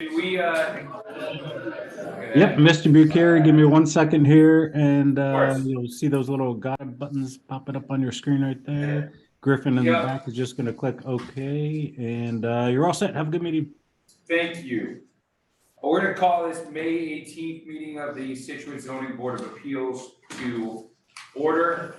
We Yep, Mr. Bucieri, give me 1 second here, and you'll see those little God buttons popping up on your screen right there. Griffin in the back is just going to click OK, and you're all set. Have a good meeting. Thank you. We're going to call this May 18th meeting of the Scituate Zoning Board of Appeals to order.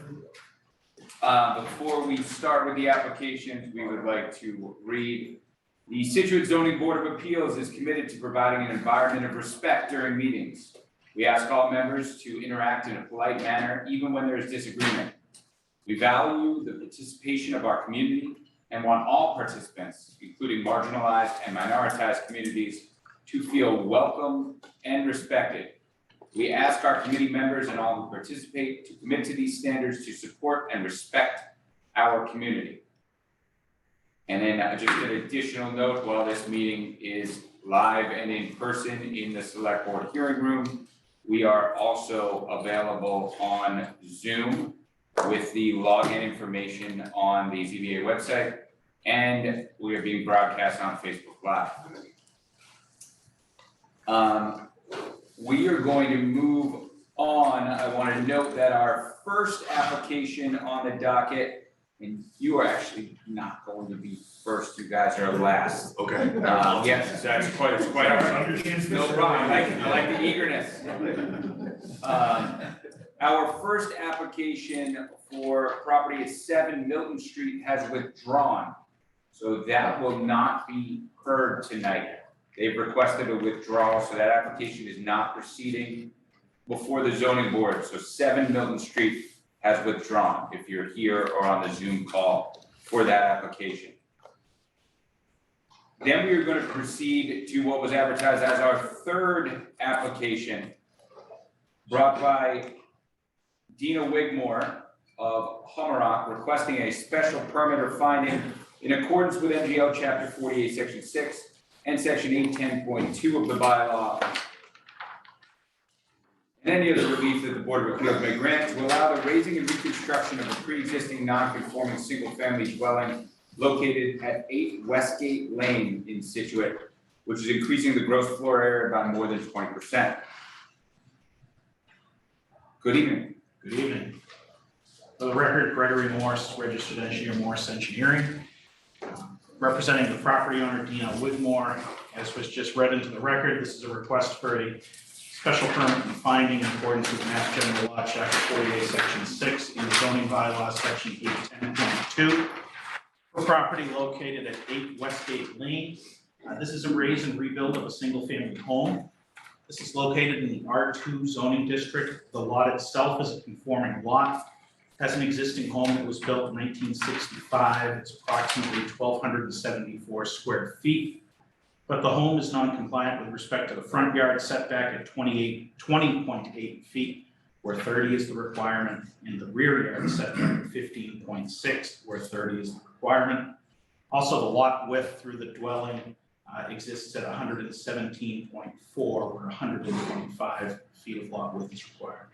Before we start with the applications, we would like to read: the Scituate Zoning Board of Appeals is committed to providing an environment of respect during meetings. We ask all members to interact in a polite manner, even when there is disagreement. We value the participation of our community and want all participants, including marginalized and minoritized communities, to feel welcome and respected. We ask our committee members and all who participate to commit to these standards to support and respect our community. And then just an additional note, while this meeting is live and in person in the select board hearing room, we are also available on Zoom with the login information on the ZBA website, and we are being broadcast on Facebook Live. We are going to move on. I want to note that our first application on the docket, and you are actually not going to be first, you guys are last. Okay. Yes, that's quite all right. No problem, I like the eagerness. Our first application for property at 7 Milton Street has withdrawn, so that will not be heard tonight. They've requested a withdrawal, so that application is not proceeding before the zoning board. So 7 Milton Street has withdrawn, if you're here or on the Zoom call for that application. Then we are going to proceed to what was advertised as our third application, brought by Dina Wigmore of Hummerock, requesting a special permit or finding in accordance with MGL Chapter 48, Section 6 and Section 810.2 of the bylaw, and any other relief that the Board of Appeals may grant, to allow the raising and reconstruction of a pre-existing non-conforming single-family dwelling located at 8 Westgate Lane in Scituate, which is increasing the gross floor area by more than 20%. Good evening. Good evening. For the record, Gregory Morse, registered engineer, Morse Engineering. Representing the property owner, Dina Wigmore. As was just read into the record, this is a request for a special permit and finding in accordance with Mass General Law, Chapter 48, Section 6, in the zoning bylaw, Section 810.2. For property located at 8 Westgate Lane. This is a raise and rebuild of a single-family home. This is located in the R2 zoning district. The lot itself is a conforming lot. Has an existing home that was built in 1965. It's approximately 1,274 square feet. But the home is non-compliant with respect to the front yard setback at 20.8 feet, where 30 is the requirement, and the rear yard setback at 15.6, where 30 is the requirement. Also, the lot width through the dwelling exists at 117.4, where 125 feet of lot width is required.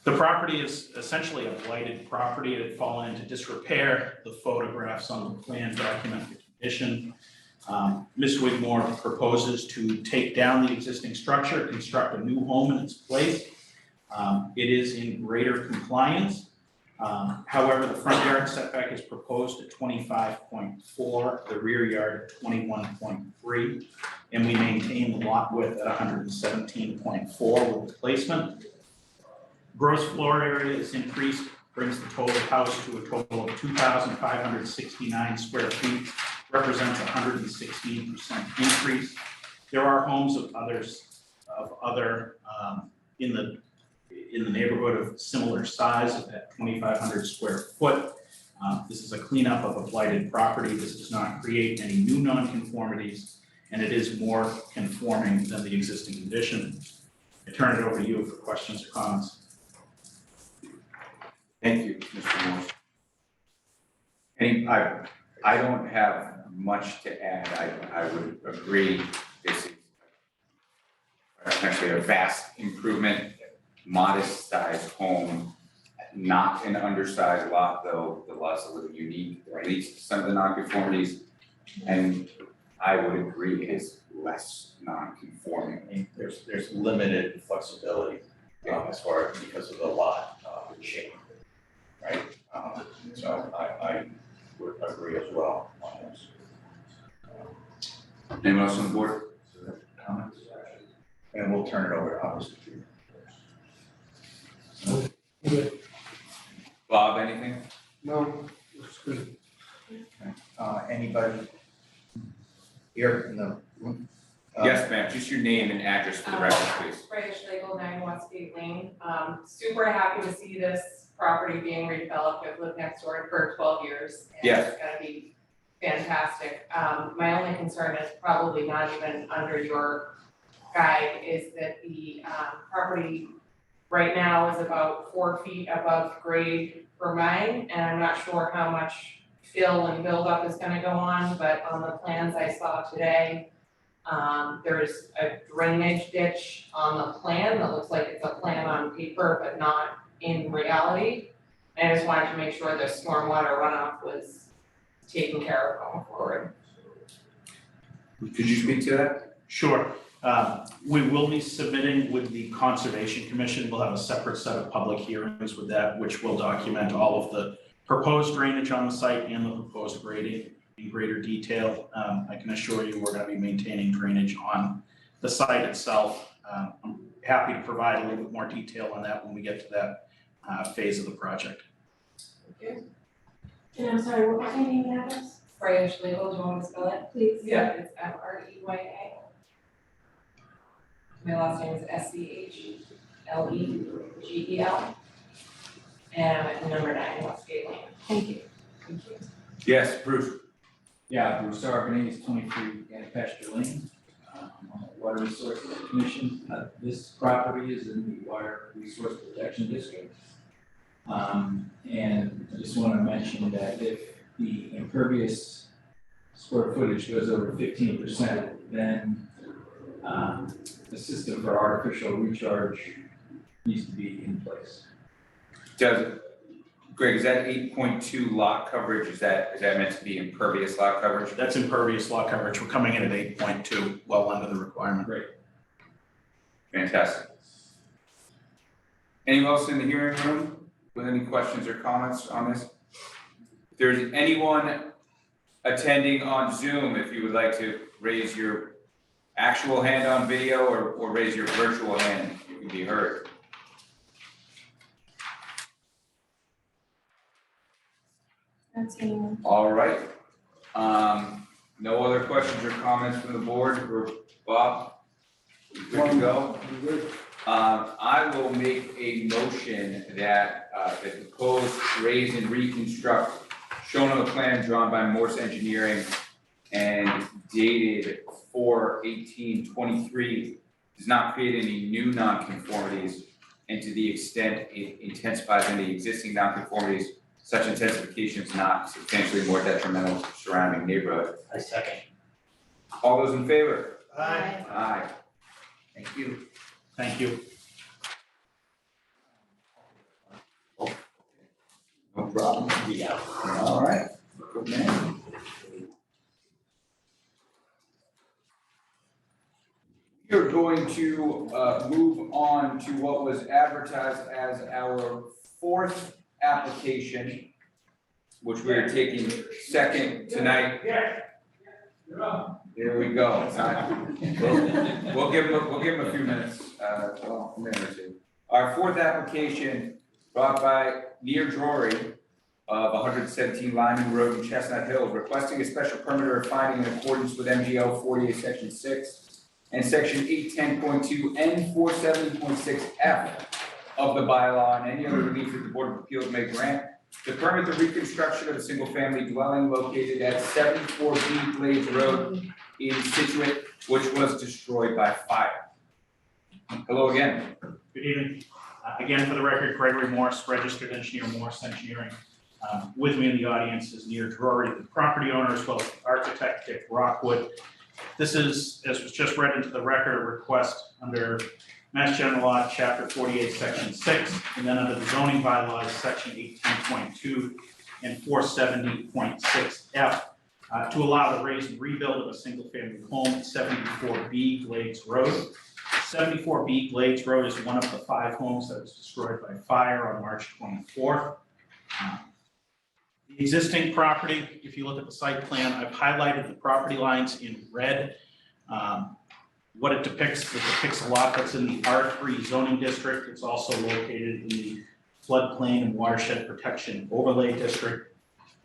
The property is essentially a blighted property. It had fallen into disrepair. The photographs on the plan document the condition. Ms. Wigmore proposes to take down the existing structure, construct a new home in its place. It is in greater compliance. However, the front yard setback is proposed at 25.4, the rear yard at 21.3, and we maintain the lot width at 117.4 with the placement. Gross floor area is increased, brings the total house to a total of 2,569 square feet, represents a 116% increase. There are homes of other in the neighborhood of similar size at 2,500 square foot. This is a cleanup of a blighted property. This does not create any new nonconformities, and it is more conforming than the existing condition. I turn it over to you for questions or comments. Thank you, Mr. Morse. I don't have much to add. I would agree. This is actually a vast improvement, modest sized home, not an undersized lot, though the lot's a little unique, or at least some of the nonconformities. And I would agree, is less non-conforming. I mean, there's limited flexibility, as far as because of the lot, shape, right? So I would agree as well on this. Anyone else on the board? Comments? And we'll turn it over to obviously. Bob, anything? No, it's good. Anybody here in the room? Yes, ma'am, just your name and address for the record, please. Freya Schlegel, 9 Westgate Lane. Super happy to see this property being redeveloped. I've lived next door for 12 years. And Yes. it's gonna be fantastic. My only concern is probably not even under your guide, is that the property right now is about 4 feet above grade for mine, and I'm not sure how much fill and buildup is gonna go on, but on the plans I saw today, there's a drainage ditch on the plan that looks like it's a plan on paper, but not in reality. And I just wanted to make sure the stormwater runoff was taken care of going forward. Could you speak to that? Sure. We will be submitting with the Conservation Commission. We'll have a separate set of public hearings with that, which will document all of the proposed drainage on the site and the proposed grading in greater detail. I can assure you, we're gonna be maintaining drainage on the site itself. I'm happy to provide a little bit more detail on that when we get to that phase of the project. Thank you. And I'm sorry, what was your name and address? Freya Schlegel, do you want me to spell it? Please. Yeah, it's Freya. My last name is Schlegel. And I'm at number 9 Westgate Lane. Thank you. Thank you. Yes, Bruce. Yeah, Bruce Arbony, 23 Pasture Lane. I'm on the Water Resources Commission. This property is in the Water Resource Protection District. And I just want to mention that if the impervious square footage goes over 15%, then the system for artificial recharge needs to be in place. Greg, is that 8.2 lot coverage, is that meant to be impervious lot coverage? That's impervious lot coverage. We're coming in at 8.2, well under the requirement. Great. Fantastic. Anyone else in the hearing room with any questions or comments on this? If there's anyone attending on Zoom, if you would like to raise your actual hand on video or raise your virtual hand, you can be heard. That's anyone. All right. No other questions or comments from the board or Bob? Good to go? I will make a motion that the proposed raise and reconstruct shown on the plan drawn by Morse Engineering and dated 4/18/23 does not create any new nonconformities, and to the extent it intensifies any existing nonconformities, such intensification is not substantially more detrimental to surrounding neighborhood. I second. All those in favor? Aye. Aye. Thank you. Thank you. No problem. Yeah. All right. Good man. We're going to move on to what was advertised as our fourth application, which we are taking second tonight. There we go. We'll give him a few minutes, well, a minute or two. Our fourth application brought by Near Drury of 117 Lyman Road in Chestnut Hills, requesting a special permit or finding in accordance with MGL 48 Section 6 and Section 810.2 and 470.6F of the bylaw and any other relief that the Board of Appeals may grant to permit the reconstruction of a single-family dwelling located at 74B Blades Road in Scituate, which was destroyed by fire. Hello again. Good evening. Again, for the record, Gregory Morse, registered engineer, Morse Engineering. With me in the audience is Near Drury, the property owner, as well as the architect, Dick Rockwood. This is, as was just read into the record, a request under Mass General Law, Chapter 48, Section 6, and then under the zoning bylaws, Section 18.2 and 470.6F, to allow the raise and rebuild of a single-family home at 74B Glades Road. 74B Glades Road is one of the 5 homes that was destroyed by fire on March 24th. The existing property, if you look at the site plan, I've highlighted the property lines in red. What it depicts a lot that's in the R3 zoning district. It's also located in the floodplain and watershed protection overlay district.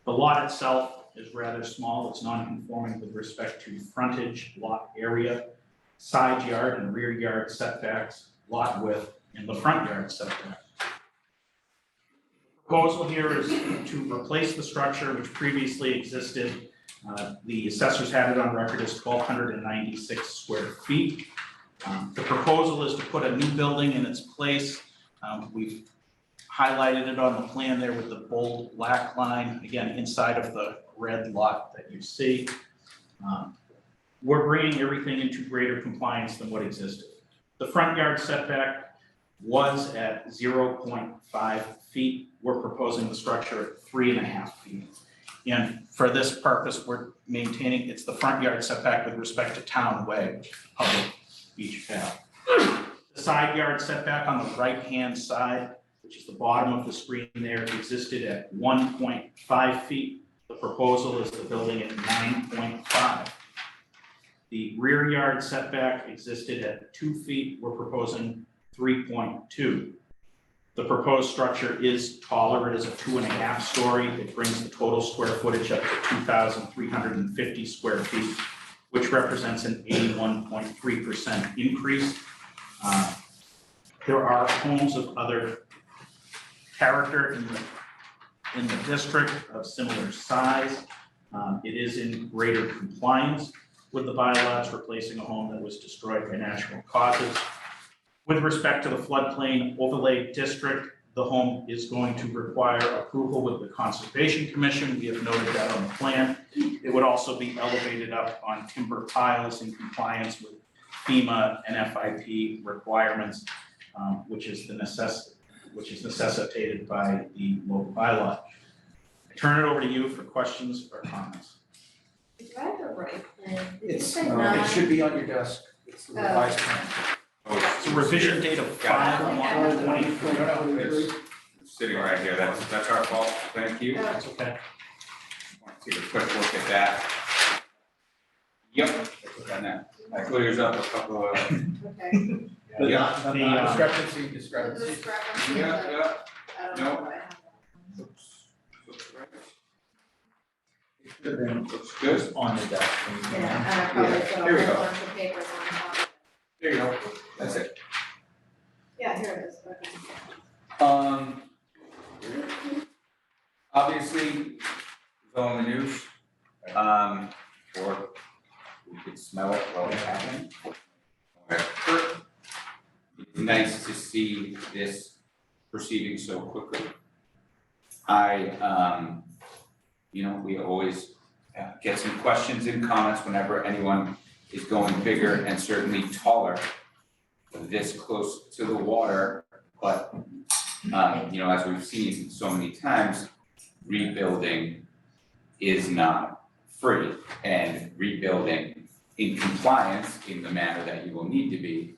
The lot itself is rather small. It's non-conforming with respect to frontage, lot area, side yard and rear yard setbacks, lot width, and the front yard setback. Proposal here is to replace the structure which previously existed. The assessors had it on record as 1,296 square feet. The proposal is to put a new building in its place. We've highlighted it on the plan there with the bold black line, again, inside of the red lot that you see. We're bringing everything into greater compliance than what existed. The front yard setback was at 0.5 feet. We're proposing the structure at 3.5 feet. And for this purpose, we're maintaining, it's the front yard setback with respect to town way, public beach path. The side yard setback on the right-hand side, which is the bottom of the screen there, existed at 1.5 feet. The proposal is the building at 9.5. The rear yard setback existed at 2 feet. We're proposing 3.2. The proposed structure is taller. It is a 2.5 story. It brings the total square footage up to 2,350 square feet, which represents an 81.3% increase. There are homes of other character in the district of similar size. It is in greater compliance with the bylaws, replacing a home that was destroyed by natural causes. With respect to the floodplain overlay district, the home is going to require approval with the Conservation Commission. We have noted that on the plan. It would also be elevated up on timber piles in compliance with FEMA and FIP requirements, which is necessitated by the local bylaw. I turn it over to you for questions or comments. Do I have the right plan? Did you It's, say it nine? should be on your desk. It's the revised plan. It's a revision date of 5/1/2023. It's sitting right here, that's our fault, thank you. That's okay. Want to take a quick look at that. Yep, and that clears up a couple of, Okay. yeah, Discrepancy. The discrepancy. yeah. I don't know what I have. Looks right. Looks Looks good. On the desk. Yeah, and I probably put a Here we whole go. bunch of papers on top. There you go, that's it. Yeah, here it is, okay. Obviously, it's all in the news, or we could smell it while it's happening. It's nice to see this proceeding so quickly. We always get some questions and comments whenever anyone is going bigger and certainly taller, this close to the water, but as we've seen so many times, rebuilding is not free, and rebuilding in compliance in the manner that you will need to be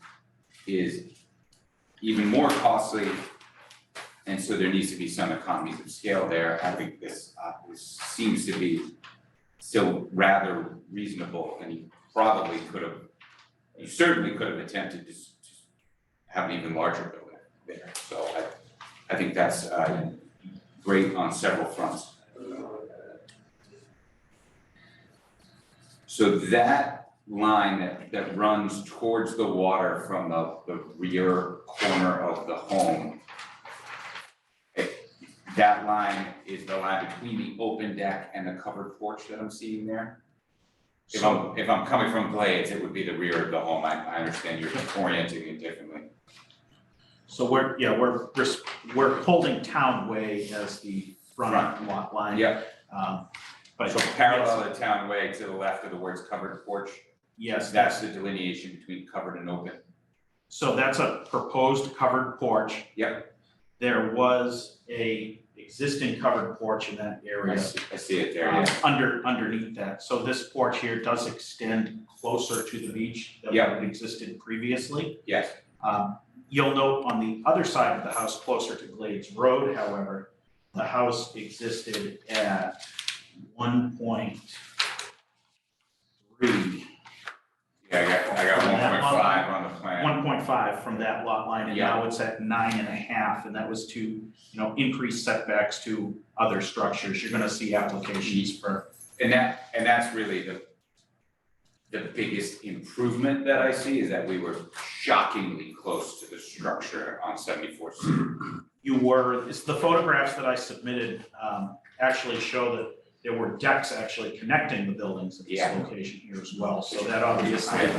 is even more costly. And so there needs to be some economies of scale there. I think this seems to be still rather reasonable, and you certainly could have attempted to have an even larger building there. So I think that's great on several fronts. So that line that runs towards the water from the rear corner of the home, that line is the line between the open deck and the covered porch that I'm seeing there? If I'm coming from Glades, it would be the rear of the home. I understand you're orienting it differently. So we're holding Town Way as the front lot line. Yep, But so parallel to Town Way to the left of the words covered porch, yes, that's the delineation between covered and open. so that's a proposed covered porch. Yep. There was a existing covered porch in that area. I see it there, yeah. Underneath that, so this porch here does extend closer to the beach than Yeah. what existed previously. Yes, You'll note on the other side of the house, closer to Glades Road, however, the house existed at 1.3. yeah, I got 1.5 on the plan. 1.5 from that lot line, and now it's at 9.5, and that was to, increase setbacks to other structures. You're gonna see applications for. And that's really the biggest improvement that I see is that we were shockingly close to the structure on 74C. It's the photographs that I submitted, actually show that there were decks actually connecting the buildings at this Yeah. location here as well, so that obviously,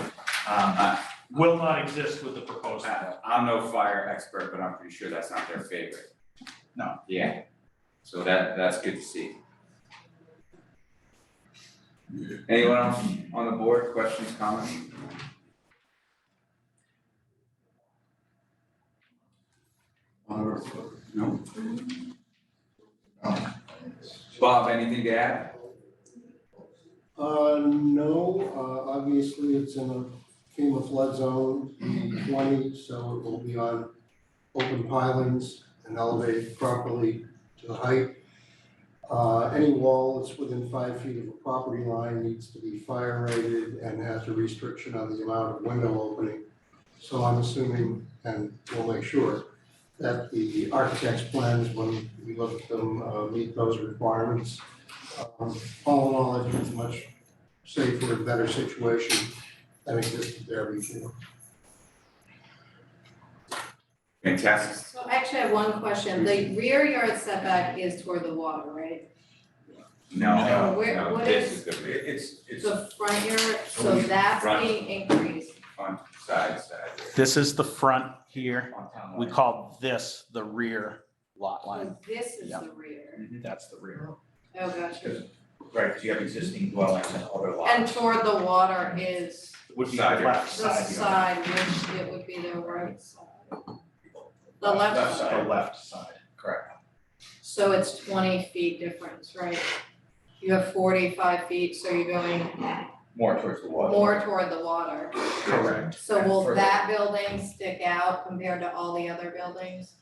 will not exist with the proposed. I'm no fire expert, but I'm pretty sure that's not their favorite. No. Yeah, so that's good to see. Anyone else on the board, questions, comments? No? Bob, anything to add? No, obviously it's in a FEMA flood zone, E20, so it will be on open pilings and elevated properly to the height. Any wall that's within 5 feet of a property line needs to be fire rated and has a restriction on the amount of window opening. So I'm assuming, and we'll make sure, that the architect's plans, when we look at them, meet those requirements. All in all, I think it's a much safer and better situation than existed there before. Fantastic. So actually I have one question. The rear yard setback is toward the water, right? No, Where- no, what this is- is the rear. It's, The front yard, so that's Front. being increased. Front, side. This is the front here. on town We line. call this the rear lot line. So this is Yeah. the rear. That's the rear. Oh, gotcha. Right, because you have existing dwellings and other lots. And toward the water is Would be the Side yard. left the side yard. side, which it would be the right side. The left Left side. The left side. Correct. So it's 20 feet difference, right? You have 45 feet, so you're going More towards the water. more toward the water. Correct. So will Further. that building stick out compared to all the other buildings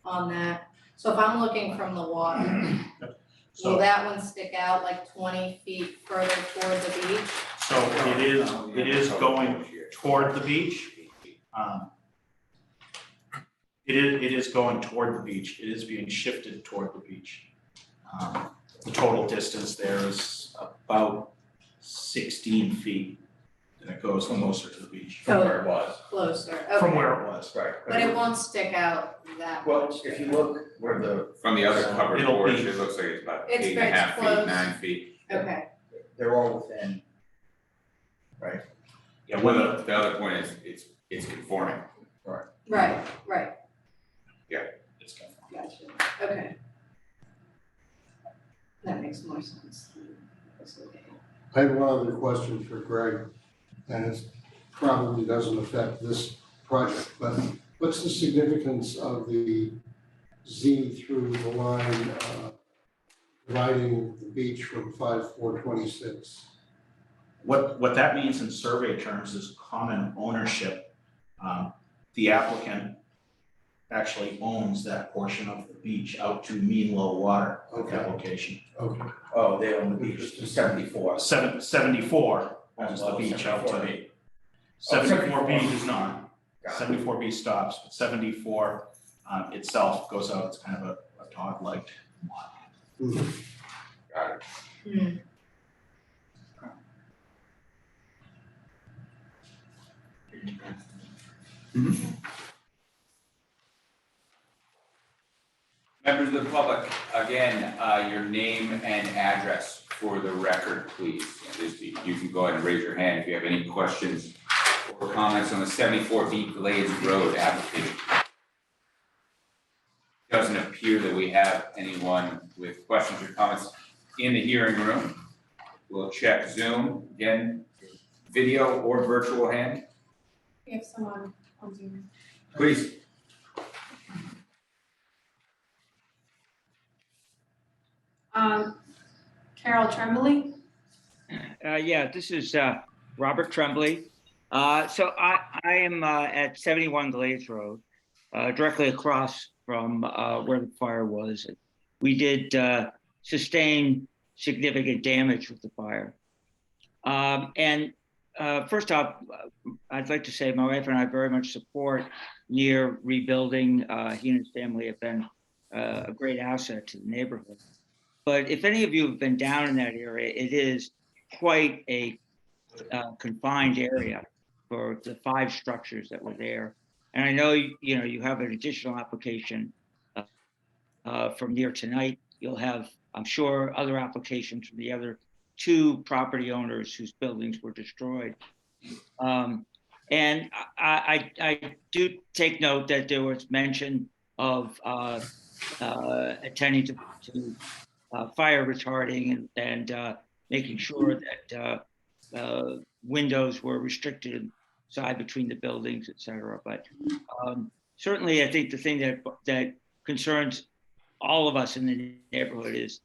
on that? So if I'm looking from the water, will So, that one stick out like 20 feet further toward the beach? so it is going toward the beach. It is going toward the beach. It is being shifted toward the beach. The total distance there is about 16 feet, and it goes closer to the beach From where it was. Closer, from okay. where it was. Right. But it won't stick out that Well, much. if you look where the, From the other covered It'll porch, be- it looks like it's about It's 8.5 feet, close. 9 feet. Okay, they're all within, right? Yeah, Well, the other point is, it's conforming. right, right, it's going. gotcha, okay. That makes more sense. That's okay. I have one other question for Greg, and it probably doesn't affect this project, but what's the significance of the Z through the line dividing the beach from 5426? What that means in survey terms is common ownership. The applicant actually owns that portion of the beach out to mean low water at that Okay. location. Okay. Oh, they own the beach to 74. 74 owns the beach out to 74B. me. 74B 74. does not. Got it. 74B stops, but 74 itself goes out, it's kind of a dog-legged lot. Got it. Hmm. Members of the public, again, your name and address for the record, please. And just, you can go ahead and raise your hand if you have any questions or comments on the 74B Glades Road application. Doesn't appear that we have anyone with questions or comments in the hearing room. We'll check Zoom, again, video or virtual hand, We have someone on Zoom. please. Carol Tremblay. Yeah, this is Robert Tremblay. So I am at 71 Glades Road, directly across from where the fire was. We did sustain significant damage with the fire. And first off, I'd like to say my wife and I very much support near rebuilding. He and his family have been a great asset to the neighborhood. But if any of you have been down in that area, it is quite a confined area for the 5 structures that were there. And I know, you have an additional application from here tonight. You'll have, I'm sure, other applications from the other 2 property owners whose buildings were destroyed. And I do take note that there was mention of attending to fire retarding and making sure that windows were restricted inside between the buildings, et cetera. But certainly, I think the thing that concerns all of us in the neighborhood is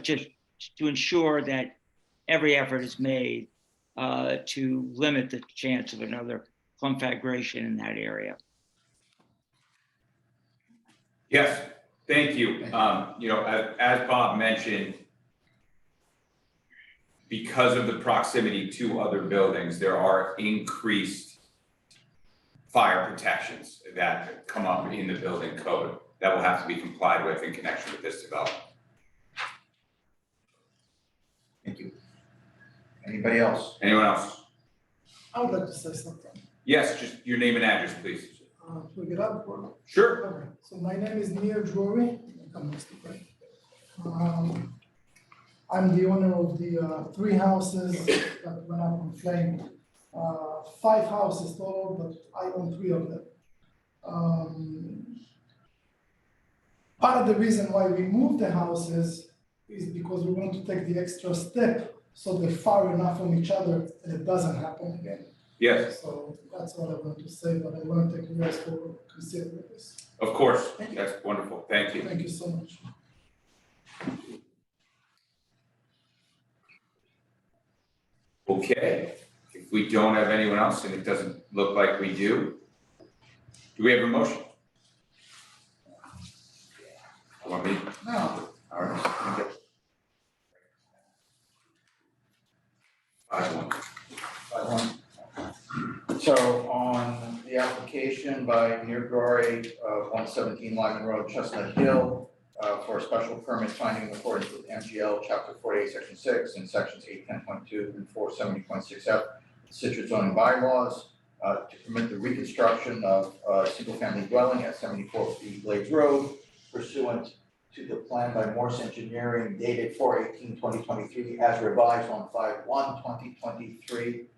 just to ensure that every effort is made to limit the chance of another conflagration in that area. Yes, thank you. As Bob mentioned, because of the proximity to other buildings, there are increased fire protections that come up in the building code that will have to be complied with in connection with this development. Thank you. Anybody else? Anyone else? I would like to say something. Yes, just your name and address, please. To get up for. Sure. Okay. So my name is Neil Drury. I'm the owner of the 3 houses that went up in flame. 5 houses total, but I own 3 of them. Part of the reason why we moved the houses is because we want to take the extra step so they're far enough from each other and it doesn't happen again. Yes. So that's what I want to say, but I want to thank you guys for considering this. Of course, that's wonderful, thank you. Thank you so much. Okay, if we don't have anyone else, and it doesn't look like we do we have a motion? Want me? No. All right. 5-1. 5-1. So on the application by Neil Drury of 117 Lyman Road, Chestnut Hill, for a special permit finding in accordance with MGL Chapter 48, Section 6, and Sections 810.2 and 470.6F, Scituate zoning bylaws, to permit the reconstruction of a single-family dwelling at 74 Glades Road pursuant to the plan by Morse Engineering dated 4/18/2023 as revised on 5/1/2023.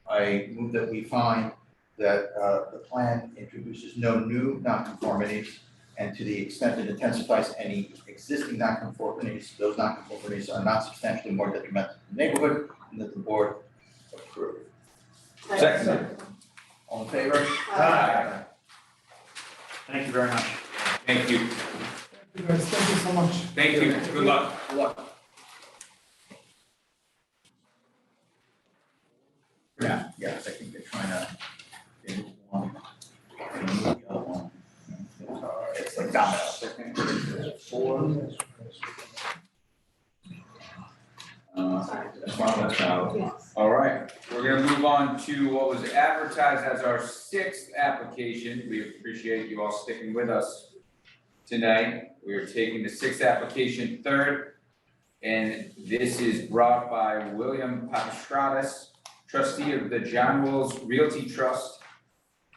I move that we find that the plan introduces no new nonconformities, and to the extent it intensifies any existing nonconformities, those nonconformities are not substantially more detrimental to the neighborhood, and that the board approve. Second. All in favor? Aye. Thank you very much. Thank you. Thank you guys, thank you so much. Thank you, good luck. Good luck. Yeah, yes, I think they're trying to. They move one, they move the other one. It's like domino. 4. All right, we're gonna move on to what was advertised as our 6th application. We appreciate you all sticking with us tonight. We are taking the 6th application third, and this is brought by William Papastratis, trustee of the John Wills Realty Trust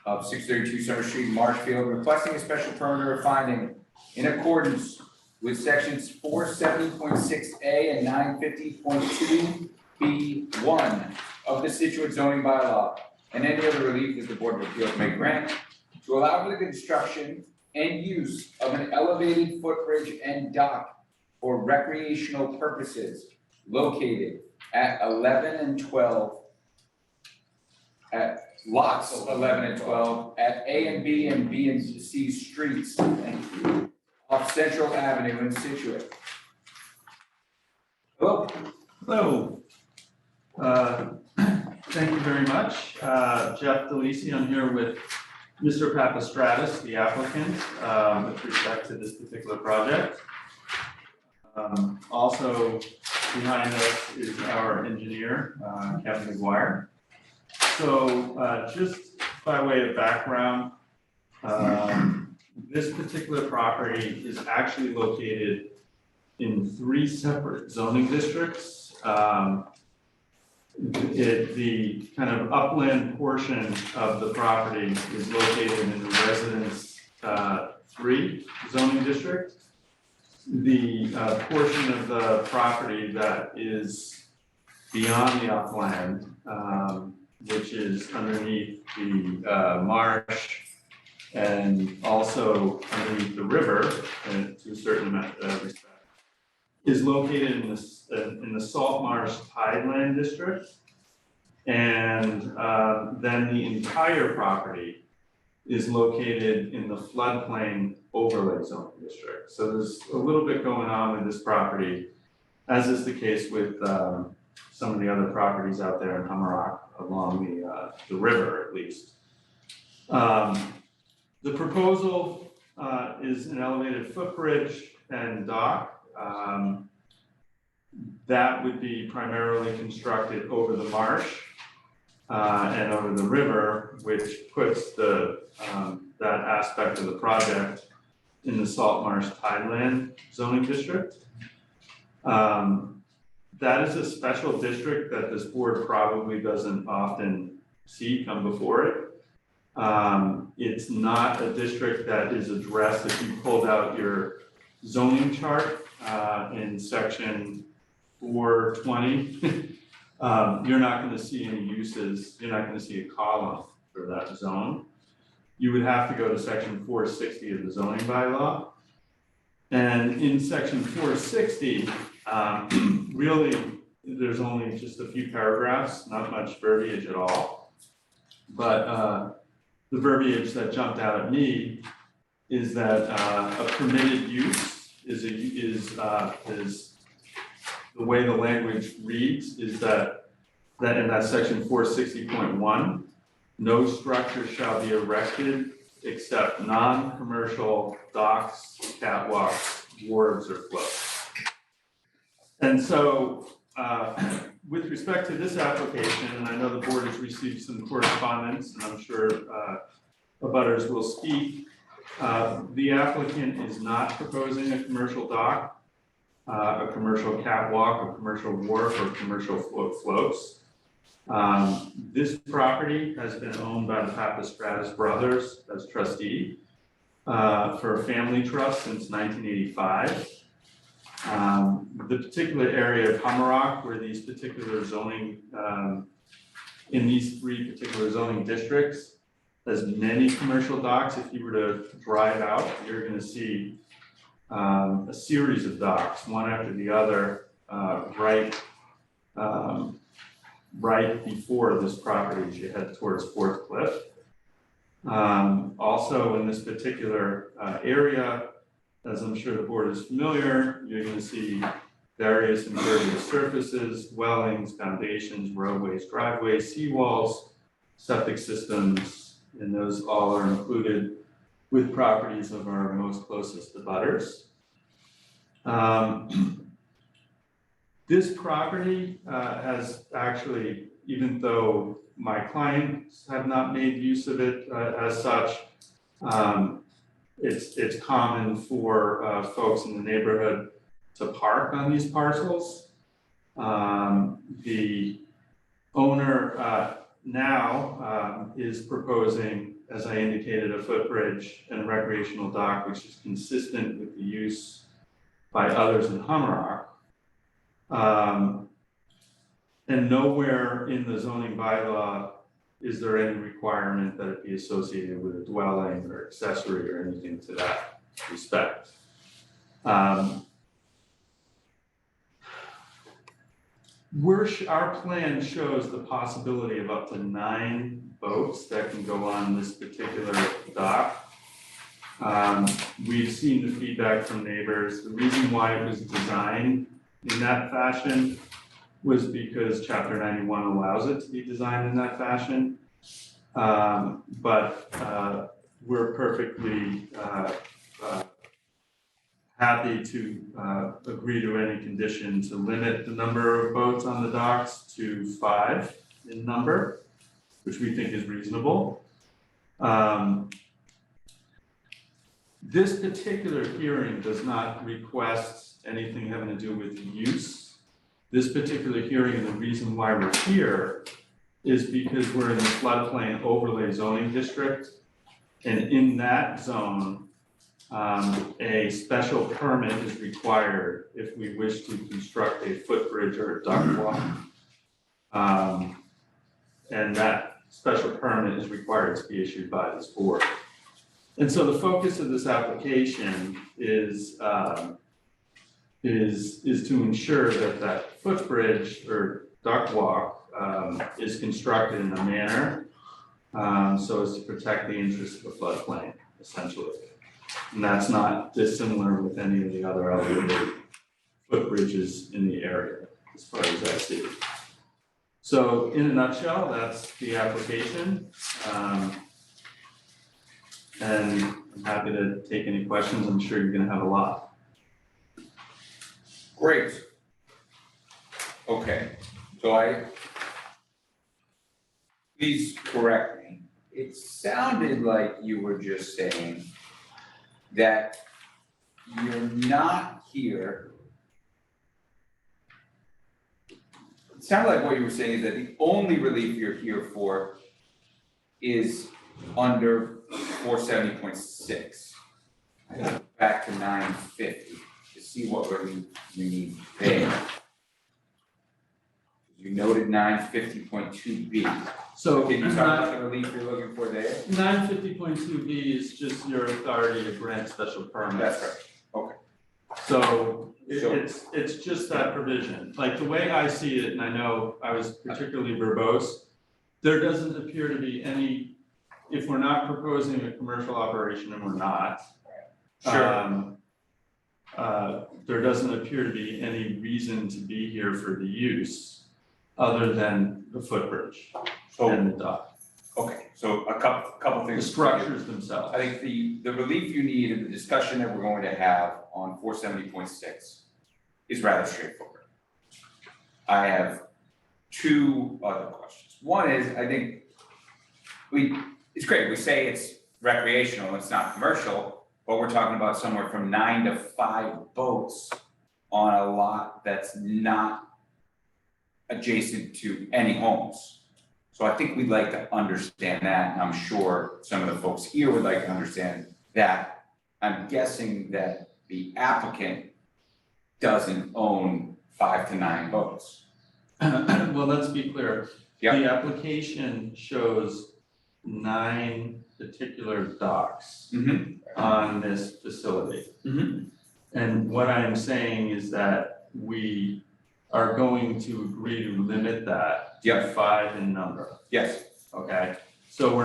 of 632 Summer Street, Marshfield, requesting a special permit or finding in accordance with sections 470.6A and 950.2B1 of the Scituate zoning bylaw, and any other relief that the Board of Appeals may grant, to allow for the construction and use of an elevated footbridge and dock for recreational purposes located at 11 and 12 at lots 11 and 12 at A and B and C streets off Central Avenue in Scituate, Hello. Thank you very much. Jeff DeLisi, I'm here with Mr. Papastratis, the applicant, with respect to this particular project. Also behind us is our engineer, Kevin McGuire. So just by way of background, this particular property is actually located in 3 separate zoning districts. The kind of upland portion of the property is located in the Residence 3 zoning district. The portion of the property that is beyond the upland, which is underneath the marsh and also underneath the river, to a certain respect, is located in the Salt Marsh Tideland District. And then the entire property is located in the floodplain overlay zone district. So there's a little bit going on with this property, as is the case with some of the other properties out there in Hummerock along the river, at least. The proposal is an elevated footbridge and dock. That would be primarily constructed over the marsh and over the river, which puts that aspect of the project in the Salt Marsh Tideland zoning district. That is a special district that this board probably doesn't often see come before it. It's not a district that is addressed. If you pulled out your zoning chart in section 420, you're not going to see any uses. You're not going to see a column for that zone. You would have to go to section 460 of the zoning bylaw. And in section 460, really, there's only just a few paragraphs, not much verbiage at all. But the verbiage that jumped out at me is that a permitted use is the way the language reads is that in that section 460.1, no structure shall be erected except non-commercial docks, catwalks, wharves, or floats. And so with respect to this application, and I know the board has received some correspondence, and I'm sure abutters will speak, the applicant is not proposing a commercial dock, a commercial catwalk, a commercial wharf, or commercial floats. This property has been owned by the Papastratis brothers as trustee for a family trust since 1985. The particular area of Hummerock where these particular zoning, in these 3 particular zoning districts, has many commercial docks. If you were to drive out, you're going to see a series of docks, one after the other, right before this property as you head towards Fourth Cliff. Also in this particular area, as I'm sure the board is familiar, you're going to see various impervious surfaces, dwellings, foundations, roadways, driveways, seawalls, septic systems, and those all are included with properties of our most closest abutters. This property has actually, even though my clients have not made use of it as such, it's common for folks in the neighborhood to park on these parcels. The owner now is proposing, as I indicated, a footbridge and a recreational dock, which is consistent with the use by others in Hummerock. And nowhere in the zoning bylaw is there any requirement that it be associated with a dwelling or accessory or anything to that respect. Our plan shows the possibility of up to 9 boats that can go on this particular dock. We've seen the feedback from neighbors. The reason why it was designed in that fashion was because chapter 91 allows it to be designed in that fashion. But we're perfectly happy to agree to any condition to limit the number of boats on the docks to 5 in number, which we think is reasonable. This particular hearing does not request anything having to do with use. This particular hearing, the reason why we're here is because we're in the floodplain overlay zoning district. And in that zone, a special permit is required if we wish to construct a footbridge or a duck walk. And that special permit is required to be issued by this board. And so the focus of this application is to ensure that that footbridge or duck walk is constructed in a manner so as to protect the interests of the floodplain, essentially. And that's not dissimilar with any of the other elevated footbridges in the area, as far as I see. So in a nutshell, that's the application. And I'm happy to take any questions. I'm sure you're gonna have a lot. Great. Okay, so please correct me. It sounded like you were just saying that you're not here. It sounded like what you were saying is that the only relief you're here for is under 470.6. I gotta go back to 950 to see what relief you need there. You noted 950.2B. So Can you talk about the relief you're looking for there? 950.2B is just your authority to grant special permits. That's right. Okay. So it's just that provision. Like the way I see it, and I know I was particularly verbose, there doesn't appear to be any, if we're not proposing a commercial operation, and we're not, Sure. There doesn't appear to be any reason to be here for the use other than the footbridge and the dock. Okay, so a couple The things. structures themselves. I think the relief you need in the discussion that we're going to have on 470.6 is rather straightforward. I have 2 other questions. One is, I think it's great, we say it's recreational, it's not commercial, but we're talking about somewhere from 9 to 5 boats on a lot that's not adjacent to any homes. So I think we'd like to understand that, and I'm sure some of the folks here would like to understand that. I'm guessing that the applicant doesn't own 5 to 9 boats. Well, let's be clear. Yep. The application shows 9 particular docks on this facility. And what I'm saying is that we are going to agree to limit that to 5 in number. Yes. Okay, so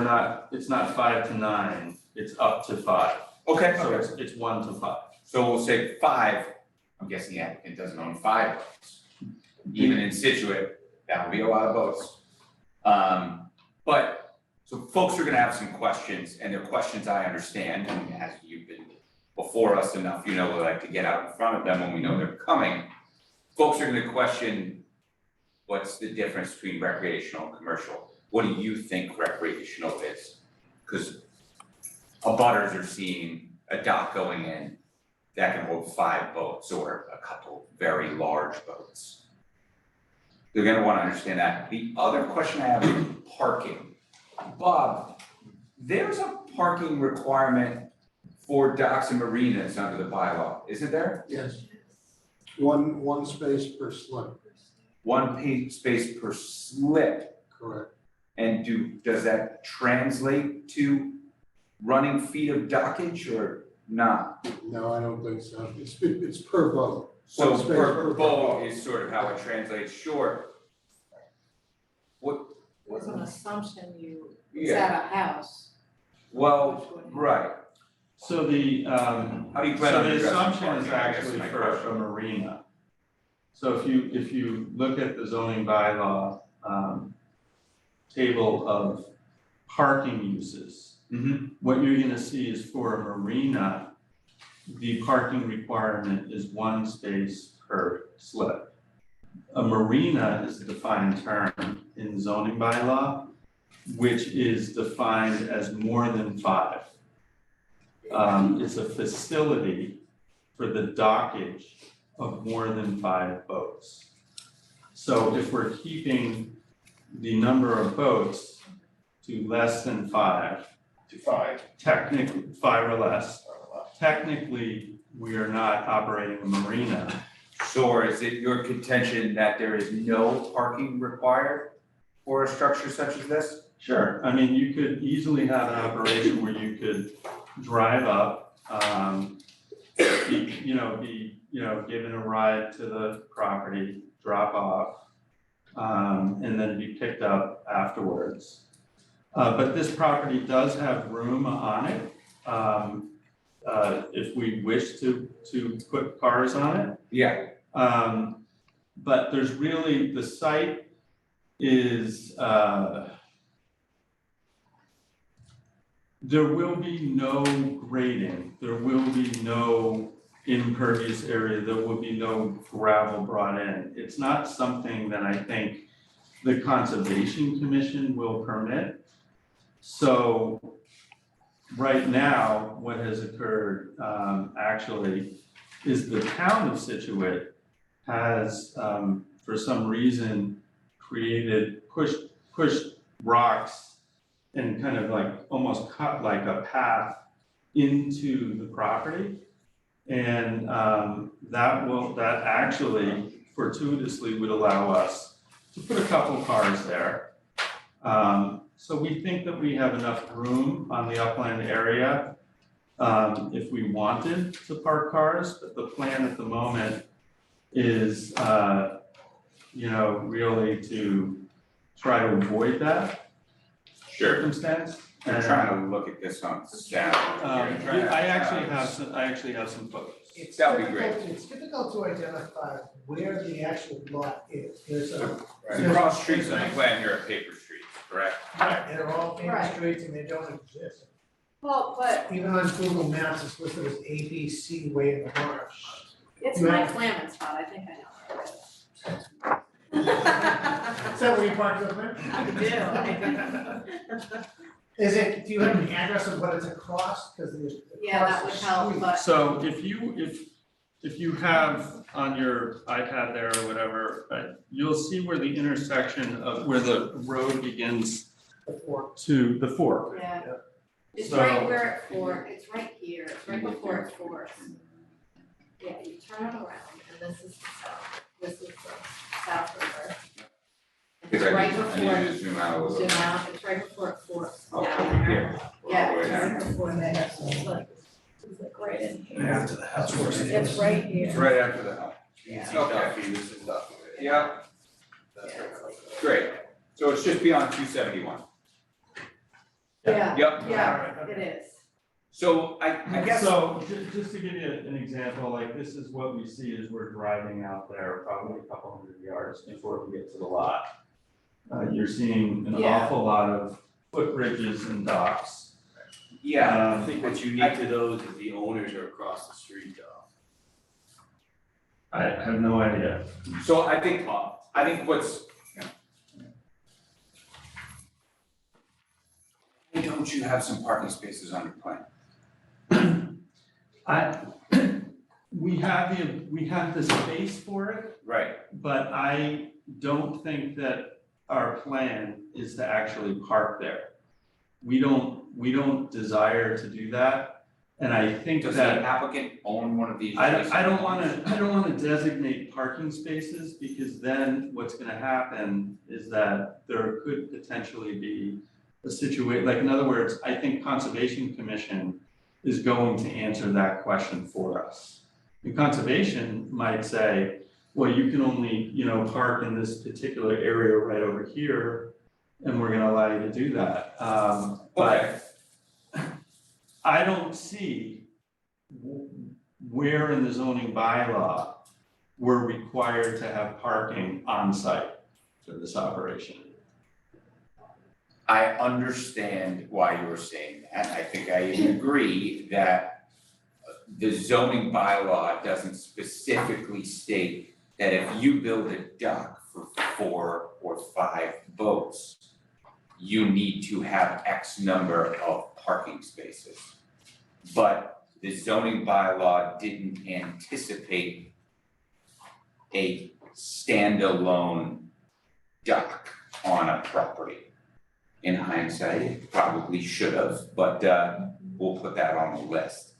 it's not 5 to 9, it's up to 5. Okay. So it's 1 to 5. So we'll say 5, I'm guessing the applicant doesn't own 5 boats. Even in Scituate, that would be a lot of boats. But, so folks are gonna have some questions, and they're questions I understand, and as you've been before us enough, you know we like to get out in front of them when we know they're coming. Folks are gonna question, what's the difference between recreational and commercial? What do you think recreational is? Because abutters are seeing a dock going in that can hold 5 boats or a couple very large boats. They're gonna wanna understand that. The other question I have is parking. Bob, there's a parking requirement for docks and marinas under the bylaw, isn't there? Yes. One space per slip, One space per slip, correct. and does that translate to running feet of dockage or not? No, I don't think so. It's per boat. So One space per per boat is sort of how it translates, sure. What, There's an assumption it's yeah, at a house. well, right, So the, how do you plan so on the addressing assumption parking, is I guess, actually my for question. a marina. So if you look at the zoning bylaw, table of parking uses, what you're gonna see is for a marina, the parking requirement is 1 space per slip. A marina is a defined term in zoning bylaw, which is defined as more than 5. It's a facility for the dockage of more than 5 boats. So if we're keeping the number of boats to less than 5, To 5. technically 5 or less, technically, we are not operating a marina. So or is it your contention that there is no parking required for a structure such as this? Sure, I mean, you could easily have an operation where you could drive up, be given a ride to the property, drop off, and then be picked up afterwards. But this property does have room on it, if we wish to put cars on it. Yeah. But there's really, the site is, there will be no grading, there will be no impervious area, there will be no gravel brought in. It's not something that I think the Conservation Commission will permit. So right now, what has occurred actually is the town of Scituate has, for some reason, pushed rocks and kind of like almost cut like a path into the property. And that actually fortuitously would allow us to put a couple cars there. So we think that we have enough room on the upland area if we wanted to park cars, but the plan at the moment is, really to try to avoid that circumstance. I'm trying to look at this on staff. I actually have some photos. That would be great. It's difficult to identify where the actual lot is. There's a, Some cross streets on the plan here are paper streets, correct? right, they're all paper Right. streets and they don't exist. Well, but Even on Google Maps, it's listed as ABC Way in the Marsh. it's my clamming spot, I think I know where it is. Is that where you park the van? I do. Is it, do you have an address of what it's across? Because there's Yeah, that would across the help, street. but So if you have on your iPad there or whatever, you'll see where the intersection of where the road begins Before. to the fork. yeah. It's So- right where it forks, it's right here, it's right before it forks. Yeah, you turn it around and this is the south, this is the south river. It's right before, I need to zoom out a little zoom bit. out, it's right before it forks Okay, down there. here. Yeah, All the way it's down. right before there, so it's like right in here. After the house. It's right here. It's right after the house. Yeah. Okay. This is Duffy. Yeah, That's Yeah. right. great. So it's just beyond 271. Yeah, Yep. yeah, it is. So I guess. So just to give you an example, like this is what we see as we're driving out there, probably a couple hundred yards before we get to the lot. You're seeing an Yeah. awful lot of footbridges and docks. Yeah, I think what's unique to those is the owners are across the street though. I have no idea. so I think what's. Why don't you have some parking spaces on your plan? We have the space for it, Right, but I don't think that our plan is to actually park there. We don't desire to do that, and I think does the that applicant own one of these? I don't wanna designate parking spaces, because then what's gonna happen is that there could potentially be a situation, like in other words, I think Conservation Commission is going to answer that question for us. The Conservation might say, well, you can only, park in this particular area right over here, and we're gonna allow you to do that. But I don't see where in the zoning bylaw we're required to have parking on site for this operation. I understand why you were saying that. I think I even agree that the zoning bylaw doesn't specifically state that if you build a dock for 4 or 5 boats, you need to have X number of parking spaces. But the zoning bylaw didn't anticipate a standalone dock on a property. In hindsight, it probably should have, but we'll put that on the list.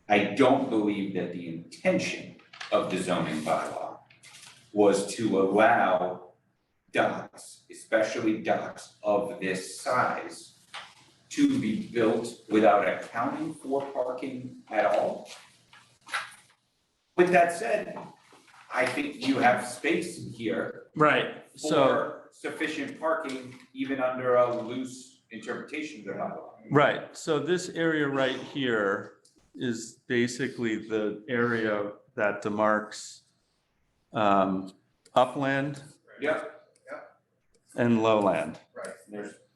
I don't believe that the intention of the zoning bylaw was to allow docks, especially docks of this size, to be built without accounting for parking at all. With that said, I think you have space here Right, for sufficient parking, even under a loose interpretation of the bylaw. right, so this area right here is basically the area that demarks upland Yep, and lowland. Right,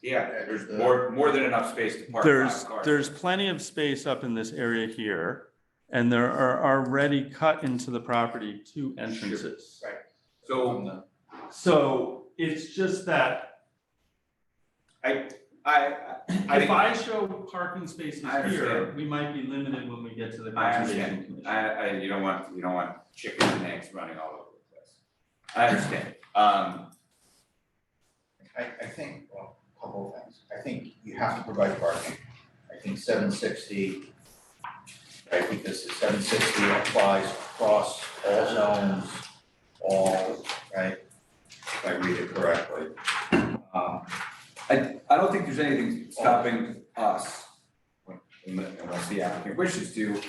there's more than enough space to park 5 cars. There's plenty of space up in this area here, and there are already cut into the property 2 entrances. Right. So it's just that I if I show parking spaces I here, understand. we might be limited when we get to the I conservation understand. commission. You don't want chickens and eggs running all over the place. I understand. I think, well, a couple of things. I think you have to provide parking. I think 760, right, because the 760 applies across all zones, all, right, if I read it correctly. I don't think there's anything stopping us, unless the applicant wishes to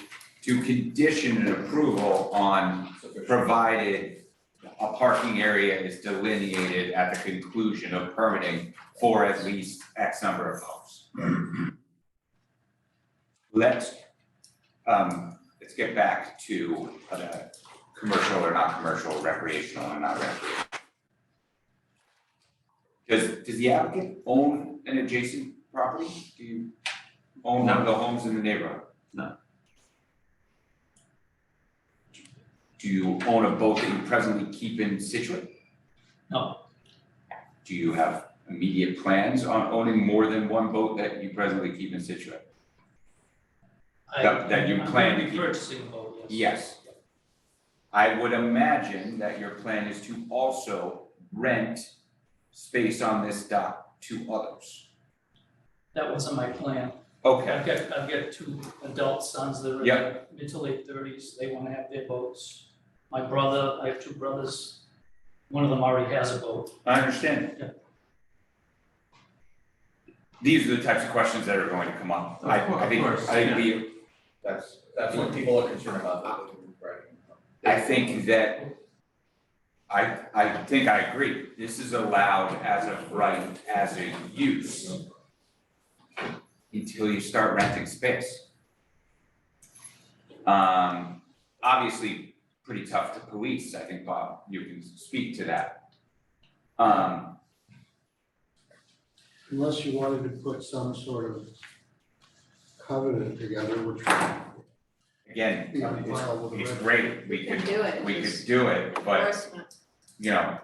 condition an approval on provided a parking area is delineated at the conclusion of permitting for at least X number of homes. Let's get back to commercial or not commercial, recreational or not recreational. Does the applicant own an adjacent property? Do you own one of the homes in the neighborhood? No. Do you own a boat that you presently keep in Scituate? No. Do you have immediate plans on owning more than one boat that you presently keep in Scituate? That you plan to I'm keep? purchasing a boat, yes. Yes. I would imagine that your plan is to also rent space on this dock to others. That wasn't my plan. Okay, I've got 2 adult sons that are in their mid to late 30s, they wanna have their boats. My brother, I have 2 brothers, one of them already has a boat. I understand. Yeah. These are the types of questions that are going to come up. I think That's what people are concerned about, right? I think that, I think I agree, this is allowed as a right, as a use, until you start renting space. Obviously, pretty tough to police, I think, Bob, you can speak to that. Unless you wanted to put some sort of covenant together, which Again, be on file with the it's record. great, we can could do it, we just could do it, but, Enforcement. you know,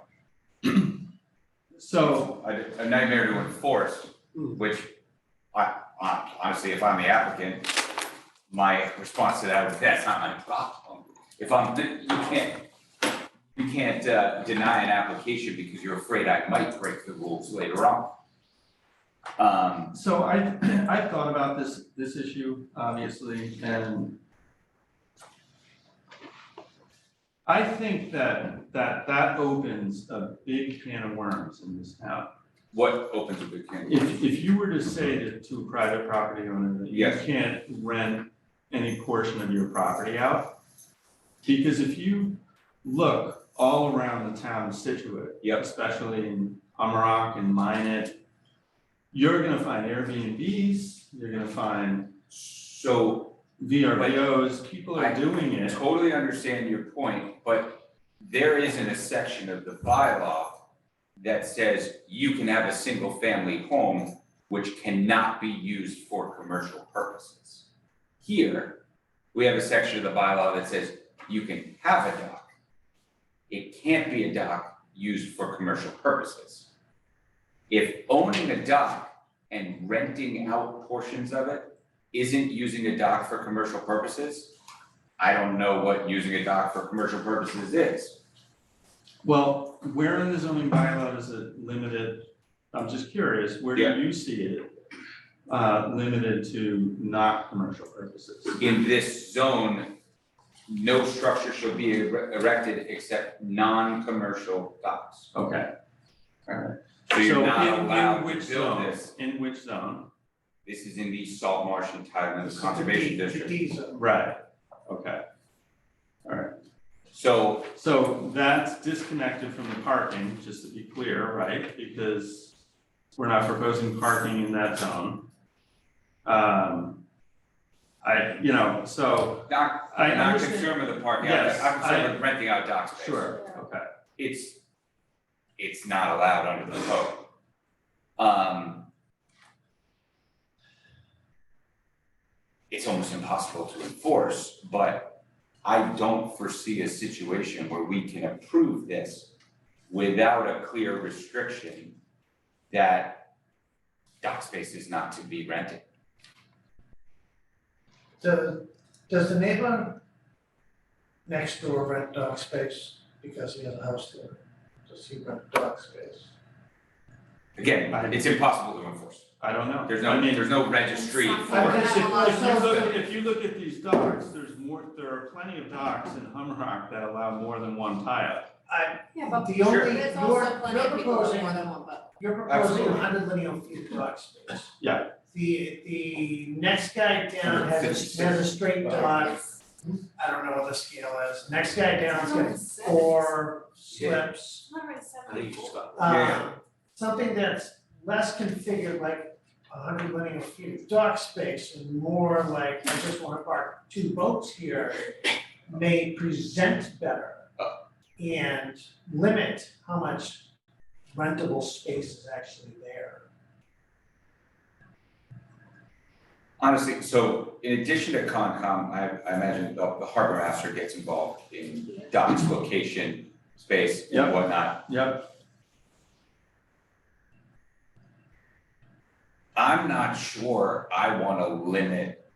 So, a nightmare to enforce, which honestly, if I'm the applicant, my response to that would be, that's not my problem. If you can't deny an application because you're afraid I might break the rules later on. so I thought about this issue, obviously, and I think that opens a big can of worms in this town. What opens a big can? If you were to say to a private property owner that you Yes. can't rent any portion of your property out, because if you look all around the town of Scituate, Yep. especially in Hummerock and Minot, you're gonna find Airbnbs, you're gonna find So VRBOs, people are doing I it. totally understand your point, but there isn't a section of the bylaw that says you can have a single family home which cannot be used for commercial purposes. Here, we have a section of the bylaw that says you can have a dock. It can't be a dock used for commercial purposes. If owning a dock and renting out portions of it isn't using a dock for commercial purposes, I don't know what using a dock for commercial purposes is. Well, where in the zoning bylaw is it limited? I'm just curious, where do Yeah. you see it limited to not commercial purposes? In this zone, no structure shall be erected except non-commercial docks. Okay, all right. So you're So not in allowed which to build zone? this. In which zone? This is in the Salt Marsh Entitlement Conservation District. Right, okay. So So that's disconnected from the parking, just to be clear, right? Because we're not proposing parking in that zone. So not, I I'm not understand. concerned with the parking, Yes, I'm concerned with renting out dock space. Sure, okay. It's not allowed under the code. It's almost impossible to enforce, but I don't foresee a situation where we can approve this without a clear restriction that dock space is not to be rented. Does the neighbor next door rent dock space because he has a house there? Does he rent dock space? Again, it's impossible to enforce. I don't know. There's no registry for I'm it. just- If you look at these docks, there are plenty of docks in Humrock that allow more than one tie-up. Yeah, but The only, there's also plenty of people with proposing, more than one boat. you're proposing Absolutely. 100 linear feet of dock space. Yeah. The next guy down has a straight dock, I don't know what the scale is, next guy down's got 4 slips. I think you just got. Yeah. Something that's less configured like 100 linear feet of dock space and more like, I just wanna park 2 boats here, may present better and limit how much rentable space is actually there. Honestly, so in addition to Concom, I imagine the harbor master gets involved in docks, location, space Yep. and whatnot. Yep. I'm not sure I wanna limit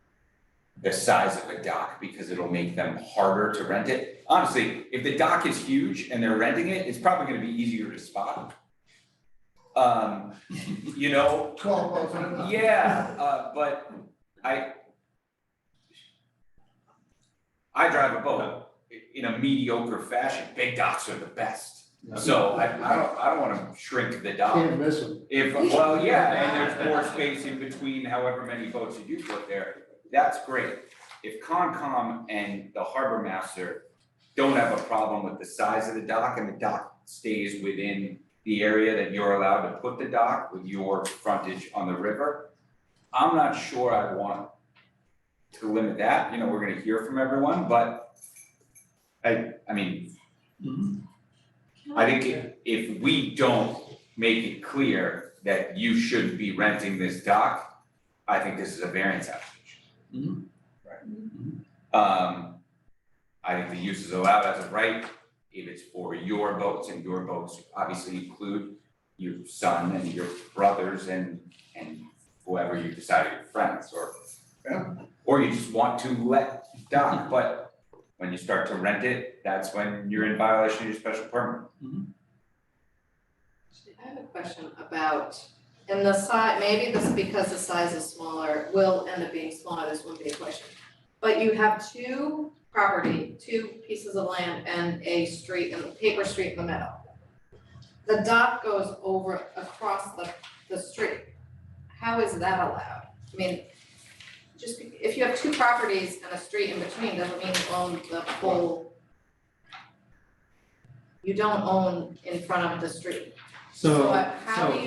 the size of a dock because it'll make them harder to rent it. Honestly, if the dock is huge and they're renting it, it's probably gonna be easier to spot. You know, 12 boats on a dock. yeah, but I drive a boat in a mediocre fashion. Big docks are the best. So I don't wanna shrink the dock. Can't miss them. Well, yeah, and there's more space in between however many boats you do put there, that's great. If Concom and the harbor master don't have a problem with the size of the dock and the dock stays within the area that you're allowed to put the dock with your frontage on the river, I'm not sure I want to limit that, we're gonna hear from everyone, but I mean, I think if we don't make it clear that you shouldn't be renting this dock, I think this is a variance application. I think the use is allowed as of right, if it's for your boats, and your boats obviously include your son and your brothers and whoever you decide are your friends, or you just want to let dock, but when you start to rent it, that's when you're in violation of your special permit. I have a question about, and the size, maybe this, because the size is smaller, will end up being smaller, this wouldn't be a question. But you have 2 pieces of land and a street, and a paper street in the middle. The dock goes across the street. How is that allowed? I mean, if you have 2 properties and a street in between, doesn't mean you own the whole. You don't own in front of the street. So How would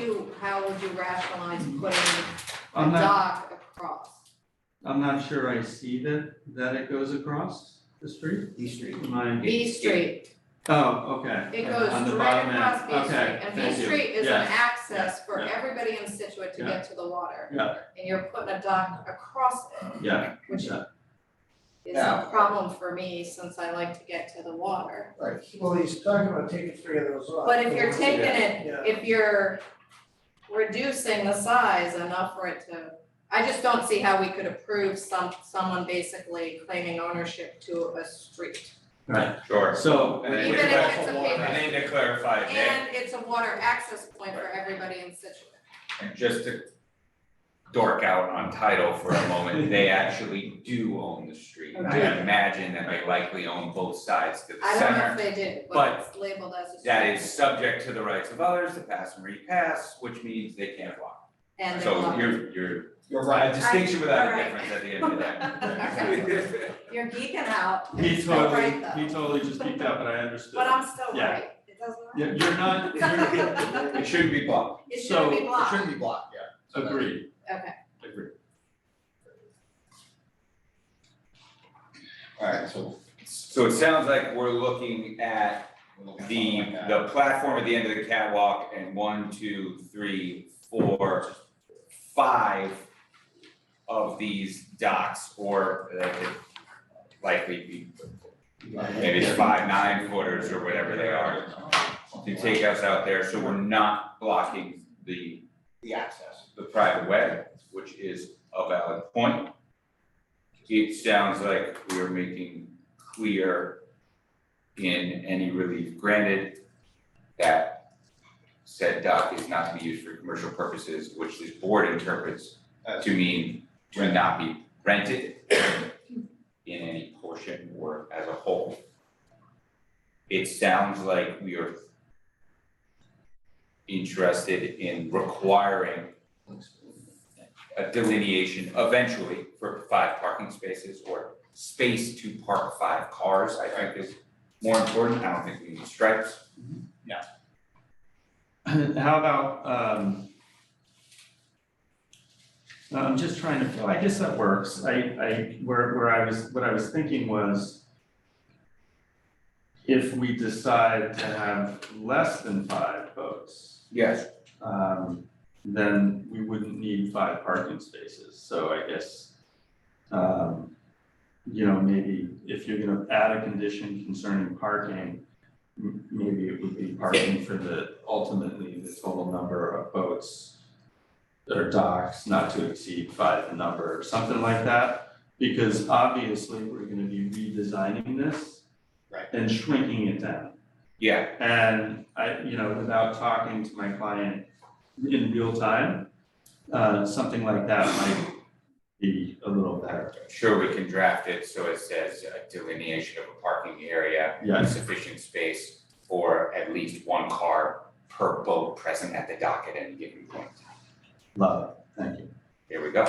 you rationalize putting a I'm not, dock across? I'm not sure I see that it goes across the street. East Street. Am I- B Street, Oh, okay. It goes On the straight bottom end. across B Street, Okay, and B thank you. Street is an Yeah, access for yeah. everybody in Scituate to Yeah. get to the water. Yeah. And you're putting a dock across it, Yeah, which yeah. is Yeah. a problem for me since I like to get to the water. Right. Well, he's talking about taking 3 of those off. But if you're taking it, Yeah. if you're reducing the size enough for it to, I just don't see how we could approve someone basically claiming ownership to a street. Right, Sure. so. And then Even we- if it's a And paper, then to clarify, Nick, and it's a water access point for everybody in Scituate. and just to dork out on title for a moment, they actually do own the street. And I Okay. imagine that they likely own both sides to the I don't know center. if they do, but but it's labeled as a street. That is subject to the rights of others to pass and repass, which means they can't block. And they So block. you're right, a distinction without a Alright. difference at the end of the day. You're geeking out. He It's still totally, right, though. he totally just geeked out, but I understood. But I'm still Yeah. right, it doesn't Yeah, matter. you're not, It shouldn't be blocked. It shouldn't be so- It blocked, shouldn't be blocked, yeah. agreed, okay. agreed. Alright, so. So it sounds like we're looking at the platform at the end of the catwalk and 1, 2, 3, 4, 5 of these docks, or likely be maybe it's 5 9-footers or whatever they are, to take us out there, so we're not blocking the access. the private way, which is a valid point. It sounds like we are making clear in any relief granted that said dock is not to be used for commercial purposes, which this board interprets to mean to not be rented in any portion or as a whole. It sounds like we are interested in requiring a delineation eventually for 5 parking spaces, or space to park 5 cars, I think is more important. I don't think we need stripes. How about, I'm just trying to, well, I guess that works. What I was thinking was, if we decide to have less than 5 boats, Yes. then we wouldn't need 5 parking spaces. So I guess, maybe if you're gonna add a condition concerning parking, maybe it would be parking for ultimately the total number of boats that are docks, not to exceed 5 in number, or something like that. Because obviously, we're gonna be redesigning this. Right. And shrinking it down. Yeah, And without talking to my client in real time, something like that might be a little better. sure, we can draft it so it says a delineation of a parking area with Yes. sufficient space for at least 1 car per boat present at the dock at any given point. Love it, thank you. Here we go.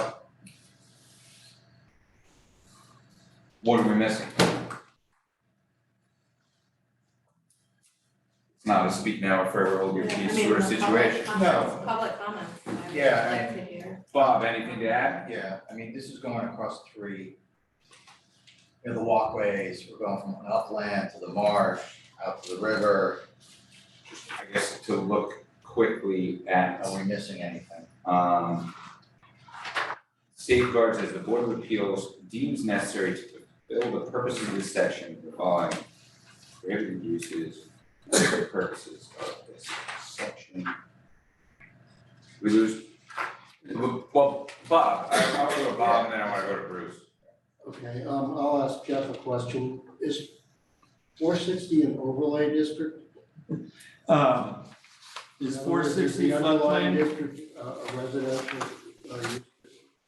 What are we missing? It's not a speak now or forever hold your peace sort of situation. No. Public comments, I would Yeah, like to hear. Bob, anything to add? Yeah, I mean, this is going across 3, the walkways, we're going from an upland to the marsh, out to the river. I guess to look quickly at Are we missing anything? Safeguards as the Board of Appeals deems necessary to fulfill the purposes of this section, the following prohibited uses for the purposes of this section. We lose, well, Bob, I wanna go to Bob and then I wanna go to Bruce. Okay, I'll ask Jeff a question. Is 460 an overlay district? Is In other words, 460 the underlying floodplain? district, a residential, use?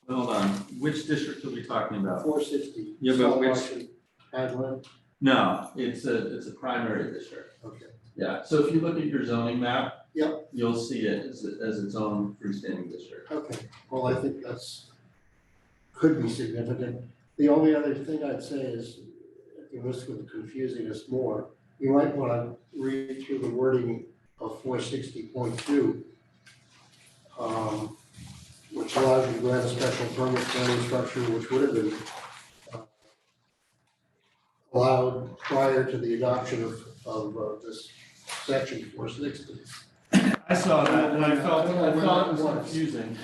Hold on, which district are we talking about? 460. Yeah, but Salt which- Marsh and Hadland? No, it's a primary district. Okay. Yeah, so if you look at your zoning map. Yep. You'll see it as its own freestanding district. Okay, well, I think could be significant. The only other thing I'd say is, at the risk of confusing us more, you might wanna read through the wording of 460.2, which allows you to grant a special permit for any structure which would have been allowed prior to the adoption of of this section 460. I saw that and I felt it was confusing.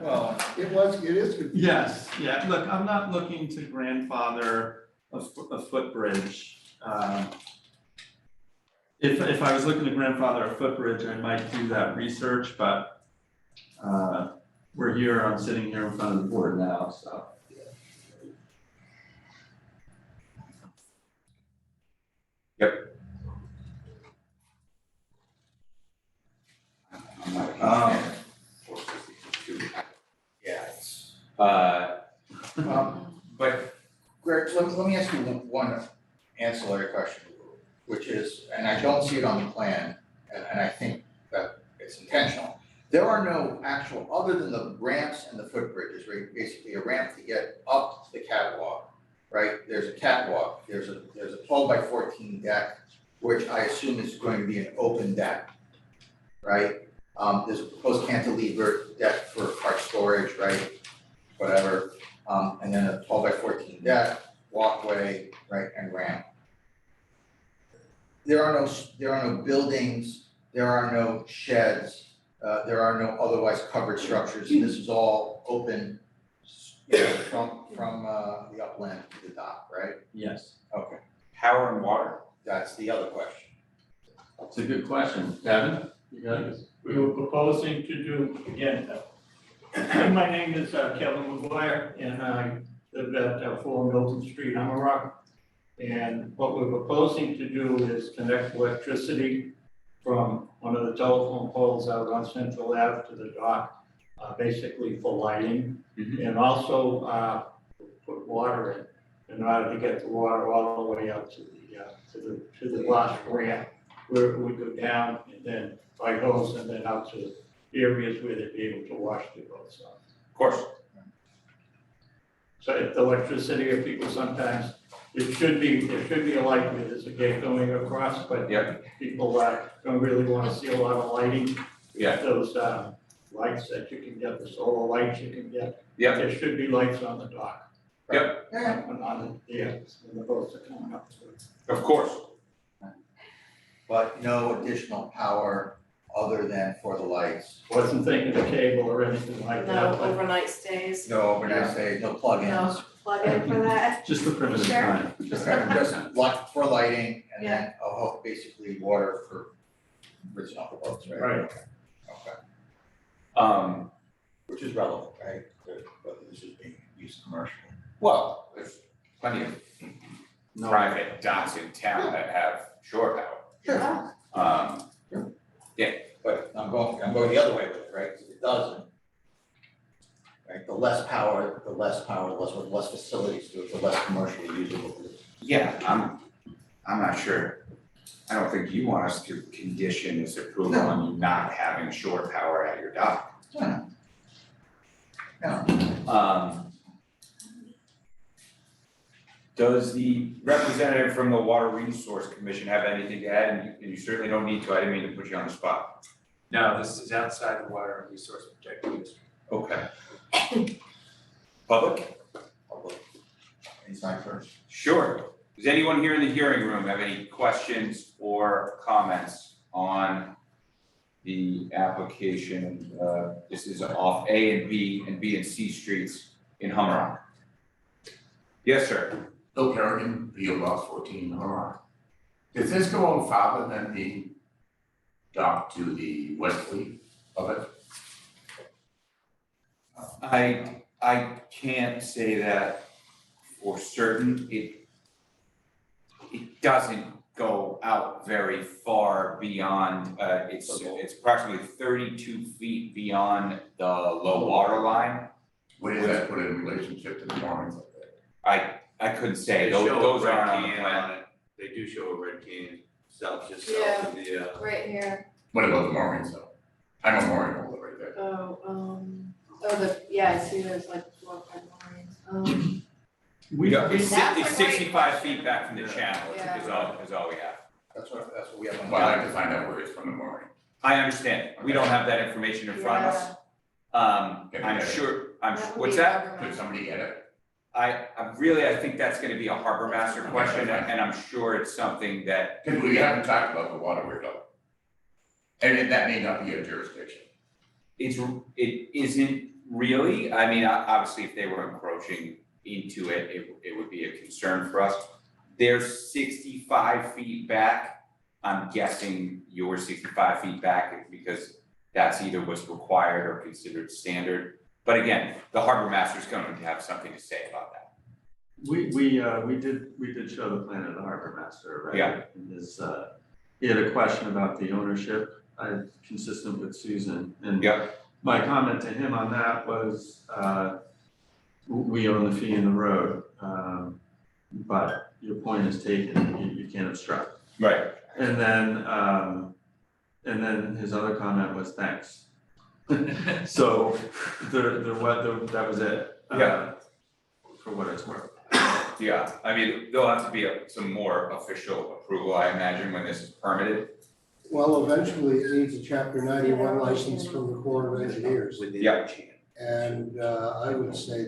Well, It is confusing. Yes, yeah, look, I'm not looking to grandfather a footbridge. If I was looking to grandfather a footbridge, I might do that research, but I'm sitting here in front of the board now, so. yeah, it's, But Greg, let me ask you one ancillary question, which is, and I don't see it on the plan, and I think that it's intentional. There are no actual, other than the ramps and the footbridges, right, basically a ramp to get up to the catwalk, right? There's a catwalk, there's a 12 by 14 deck, which I assume is going to be an open deck, right? There's a proposed cantilever deck for cart storage, right? Whatever, and then a 12 by 14 deck, walkway, right, and ramp. There are no buildings, there are no sheds, there are no otherwise covered structures. This is all open, from the upland to the dock, right? Yes. Okay, power and water? that's the other question. It's a good question. Kevin, you got it? We were proposing to do, again, my name is Kevin McGuire, and I live at 4 Milton Street, Hummerock. And what we're proposing to do is connect electricity from one of the telephone poles out on Central Ave to the dock, basically for lighting. And also put water in order to get the water all the way up to the last ramp, where we go down and then by hose and then out to areas where they'd be able to wash their boats off. Of course. So if the electricity, if people sometimes, there should be a light where there's a gate going across, but Yep. people don't really want to see a lot of lighting. Yeah. Those lights that you can get, the solar lights you can get. Yep. There should be lights on the dock. Yep. On the boats that are coming up. Of course. But no additional power other than for the lights. Wasn't thinking of cable or anything like that. No but- overnight stays, No overnight stays, no plug-ins. no plug in for that. Just the primitive Sure. kind. Just light for lighting and then basically water for rinsing off the boats, right? Right. Okay, which is relevant, right? Whether this is being used commercially. Well, there's plenty of private docks in town that have shore power. Sure. But I'm going the other way with it, right? Because if it doesn't, right, the less power, the less facilities to it, the less commercially usable it is. Yeah, I'm not sure. I don't think you want us to condition this approval on you not having shore power at your dock. No. Does the representative from the Water Resource Commission have anything to add? And you certainly don't need to, I didn't mean to put you on the spot. No, this is outside the Water and Resource Protection District. Okay. Public? Inside first. Sure. Does anyone here in the hearing room have any questions or comments on the application? This is off A and B and C streets in Hummerock. Yes, sir. Bill Kerrigan, PO Box 14, Hummerock. Does this go on farther than the dock to the westerly of it? I can't say that for certain. It doesn't go out very far beyond, it's approximately 32 feet beyond the low water line. Where does that put it in relationship to the moorings up there? I couldn't say, They those show a red aren't on the can plan. on it. They do show a red can just Yeah. south of the, Right here, What about the moorings though? I know mooring over right there. I see there's like 4 or 5 lines, It's That's a great 65 feet back from the channel Yeah. is all we have. That's what we have on. Well, I'd like to find out where it's from the mooring. I understand, we don't have that information in front of us. Can I'm we get it? sure, That would what's be that? government. Could somebody get it? I think that's gonna be a harbor master question, and I'm sure it's something that, Because we haven't talked about the waterway though. And that may not be a jurisdiction. it isn't really, I mean, obviously, if they were encroaching into it, it would be a concern for us. They're 65 feet back, I'm guessing you're 65 feet back because that's either what's required or considered standard. But again, the harbor master's going to have something to say about that. We did show the plan of the harbor master, right? Yeah. And his, he had a question about the ownership, consistent with Susan, and Yeah. my comment to him on that was, we own the fee in the road, but your point is taken, you can't obstruct. Right. And then his other comment was thanks. So that was it. Yeah. For what it's worth. Yeah, I mean, there'll have to be some more official approval, I imagine, when this is permitted. Well, eventually it needs a chapter 91 license from the Corps of Engineers. Yeah. And I would say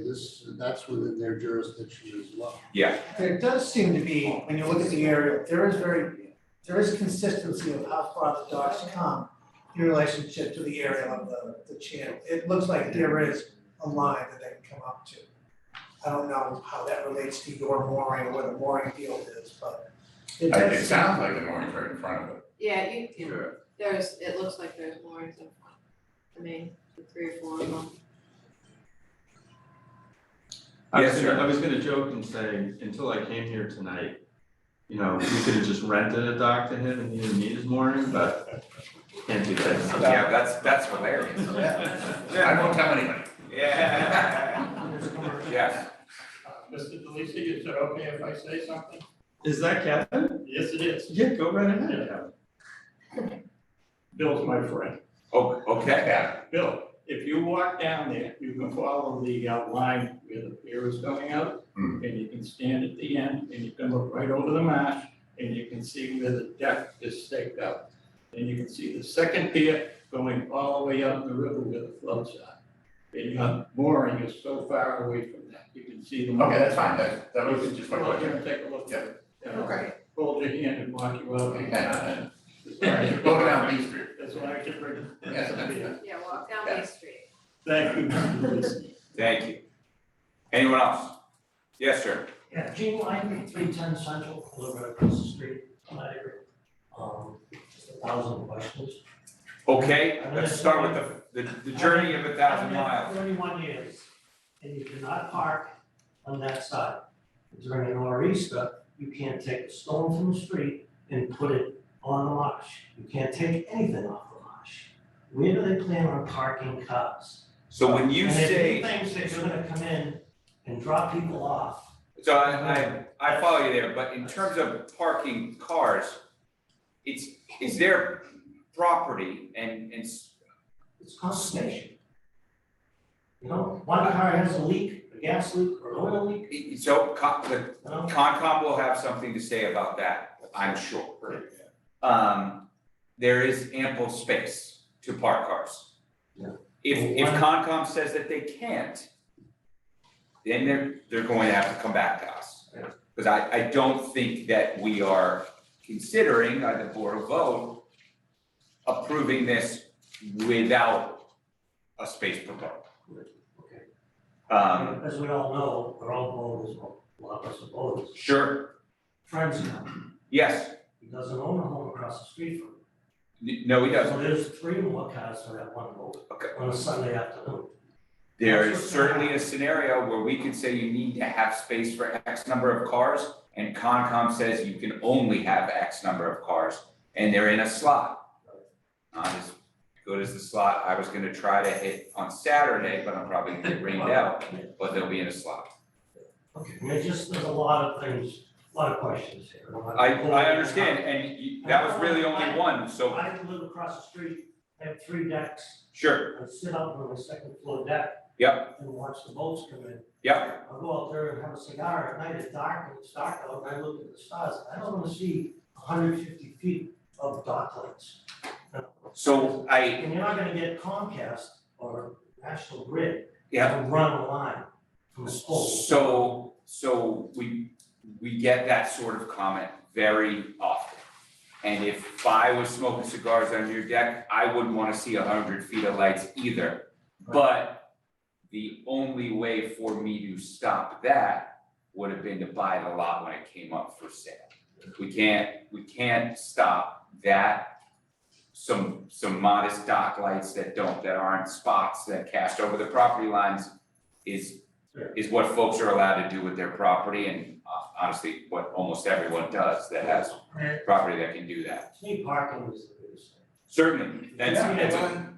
that's within their jurisdiction as well. Yeah. There does seem to be, when you look at the area, there is consistency of how far the docks come in relationship to the area of the channel. It looks like there is a line that they can come up to. I don't know how that relates to your mooring or where the mooring field is, but it does. It sounds like the moorings right in front of it. Yeah, it looks like there's moorings in front. I mean, the 3 or 4 of them. I was gonna joke and say, until I came here tonight, you know, we could have just rented a dock to him and he didn't need his mooring, but can't do that. Yeah, that's hilarious. I won't tell anybody. Yeah. Yes. Mr. DeLisi, is it okay if I say something? Is that Kevin? Yes, it is. Yeah, go right ahead, Kevin. Bill's my friend. Oh, okay. Yeah. Bill, if you walk down there, you can follow the line where the pier is going out. Hmm. And you can stand at the end and you can look right over the marsh and you can see where the deck is staked out. And you can see the second pier going all the way up the river where the floats are. And your mooring is so far away from that, you can see the. Okay, that's fine, that You was can just my go out question. there and take a look at it. Okay. Hold your hand and walk you out. Okay. Go down B Street. That's why I can bring it. Yeah, walk down Main Street. Thank you, Mr. DeLisi. Thank you. Anyone else? Yes, sir. Yeah, Gene Lyman, 310 Central, I live right across the street from that area. Just 1,000 questions. Okay, let's start with the journey of 1,000 miles. 31 years, and you cannot park on that side. During a nor'easter, you can't take a stone from the street and put it on the marsh. You can't take anything off the marsh. Where do they plan on parking cars? So when you say. And if he thinks that you're gonna come in and drop people off. So I follow you there, but in terms of parking cars, it's their property and It's conservation. You know, one car has a leak, a gas leak or an oil leak. so the Concom will have something to say about that, I'm sure. There is ample space to park cars. Yeah. If Concom says that they can't, then they're going to have to come back to us. Because I don't think that we are considering, the board will vote, approving this without a space proposed. Okay. Um, As we all know, we're all voters, a lot of us are voters. sure, Friends now, yes, he doesn't own a home across the street from him. no, he doesn't. So there's 3 more cars for that one vote Okay. on a Sunday afternoon. There is certainly a scenario where we could say you need to have space for X number of cars, and Concom says you can only have X number of cars, and they're in a slot. Not as good as the slot I was gonna try to hit on Saturday, but I'm probably gonna get rained out, but they'll be in a slot. Okay, I mean, just, there's a lot of things, a lot of questions here. I understand, and that was really only one, so, I live across the street, I have 3 decks, sure, I sit out on the second floor deck. Yep. And watch the boats come in. yep, I'll go out there and have a cigar at night, it's dark, and it's dark out, and I look at the stars, I don't wanna see 150 feet of docklands. so And you're not gonna get Comcast or National Grid yeah, to run a line from a pole. So we get that sort of comment very often. And if I was smoking cigars on your deck, I wouldn't wanna see 100 feet of lights either. But the only way for me to stop that would have been to buy the lot when it came up for sale. We can't stop that. Some modest dock lights that aren't spots that cast over the property lines is what folks are allowed to do with their property, and honestly, what almost everyone does that has property that can do that. To me, parking is the biggest thing. Certainly, that's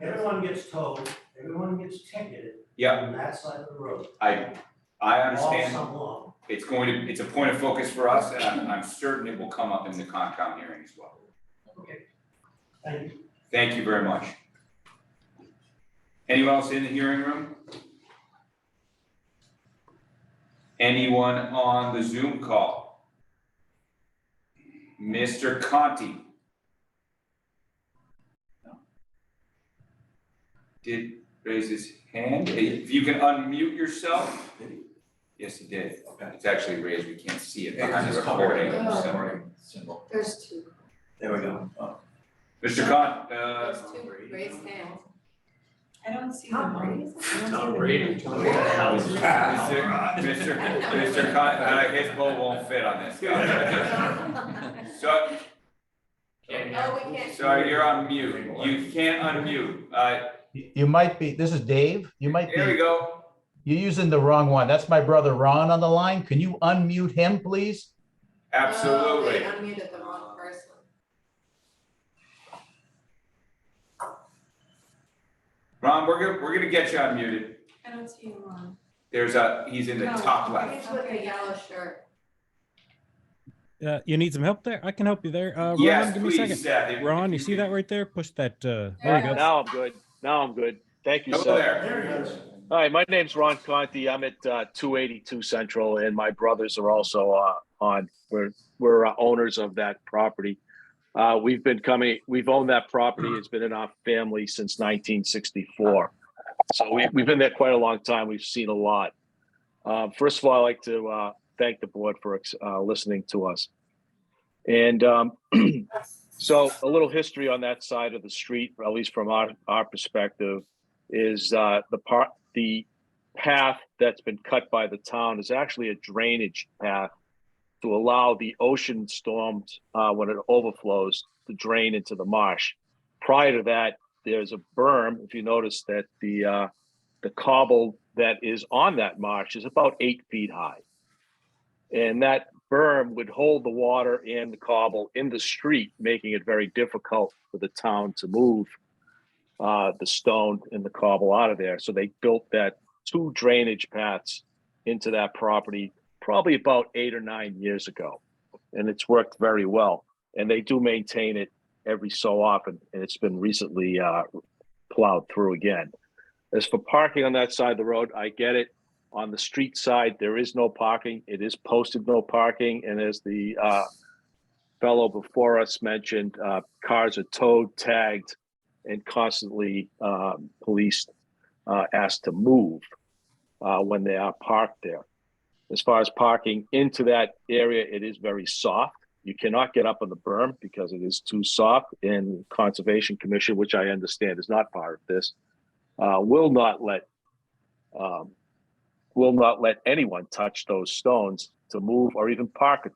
Everyone gets towed, everyone gets ticketed yeah, on that side of the road. I All understand. summer long. It's a point of focus for us, and I'm certain it will come up in the Concom hearing as well. Okay. Thank you. Thank you very much. Anyone else in the hearing room? Anyone on the Zoom call? Mr. Conti? No. Did raise his hand. If you can unmute yourself. Yes, he did. It's actually raised. We can't see it behind the recording. Symbol. There's two. There we go. Oh. Mr. Con, There's two raised hands. I don't see them raised. Tom Brady. Mr. Con, his vote won't fit on this. So, Oh, we can't. so you're on mute. You can't unmute. You might be, this is Dave, you might There we be, go. you're using the wrong one. That's my brother Ron on the line. Can you unmute him, please? Absolutely. Oh, they unmuted the wrong person. Ron, we're gonna get you unmuted. I don't see you on. He's in the top left. He's with the yellow shirt. You need some help there? I can help you there. Ron, Yes, give me a please. second. Ron, you see that right there? Push that, there you go. Now I'm good. Thank you, Hello sir. there. There he is. Hi, my name's Ron Conti. I'm at 282 Central, and my brothers are also on. We're owners of that property. We've owned that property. It's been in our family since 1964. So we've been there quite a long time. We've seen a lot. First of all, I'd like to thank the board for listening to us. And so a little history on that side of the street, at least from our perspective, is the path that's been cut by the town is actually a drainage path to allow the ocean storms, when it overflows, to drain into the marsh. Prior to that, there's a berm. If you notice that the cobble that is on that marsh is about 8 feet high. And that berm would hold the water and the cobble in the street, making it very difficult for the town to move the stone and the cobble out of there. So they built that 2 drainage paths into that property probably about 8 or 9 years ago. And it's worked very well. And they do maintain it every so often. And it's been recently plowed through again. As for parking on that side of the road, I get it. On the street side, there is no parking. It is posted no parking. And as the fellow before us mentioned, cars are towed, tagged, and constantly policed, asked to move when they are parked there. As far as parking into that area, it is very soft. You cannot get up on the berm because it is too soft, and Conservation Commission, which I understand is not part of this, will not let anyone touch those stones to move or even park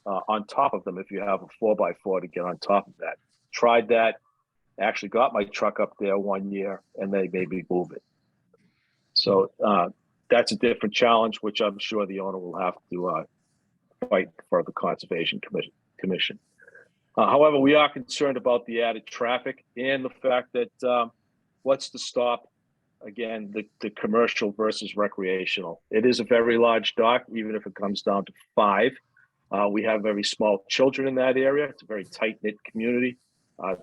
on top of them if you have a 4x4 to get on top of that. Tried that, actually got my truck up there one year, and they made me move it. So that's a different challenge, which I'm sure the owner will have to fight for the Conservation Commission. However, we are concerned about the added traffic and the fact that what's to stop, again, the commercial versus recreational. It is a very large dock, even if it comes down to 5. We have very small children in that area. It's a very tight-knit community.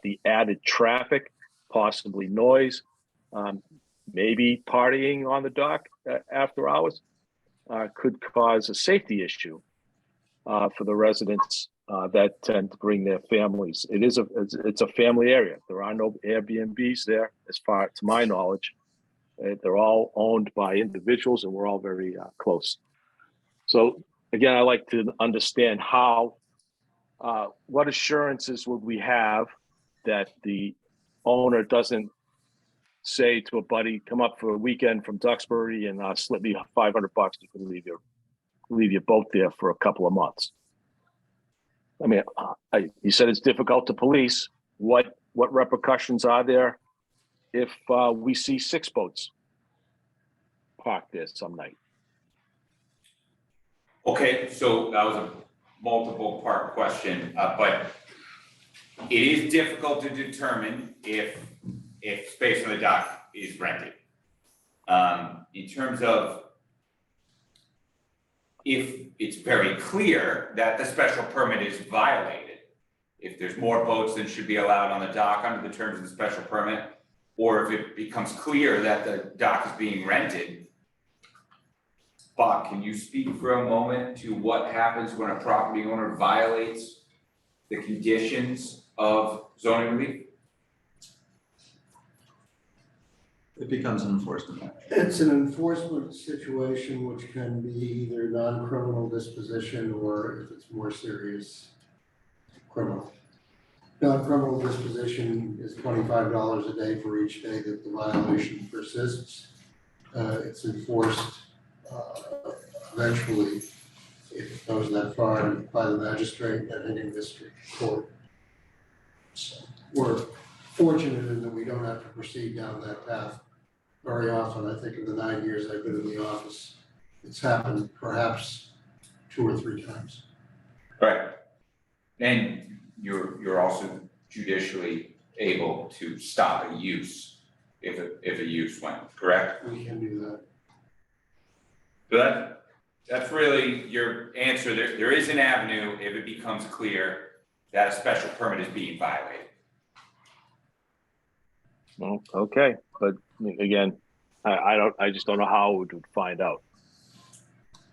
The added traffic, possibly noise, maybe partying on the dock after hours, could cause a safety issue for the residents that tend to bring their families. It's a family area. There are no Airbnbs there, as far to my knowledge. They're all owned by individuals and we're all very close. So again, I'd like to understand how, what assurances would we have that the owner doesn't say to a buddy, come up for a weekend from Duxbury and slip me $500, you can leave your boat there for a couple of months. I mean, you said it's difficult to police. What repercussions are there if we see 6 boats parked there some night? Okay, so that was a multiple part question, but it is difficult to determine if space on the dock is rented. In terms of if it's very clear that the special permit is violated, if there's more boats than should be allowed on the dock under the terms of the special permit, or if it becomes clear that the dock is being rented. Bob, can you speak for a moment to what happens when a property owner violates the conditions of zoning relief? It becomes an enforcement action. It's an enforcement situation which can be either non-criminal disposition or, if it's more serious, criminal. Non-criminal disposition is $25 a day for each day that the violation persists. It's enforced eventually, if it goes that far, by the magistrate and any district court. So we're fortunate in that we don't have to proceed down that path very often. I think in the 9 years I've been in the office, it's happened perhaps 2 or 3 times. Right. And you're also judicially able to stop a use if a use went, correct? We can do that. So that's really your answer. There is an avenue if it becomes clear that a special permit is being violated. Well, okay, but again, I just don't know how we would find out,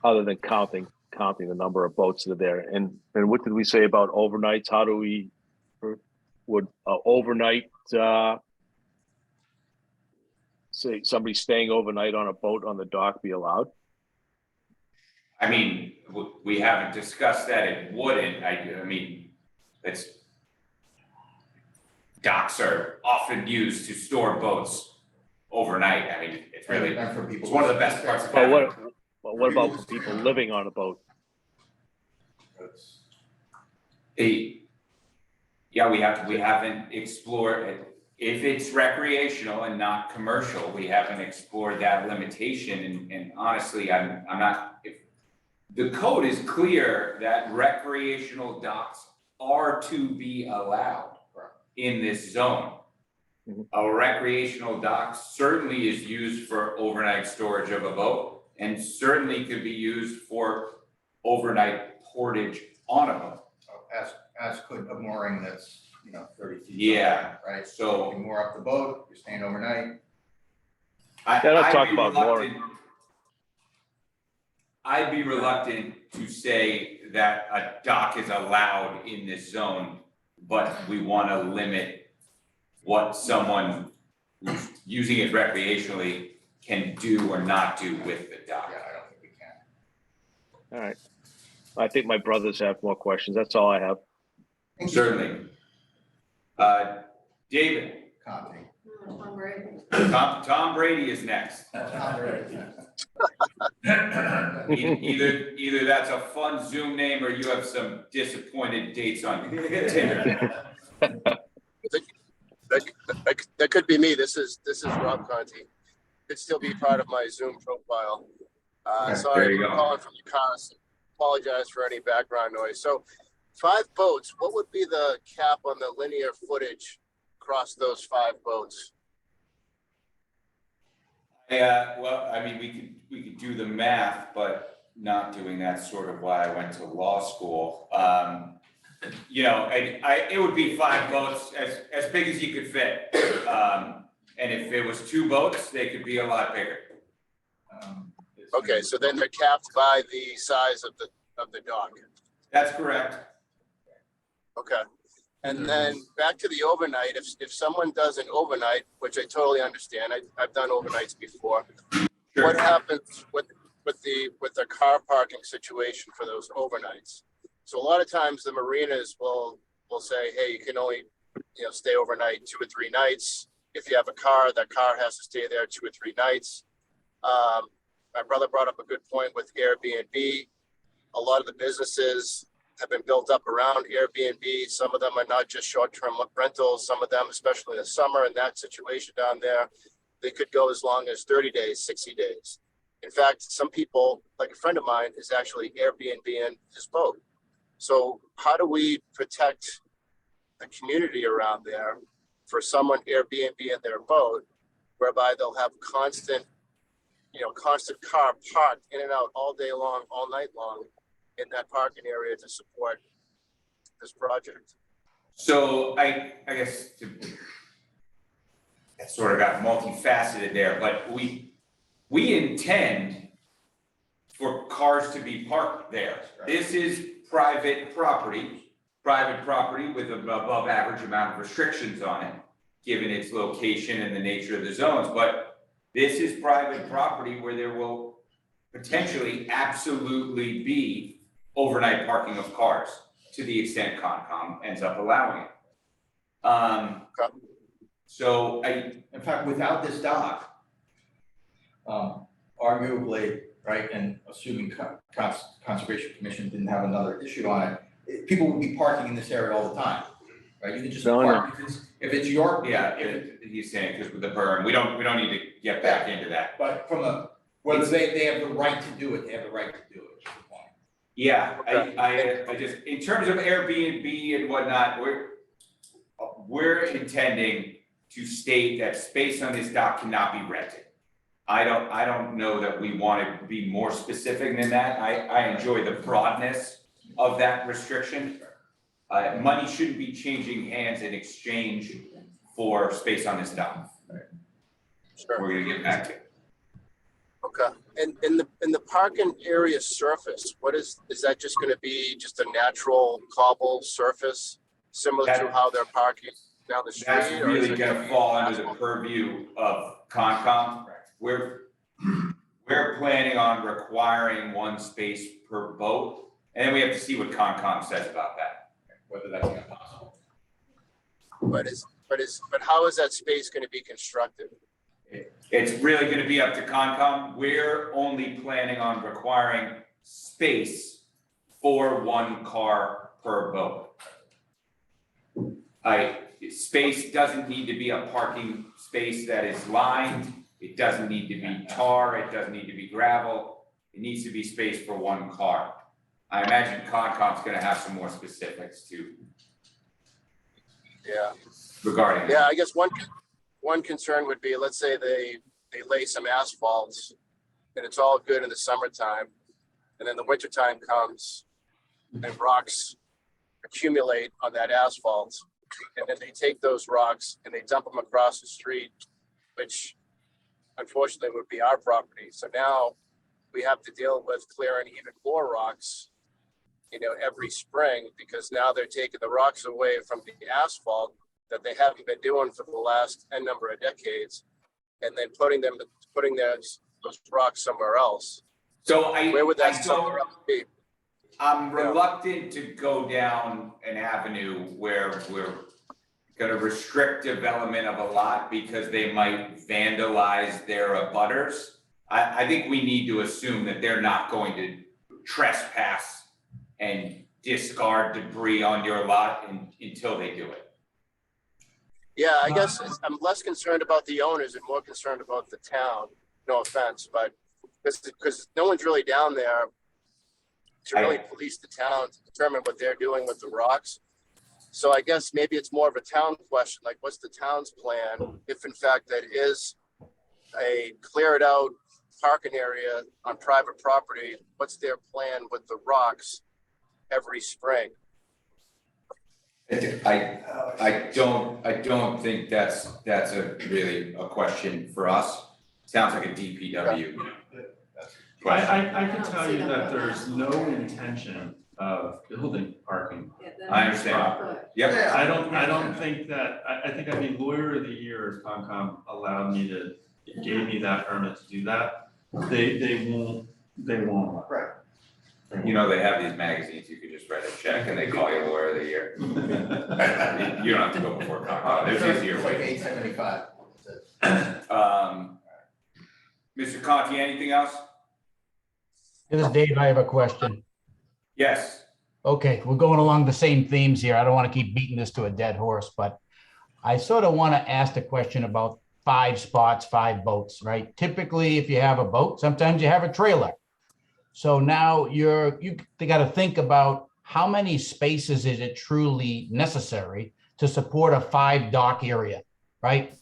other than counting the number of boats that are there. And what did we say about overnights? How do we would overnight say somebody staying overnight on a boat on the dock be allowed? I mean, we haven't discussed that. It wouldn't. I mean, docks are often used to store boats overnight. I mean, it's really, And for people. it's one of the best parts of But having. what about for people living on a boat? Yeah, we haven't explored it. If it's recreational and not commercial, we haven't explored that limitation. And honestly, I'm not, if the code is clear that recreational docks are to be allowed in this zone. A recreational dock certainly is used for overnight storage of a boat and certainly could be used for overnight portage on a boat. As could a mooring that's, 30 feet. Yeah. Long, right? So you moor up the boat, you're staying overnight. I'd be reluctant to say that a dock is allowed in this zone, but we want to limit what someone who's using it recreationally can do or not do with the dock. Yeah, I don't think we can. All right. I think my brothers have more questions. That's all I have. Certainly. David. Conti. Tom Brady. Tom Brady is next. Either that's a fun Zoom name or you have some disappointed dates on Tinder. That could be me. This is Rob Conti. Could still be part of my Zoom profile. Sorry, I'm calling from the car. So apologize for any background noise. So 5 boats, what would be the cap on the linear footage across those 5 boats? Yeah, well, I mean, we could do the math, but not doing that sort of why I went to law school. It would be 5 boats as big as you could fit. And if it was 2 boats, they could be a lot bigger. Okay, so then they're capped by the size of the dock. That's correct. Okay. And then back to the overnight, if someone does an overnight, which I totally understand, I've done overnights before. Sure. What happens with the car parking situation for those overnights? So a lot of times the marinas will say, hey, you can only, stay overnight 2 or 3 nights. If you have a car, that car has to stay there 2 or 3 nights. My brother brought up a good point with Airbnb. A lot of the businesses have been built up around Airbnb. Some of them are not just short-term rentals. Some of them, especially in the summer, in that situation down there, they could go as long as 30 days, 60 days. In fact, some people, like a friend of mine, is actually Airbnb-ing his boat. So how do we protect the community around there for someone Airbnb in their boat, whereby they'll have constant car parked in and out all day long, all night long in that parking area to support this project? So I guess that sort of got multifaceted there, but we intend for cars to be parked there. This is private property with above average amount of restrictions on it, given its location and the nature of the zones. But this is private property where there will potentially absolutely be overnight parking of cars to the extent Concom ends up allowing it. So In fact, without this dock, arguably, right, and assuming Conservation Commission didn't have another issue on it, people would be parking in this area all the time, right? You can just park if it's your. Yeah, he's saying, because with the berm, we don't need to get back into that. But from whether they have the right to do it, they have the right to do it, is the point. Yeah, I just, in terms of Airbnb and whatnot, we're intending to state that space on this dock cannot be rented. I don't know that we want to be more specific than that. I enjoy the broadness of that restriction. Money shouldn't be changing hands in exchange for space on this dock. Sure. We're gonna get back to it. Okay, and in the parking area surface, is that just gonna be just a natural cobble surface, similar to how they're parking down the street? That's really gonna fall under the purview of Concom. We're planning on requiring 1 space per boat, and then we have to see what Concom says about that, whether that's even possible. But how is that space gonna be constructed? It's really gonna be up to Concom. We're only planning on requiring space for 1 car per boat. Space doesn't need to be a parking space that is lined. It doesn't need to be tar. It doesn't need to be gravel. It needs to be space for 1 car. I imagine Concom's gonna have some more specifics too. Yeah. Regarding that. Yeah, I guess one concern would be, let's say they lay some asphalt and it's all good in the summertime, and then the wintertime comes and rocks accumulate on that asphalt, and then they take those rocks and they dump them across the street, which unfortunately would be our property. So now we have to deal with clearing even more rocks, every spring, because now they're taking the rocks away from the asphalt that they haven't been doing for the last N number of decades, and then putting those rocks somewhere else. So where would that somewhere else be? I'm reluctant to go down an avenue where we're gonna restrict development of a lot because they might vandalize their abutters. I think we need to assume that they're not going to trespass and discard debris on your lot until they do it. Yeah, I guess I'm less concerned about the owners and more concerned about the town. No offense, but because no one's really down there to really police the town to determine what they're doing with the rocks. So I guess maybe it's more of a town question, like what's the town's plan if in fact that is a cleared out parking area on private property? What's their plan with the rocks every spring? I don't think that's really a question for us. Sounds like a DPW. I can tell you that there's no intention of building parking. Yeah, then I understand. but- Yep. I don't think that, I think I'd be lawyer of the year if Concom allowed me to, gave me that permit to do that. They won't. Right. You know, they have these magazines, you could just write a check and they call you lawyer of the year. You don't have to go before Concom, there's easier It's like ways. $8.75. Mr. Conti, anything else? This is Dave. I have a question. Yes. Okay, we're going along the same themes here. I don't want to keep beating this to a dead horse, but I sort of want to ask the question about 5 spots, 5 boats, right? Typically, if you have a boat, sometimes you have a trailer. So now they got to think about how many spaces is it truly necessary to support a 5 dock area, right?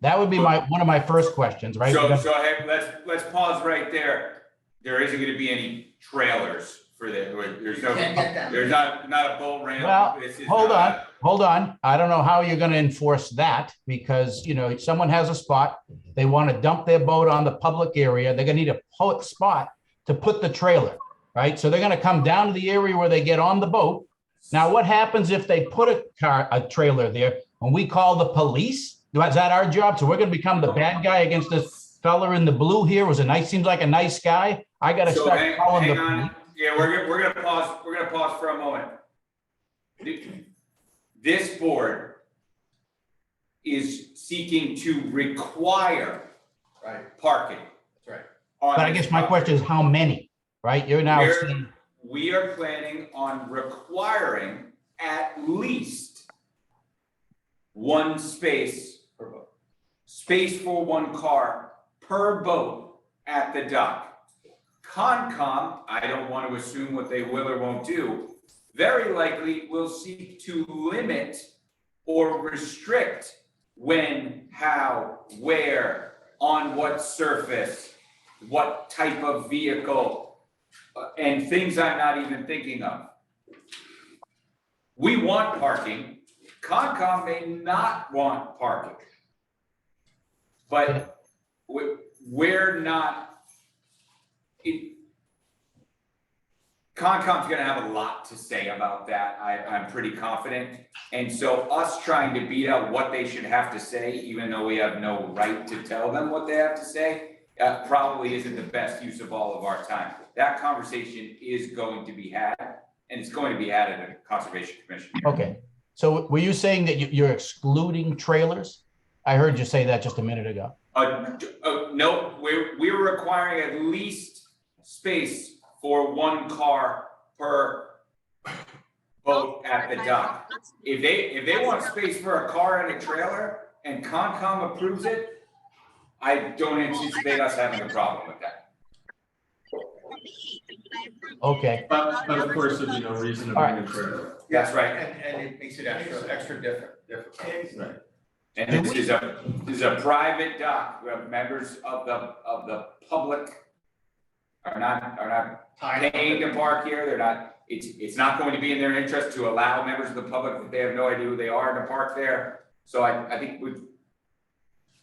That would be one of my first questions, right? So hey, let's pause right there. There isn't gonna be any trailers for the, there's no, there's not a boat ramp. Well, This is hold not on. I don't know how you're going to enforce that because, someone has a spot, they want to dump their boat on the public area. They're going to need a spot to put the trailer, right? So they're going to come down to the area where they get on the boat. Now, what happens if they put a trailer there and we call the police? Is that our job? So we're going to become the bad guy against this fella in the blue here? Seems like a nice guy. I got to So start calling hang the on. police. Yeah, we're gonna pause for a moment. This board is seeking to require parking. That's right. But I guess my question is how many, right? You're now saying. We are planning on requiring at least 1 space per boat. Space for 1 car per boat at the dock. Concom, I don't want to assume what they will or won't do, very likely will seek to limit or restrict when, how, where, on what surface, what type of vehicle, and things I'm not even thinking of. We want parking. Concom may not want parking. But we're not. Concom's gonna have a lot to say about that, I'm pretty confident. And so us trying to beat out what they should have to say, even though we have no right to tell them what they have to say, probably isn't the best use of all of our time. That conversation is going to be had, and it's going to be had at a Conservation Commission. Okay, so were you saying that you're excluding trailers? I heard you say that just a minute ago. No, we're requiring at least space for 1 car per boat at the dock. If they want space for a car and a trailer and Concom approves it, I don't anticipate us having a problem with that. Okay. But of course, there'd be no reason to bring a trailer. That's right. And it makes it extra difficult. Right. And this is a private dock, where members of the public are not paying to park here, they're not, it's not going to be in their interest to allow members of the public, if they have no idea who they are, to park there. So I think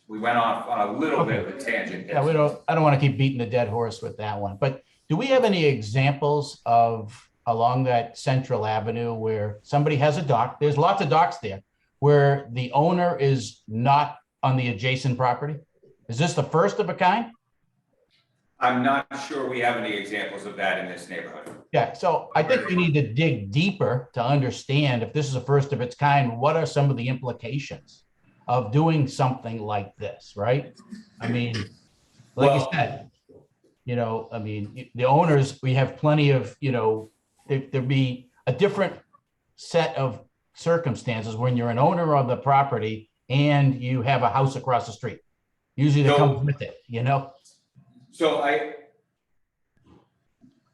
we went off on a little bit of a tangent. Yeah, I don't want to keep beating the dead horse with that one, but do we have any examples of along that Central Avenue where somebody has a dock? There's lots of docks there where the owner is not on the adjacent property. Is this the first of a kind? I'm not sure we have any examples of that in this neighborhood. Yeah, so I think we need to dig deeper to understand if this is a first of its kind, what are some of the implications of doing something like this, right? I mean, like you said, the owners, we have plenty of, there'd be a different set of circumstances when you're an owner of the property and you have a house across the street. Usually that comes with it, So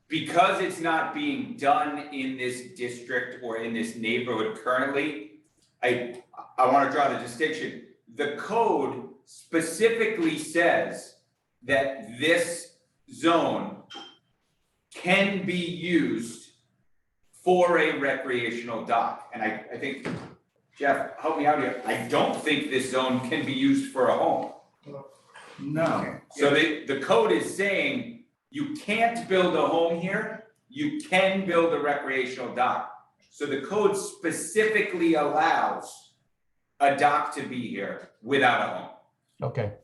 because it's not being done in this district or in this neighborhood currently, I want to draw the distinction. The code specifically says that this zone can be used for a recreational dock. And I think, Jeff, help me out here. I don't think this zone can be used for a home. No. So the code is saying you can't build a home here. you can build a recreational dock. So the code specifically allows a dock to be here without a home. Okay.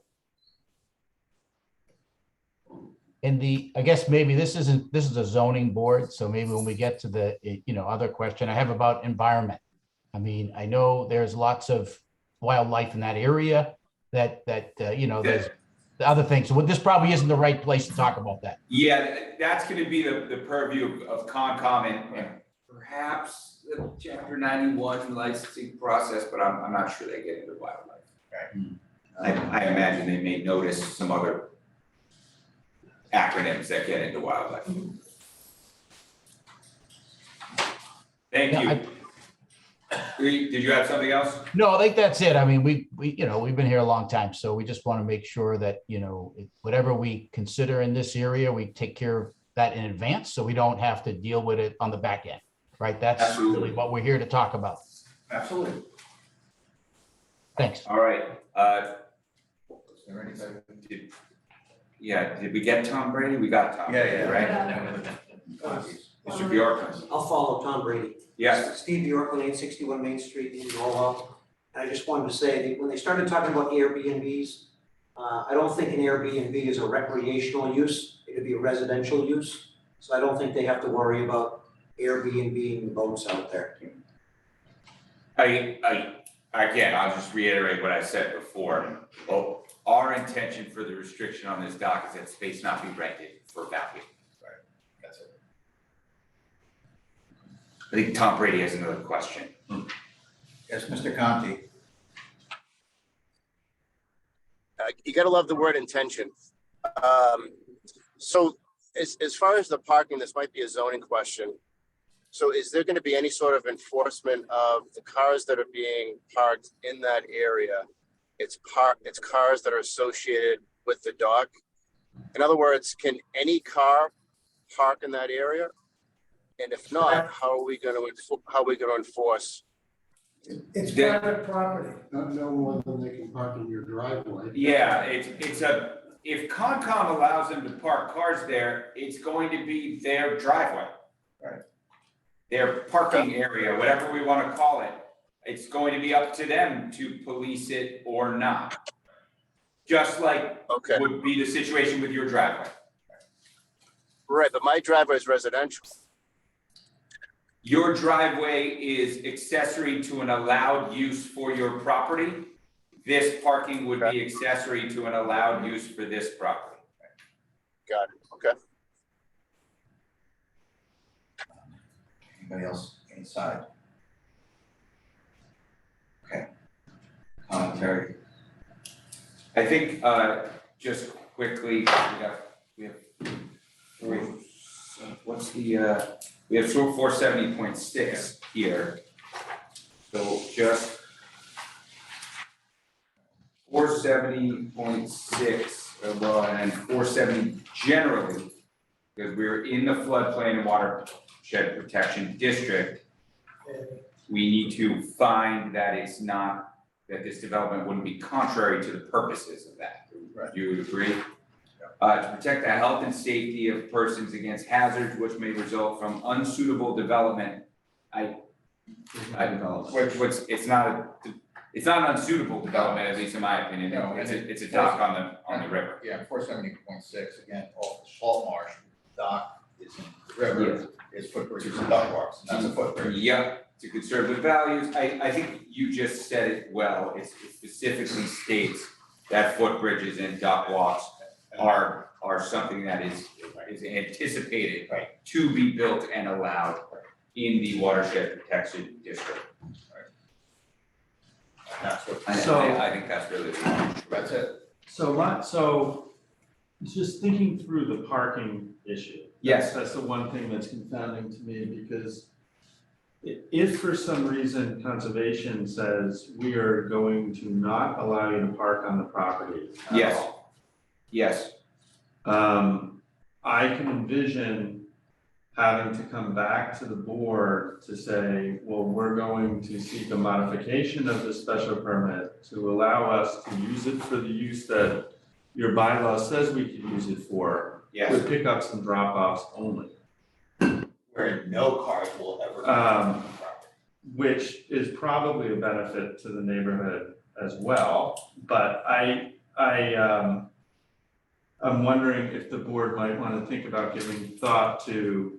And I guess maybe this is a zoning board, so maybe when we get to the, other question I have about environment. I mean, I know there's lots of wildlife in that area that there's the other things. So this probably isn't the right place to talk about that. Yeah, that's gonna be the purview of Concom and perhaps the chapter 91 licensing process, but I'm not sure they get into wildlife. I imagine they may notice some other acronyms that get into wildlife. Thank you. Did you have something else? No, I think that's it. I mean, we've been here a long time, so we just want to make sure that, whatever we consider in this area, we take care of that in advance, so we don't have to deal with it on the back end, right? That's really what we're here to talk about. Absolutely. Thanks. All right. Is there anything? Did we get Tom Brady? We got Tom Brady, right? Mr. Bjork. I'll follow Tom Brady. Yes. Steve Bjork, 861 Main Street in Norwell. And I just wanted to say that when they started talking about Airbnbs, I don't think an Airbnb is a recreational use. It could be a residential use. So I don't think they have to worry about Airbnb boats out there. Again, I'll just reiterate what I said before. Well, our intention for the restriction on this dock is that space not be rented for value. Right, that's it. I think Tom Brady has another question. Yes, Mr. Conti. You gotta love the word intention. So as far as the parking, this might be a zoning question. So is there gonna be any sort of enforcement of the cars that are being parked in that area? It's cars that are associated with the dock. In other words, can any car park in that area? And if not, how are we gonna enforce? It's private property. Not no more than they can park in your driveway. Yeah, if Concom allows them to park cars there, it's going to be their driveway. Right. Their parking area, whatever we wanna call it, it's going to be up to them to police it or not. Just like would be the situation with your driveway. Right, but my driveway is residential. Your driveway is accessory to an allowed use for your property. This parking would be accessory to an allowed use for this property. Got it, okay. Anybody else inside? Okay. Commentary. I think, just quickly, we have what's the, we have 470.6 here. So just 470.6, well, and 470 generally, because we're in the floodplain and watershed protection district. We need to find that it's not, that this development wouldn't be contrary to the purposes of that. Right. You would agree? To protect the health and safety of persons against hazards which may result from unsuitable development. It's not an unsuitable development, at least in my opinion. No, It's a dock on the river. Yeah, 470.6, again, off the salt marsh, dock is in the river, is footbridges and duck walks, and that's a footbridge. Yep, to conservative values. I think you just said it well. It specifically states that footbridges and dock walks are something that is anticipated to be built and allowed in the watershed protection district. That's what. I think that's really That's it. So just thinking through the parking issue. Yes. That's the one thing that's confounding to me, because if for some reason conservation says we are going to not allow you to park on the property at all. Yes. I can envision having to come back to the board to say, well, we're going to seek a modification of the special permit to allow us to use it for the use that your bylaw says we can use it for. Yes. With pickups and drop-offs only. Where no cars will ever. Which is probably a benefit to the neighborhood as well, but I'm wondering if the board might want to think about giving thought to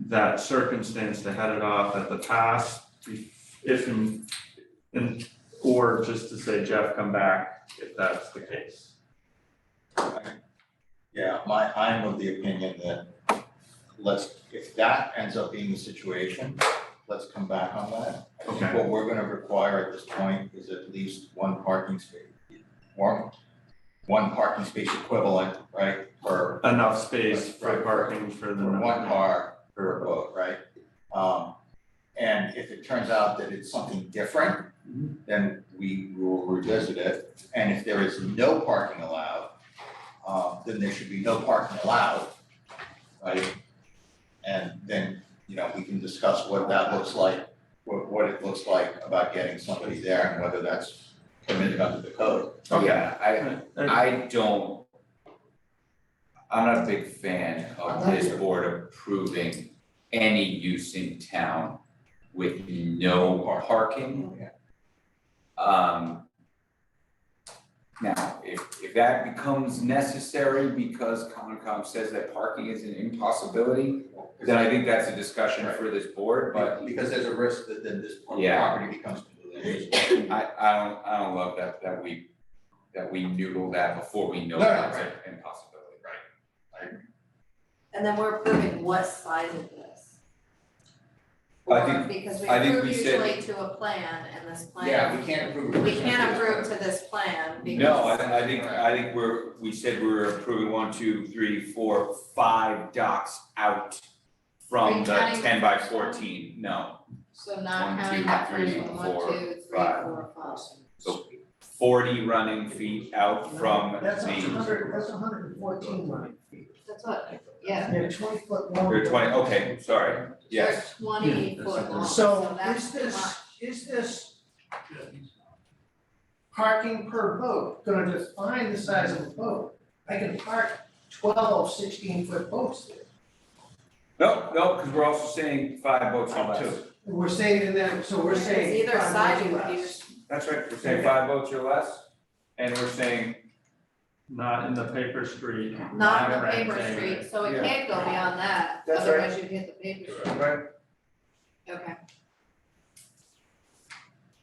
that circumstance to head it off at the pass, if and or just to say, Jeff, come back if that's the case. Yeah, I'm of the opinion that if that ends up being the situation, let's come back on that. I think Okay. what we're gonna require at this point is at least one parking space. One parking space equivalent, right, for. Enough space for Right, parking for the. one car per boat, right? And if it turns out that it's something different, then we will revisit it. And if there is no parking allowed, then there should be no parking allowed, right? And then, we can discuss what that looks like, what it looks like about getting somebody there and whether that's permitted under the code. Yeah, I'm not a big fan of this board approving any use in town with no parking. Now, if that becomes necessary because Concom says that parking is an impossibility, then I think that's a discussion for this board, but. Because there's a risk that then this Yeah. property becomes completely unusable. I don't love that we noodle that before we know No, that's right. an impossibility. Right. And then we're approving what size of this? I Or think- because we I think approve we said- usually to a plan and this plan. Yeah, we can't approve. We can't approve to this plan because. No, I think we said we were approving 1, 2, 3, 4, 5 docks out Are from you the counting 10 by the first one? 14, no. So not 1, counting 2, that 3, first one, 1, 4, 2, 3, 5. 4, 5. So 40 running feet out from That's the, 114 running feet. That's what, yeah. They're 20-foot long. they're 20, okay, sorry, yes. They're 20 foot long, So so that's too much. is this parking per boat gonna define the size of the boat? I can park 12 16-foot boats there. No, because we're also saying 5 boats or less. We're saying in that, so we're saying. Either five side boats you or would less. use. That's right, we're saying 5 boats or less, and we're saying, Not in the paper street. Not in the not paper renting. street, so it Yeah. can't go beyond that, That's right. otherwise you'd hit the paper street. right, Okay.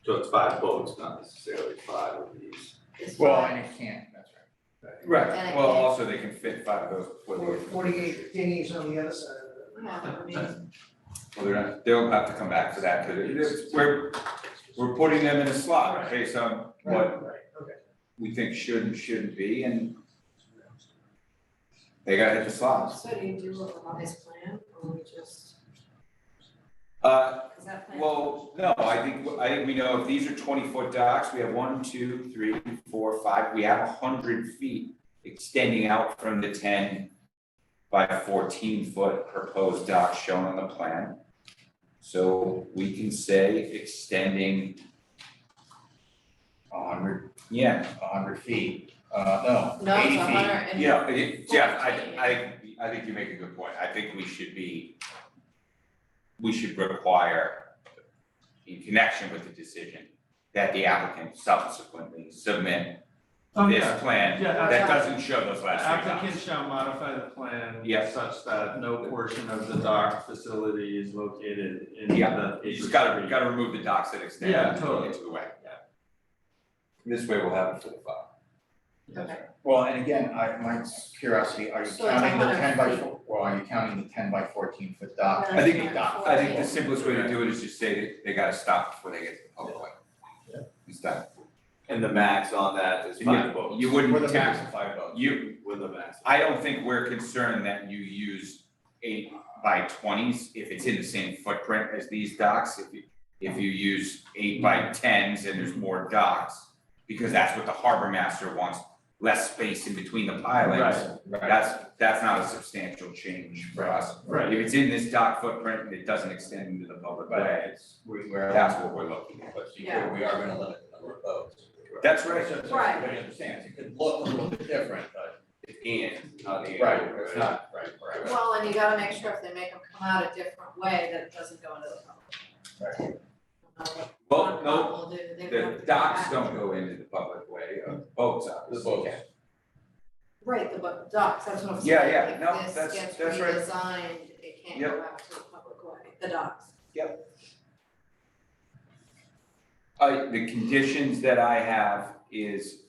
So it's 5 boats, not necessarily 5 of these. It's Well, fine. and it can't, that's right. And right, it well, can't- also they can fit 5 of those before they Or get to the 48 dinghies on the other side of it. Yeah, I mean, Well, they'll have to come back to that, because we're putting them in a slot based on what Right, okay. we think should and shouldn't be, and they gotta hit the slots. so do you do a revised plan, or we just, Uh, cause that plan. well, no, I think we know if these are 20-foot docks, we have 1, 2, 3, 4, 5, we have 100 feet extending out from the 10 by 14-foot proposed dock shown on the plan. So we can say extending 100 feet, no, No, it's 80 feet. 100 and. Yeah, Jeff, 14. I think you make a good point. I think we should require, in connection with the decision, that the applicant subsequently submit this yeah. plan Yeah, that doesn't show those The last 3 applicant docks. shall modify the plan Yeah. such that no portion of the dock facility is located in the. Yeah, you just gotta remove the docks that extend Yeah, into totally. the way. This way we'll have it for the file. Okay. Well, and again, my curiosity, are you So it's counting the 100 10 by, feet. are you counting the 10 by 14 foot dock? Yeah. I think, Dock. I think the simplest way to do it is just say they gotta stop before they get to the public way. It's done. And the max on that is 5 boats. You wouldn't With a tax, max of 5 boats. With the max. I don't think we're concerned that you use 8 by 20s if it's in the same footprint as these docks. If you use 8 by 10s and there's more docks, because that's what the harbor master wants, less space in between the pilings. That's not a substantial change for us. Right. If it's in this dock footprint and it doesn't extend into the public way, that's what we're looking at. But we are gonna limit the number of boats. That's right. So Right. everybody understands, it could look a little bit different, but. It can, not the. Right, it's not, right. Well, and you gotta make sure if they make them come out a different way that doesn't go into the public. Well, no, Will do, they the want to docks back. don't go into the public way, boats obviously can. Right, the docks, that's what I'm saying. Yeah, yeah, If no, this that's gets right. redesigned, it can't go out to the public way, the docks. The conditions that I have is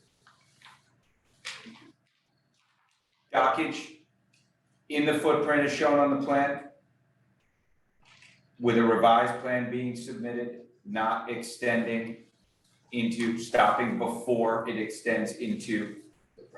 dockage in the footprint as shown on the plan, with a revised plan being submitted, not extending into, stopping before it extends into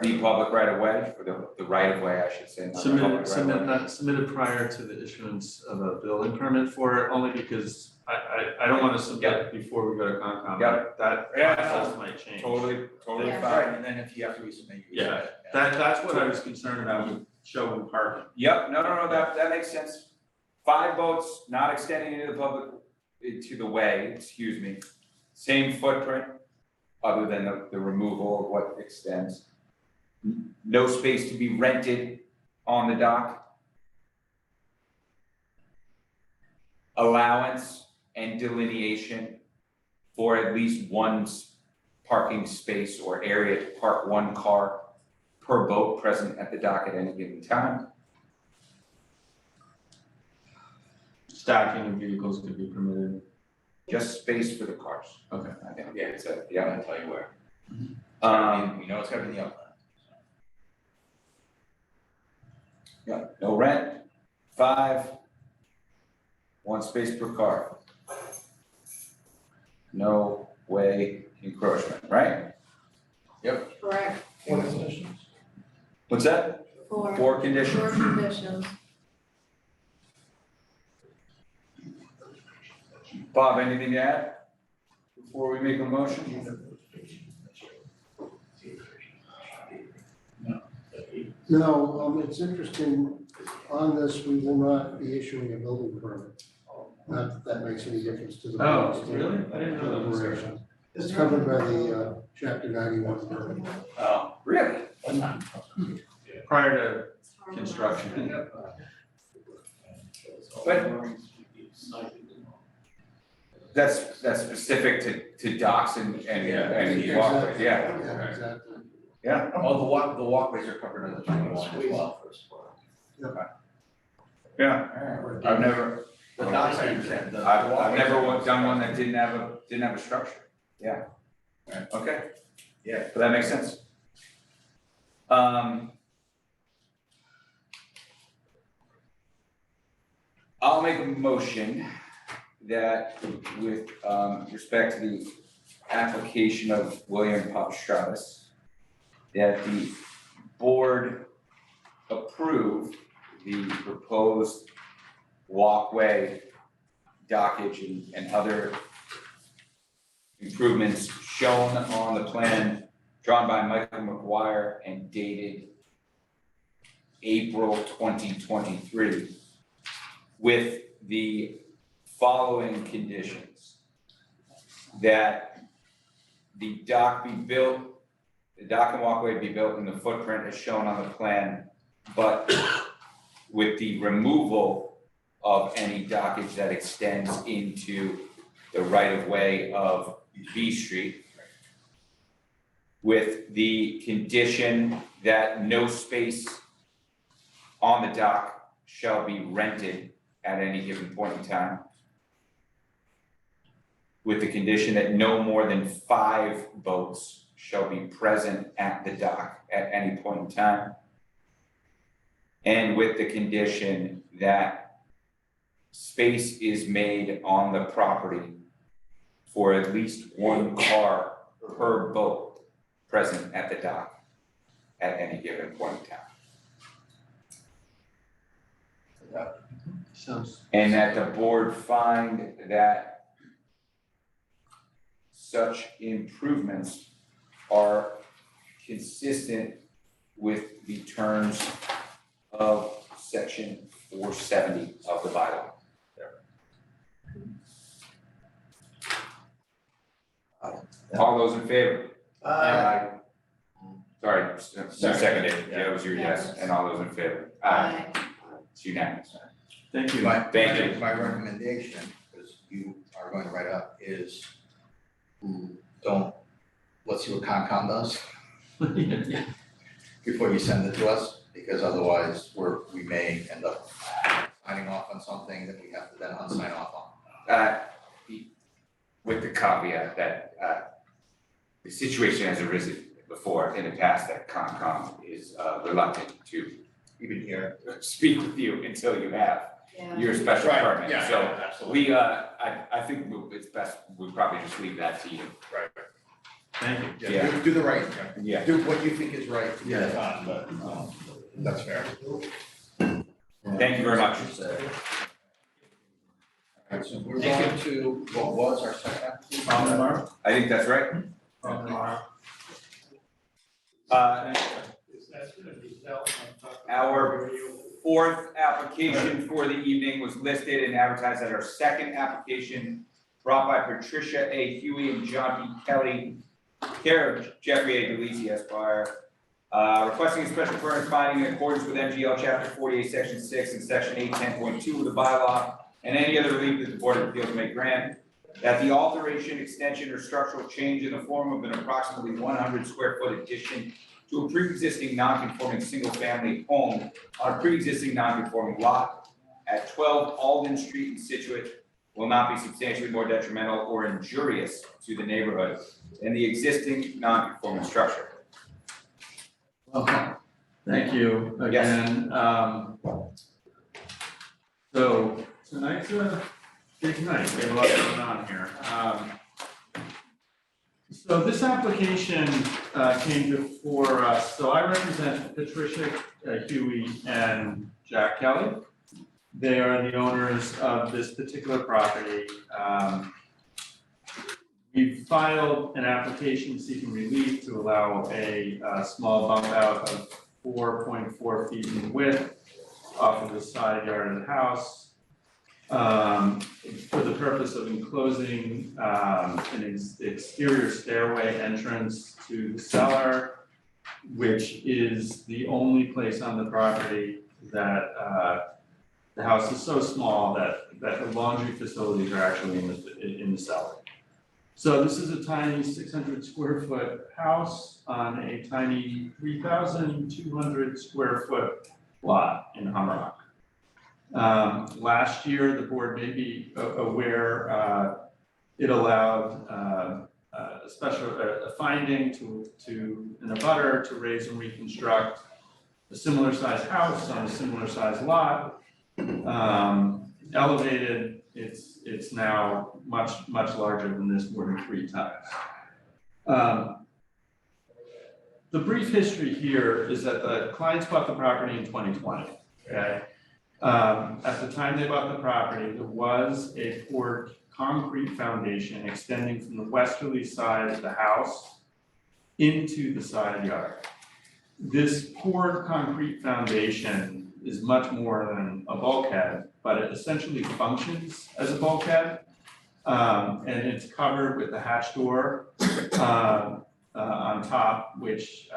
the public right of way, or the right of way, I should say, not the public right of way. Submitted prior to the issuance of a building permit for it, only because I don't wanna submit before we go to Concom. Yep. That process might change. Totally Yeah. fine. And then if you have to resubmit, you Yeah, resubmit. that's what I was concerned about with showing parking. Yep, no, that makes sense. 5 boats not extending into the public, into the way, excuse me, same footprint, other than the removal of what extends. No space to be rented on the dock. Allowance and delineation for at least one parking space or area to park one car per boat present at the dock at any given time. Stacking of vehicles could be permitted. Just space for the cars. Okay. I think, yeah, it's a, yeah, I'll tell you where. um, We know it's gotta be in the upland. yeah, no rent, 5, 1 space per car. No way encroachment, right? Correct, What conditions? What's that? 4. 4 conditions. 4 conditions. Bob, anything to add before we make a motion? No, it's interesting, on this, we will not be issuing a building permit. Not that that makes any difference to the. Oh, board's really? I didn't know that was there. deliberation. It's covered by the, chapter 91 permit. Oh, really? Prior to construction. But that's specific to docks and walkways, yeah. Yeah, exactly. Yeah, Oh, the walkways are covered under the 21 as well. yeah, I've never, The docks, I understand. I've never done one that didn't have a structure, yeah. Okay. Yeah. But that makes sense. I'll make a motion that with respect to the application of William Popstratus, that the board approve the proposed walkway, dockage, and other improvements shown on the plan drawn by Michael McGuire and dated April 2023, with the following conditions: that the dock be built, the dock and walkway be built in the footprint as shown on the plan, but with the removal of any dockage that extends into the right of way of B Street, with the condition that no space on the dock shall be rented at any given point in time, with the condition that no more than 5 boats shall be present at the dock at any point in time, and with the condition that space is made on the property for at least 1 car per boat present at the dock at any given point in time. And that the board find that such improvements are consistent with the terms of section 470 of the bylaw. All those in favor? Sorry, seconded, yeah, it was your yes, and all those in favor? Aye. It's unanimous. Thank you. Thank you. My recommendation, because you are going to write up, is let's see what Concom does before you send it to us, because otherwise we may end up signing off on something that we have to then unsign off on. With the caveat that the situation has arisen before in the past that Concom is reluctant to even here speak with you until you have your special Right, permit. yeah, So absolutely. I think it's best, we'll probably just leave that to you. Right. Thank you. Yeah. Do the right thing. Yeah. Do what you think is right to get it Yeah. done, but that's fair. Thank you very much. Alright, so we're going to what was our second application? I think that's right. Our fourth application for the evening was listed and advertised as our second application brought by Patricia A. Huey and John P. Kelly, care of Jeffrey A. DeLisi Esquire, requesting a special permit finding in accordance with MGL Chapter 48, Section 6 and Section 810.2 of the bylaw and any other relief that the Board of Appeals may grant, that the alteration, extension, or structural change in the form of an approximately 100 square foot addition to a pre-existing non-conforming single-family home on a pre-existing non-conforming lot at 12 Alden Street in Scituate will not be substantially more detrimental or injurious to the neighborhood than the existing non-conforming structure. Okay. Thank you again. So tonight's a big night. We have a lot going on here. So this application came before us. So I represent Patricia Huey and Jack Kelly. They are the owners of this particular property. We filed an application seeking relief to allow a small bump out of 4.4 feet in width off of the side yard of the house for the purpose of enclosing an exterior stairway entrance to the cellar, which is the only place on the property that the house is so small that the laundry facilities are actually in the cellar. So this is a tiny 600 square foot house on a tiny 3,200 square foot lot in Humrock. Last year, the board may be aware, it allowed a finding to an abutter to raise and reconstruct a similar size house on a similar size lot. Elevated, it's now much larger than this, more than 3 times. The brief history here is that the clients bought the property in 2020, okay? At the time they bought the property, there was a poured concrete foundation extending from the westerly side of the house into the side yard. This poured concrete foundation is much more than a bulkhead, but it essentially functions as a bulkhead. And it's covered with a hatch door on top, which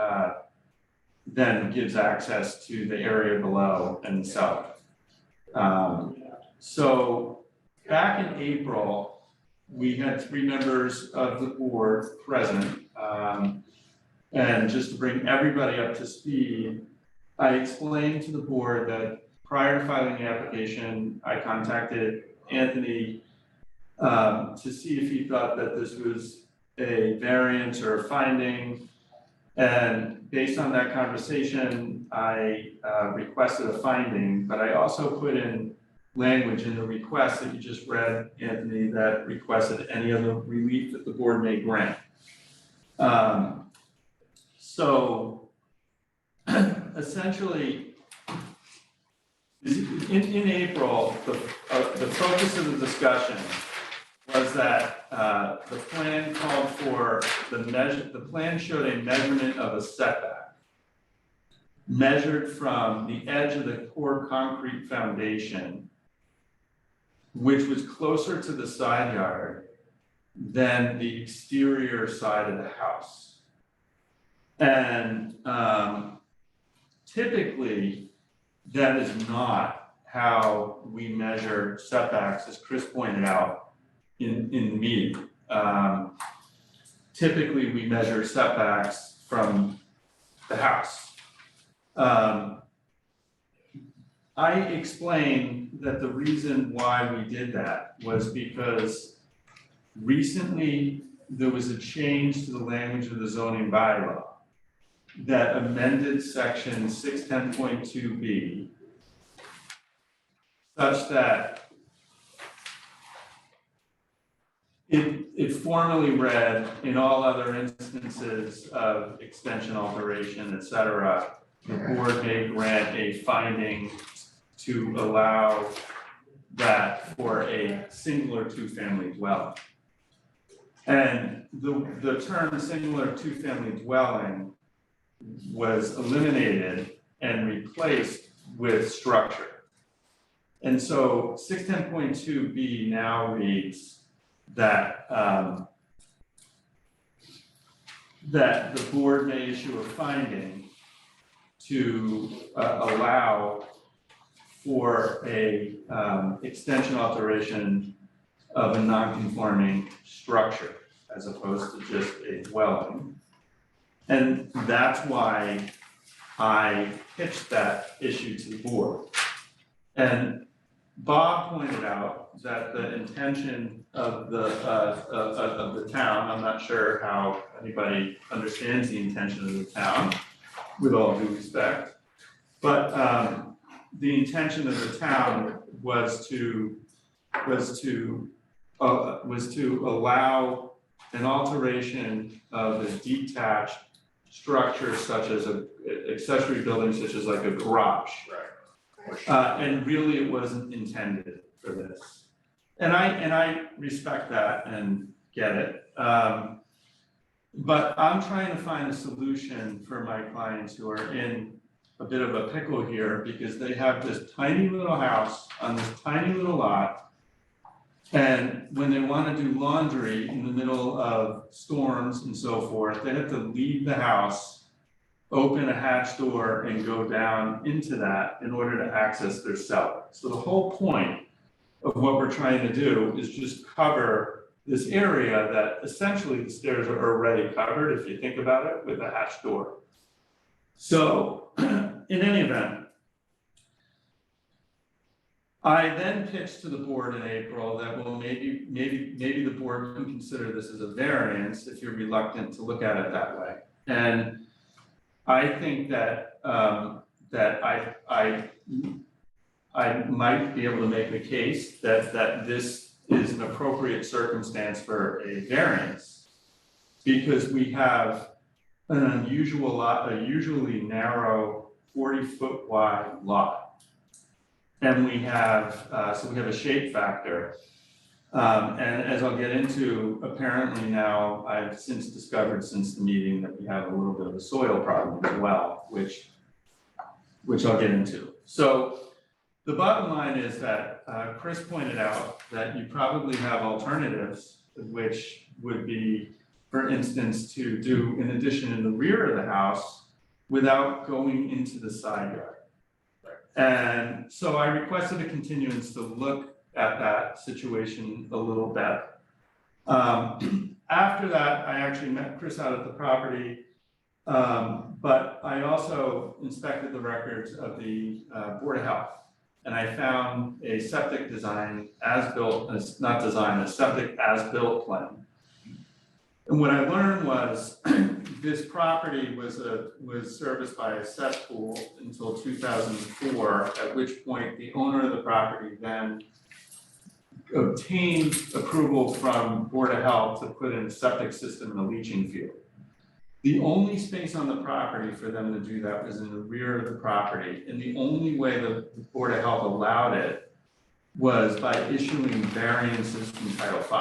then gives access to the area below and the cellar. So back in April, we had 3 members of the board present. And just to bring everybody up to speed, I explained to the board that prior to filing the application, I contacted Anthony to see if he thought that this was a variance or a finding. And based on that conversation, I requested a finding, but I also put in language in the request that you just read, Anthony, that requested any other relief that the board may grant. So essentially, in April, the focus of the discussion was that the plan called for the plan showed a measurement of a setback measured from the edge of the poured concrete foundation, which was closer to the side yard than the exterior side of the house. And typically, that is not how we measure setbacks, as Chris pointed out in the meeting. Typically, we measure setbacks from the house. I explained that the reason why we did that was because recently there was a change to the language of the zoning bylaw that amended section 610.2B such that it formally read, in all other instances of extension, alteration, et cetera, the board may grant a finding to allow that for a single or two-family dwelling. And the term single or two-family dwelling was eliminated and replaced with structure. And so 610.2B now reads that that the board may issue a finding to allow for a extension alteration of a non-conforming structure as opposed to just a dwelling. And that's why I pitched that issue to the board. And Bob pointed out that the intention of the town, I'm not sure how anybody understands the intention of the town, with all due respect, but the intention of the town was to allow an alteration of a detached structure such as a accessory building such as like a garage. And really it wasn't intended for this. And I respect that and get it. But I'm trying to find a solution for my clients who are in a bit of a pickle here because they have this tiny little house on this tiny little lot. And when they want to do laundry in the middle of storms and so forth, they have to leave the house, open a hatch door and go down into that in order to access their cellar. So the whole point of what we're trying to do is just cover this area that essentially the stairs are already covered, if you think about it, with a hatch door. So in any event, I then pitched to the board in April that, well, maybe the board can consider this as a variance if you're reluctant to look at it that way. And I think that I might be able to make the case that this is an appropriate circumstance for a variance because we have an unusual lot, a usually narrow 40-foot wide lot. And we have, so we have a shape factor. And as I'll get into, apparently now I've since discovered since the meeting that we have a little bit of a soil problem as well, which I'll get into. So the bottom line is that Chris pointed out that you probably have alternatives, which would be, for instance, to do in addition in the rear of the house without going into the side yard. And so I requested a continuance to look at that situation a little bit. After that, I actually met Chris out at the property, but I also inspected the records of the Board of Health. And I found a septic design as-built, not design, a septic as-built plan. And what I learned was this property was serviced by a cesspool until 2004, at which point the owner of the property then obtained approval from Board of Health to put in a septic system in a leaching field. The only space on the property for them to do that was in the rear of the property. And the only way the Board of Health allowed it was by issuing variances from Title V.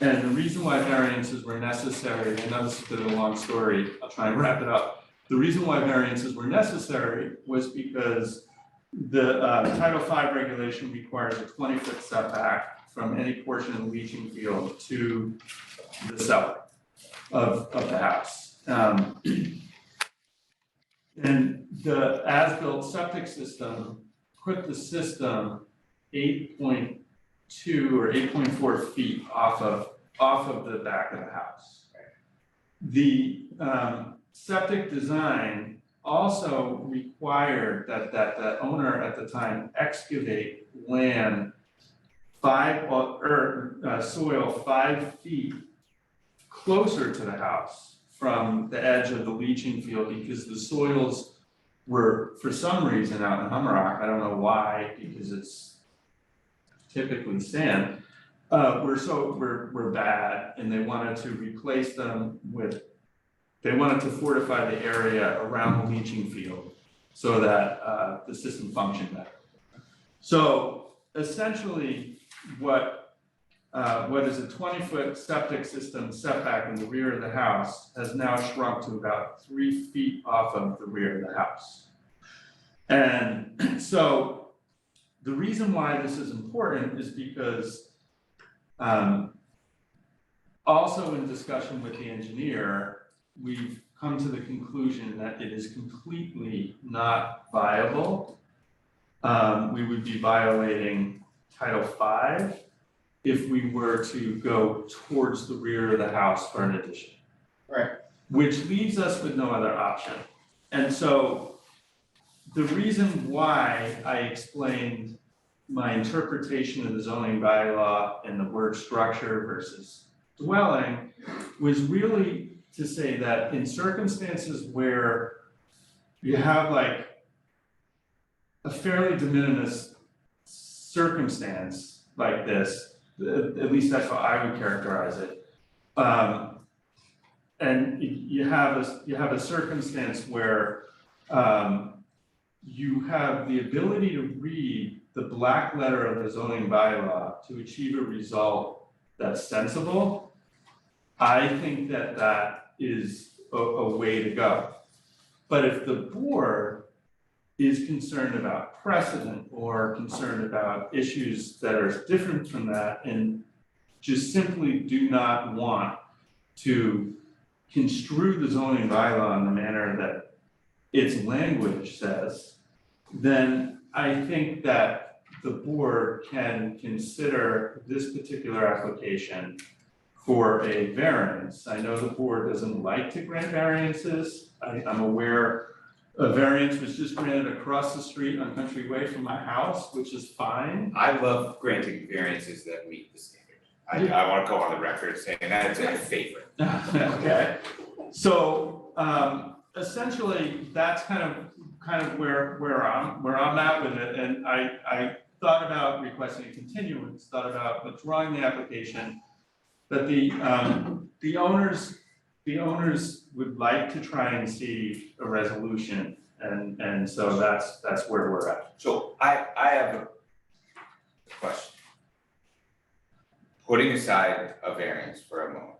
And the reason why variances were necessary, I know this is a bit of a long story, I'll try and wrap it up. The reason why variances were necessary was because the Title V regulation requires a 20-foot setback from any portion of the leaching field to the cellar of the house. And the as-built septic system put the system 8.2 or 8.4 feet off of the back of the house. The septic design also required that the owner at the time excavate land soil 5 feet closer to the house from the edge of the leaching field, because the soils were, for some reason out in Hummerock, I don't know why, because it's typically sand, were bad, and they wanted to replace them with, they wanted to fortify the area around the leaching field so that the system functioned better. So essentially, what is a 20-foot septic system setback in the rear of the house has now shrunk to about 3 feet off of the rear of the house. And so the reason why this is important is because also in discussion with the engineer, we've come to the conclusion that it is completely not viable. We would be violating Title V if we were to go towards the rear of the house for an addition. Right. Which leaves us with no other option. And so the reason why I explained my interpretation of the zoning bylaw and the word structure versus dwelling was really to say that in circumstances where you have like a fairly de minimis circumstance like this, at least that's how I would characterize it. And you have a circumstance where you have the ability to read the black letter of the zoning bylaw to achieve a result that's sensible. I think that that is a way to go. But if the board is concerned about precedent or concerned about issues that are different from that and just simply do not want to construe the zoning bylaw in the manner that its language says, then I think that the board can consider this particular application for a variance. I know the board doesn't like to grant variances. I'm aware a variance was just granted across the street on Country Way from my house, which is fine. I love granting variances that meet the standard. I want to go on the record saying that's my favorite. Okay, so essentially that's kind of where I'm at with it, and I thought about requesting a continuance, thought about withdrawing the application, but the owners would like to try and see a resolution, and so that's where we're at. So I have a question. Putting aside a variance for a moment,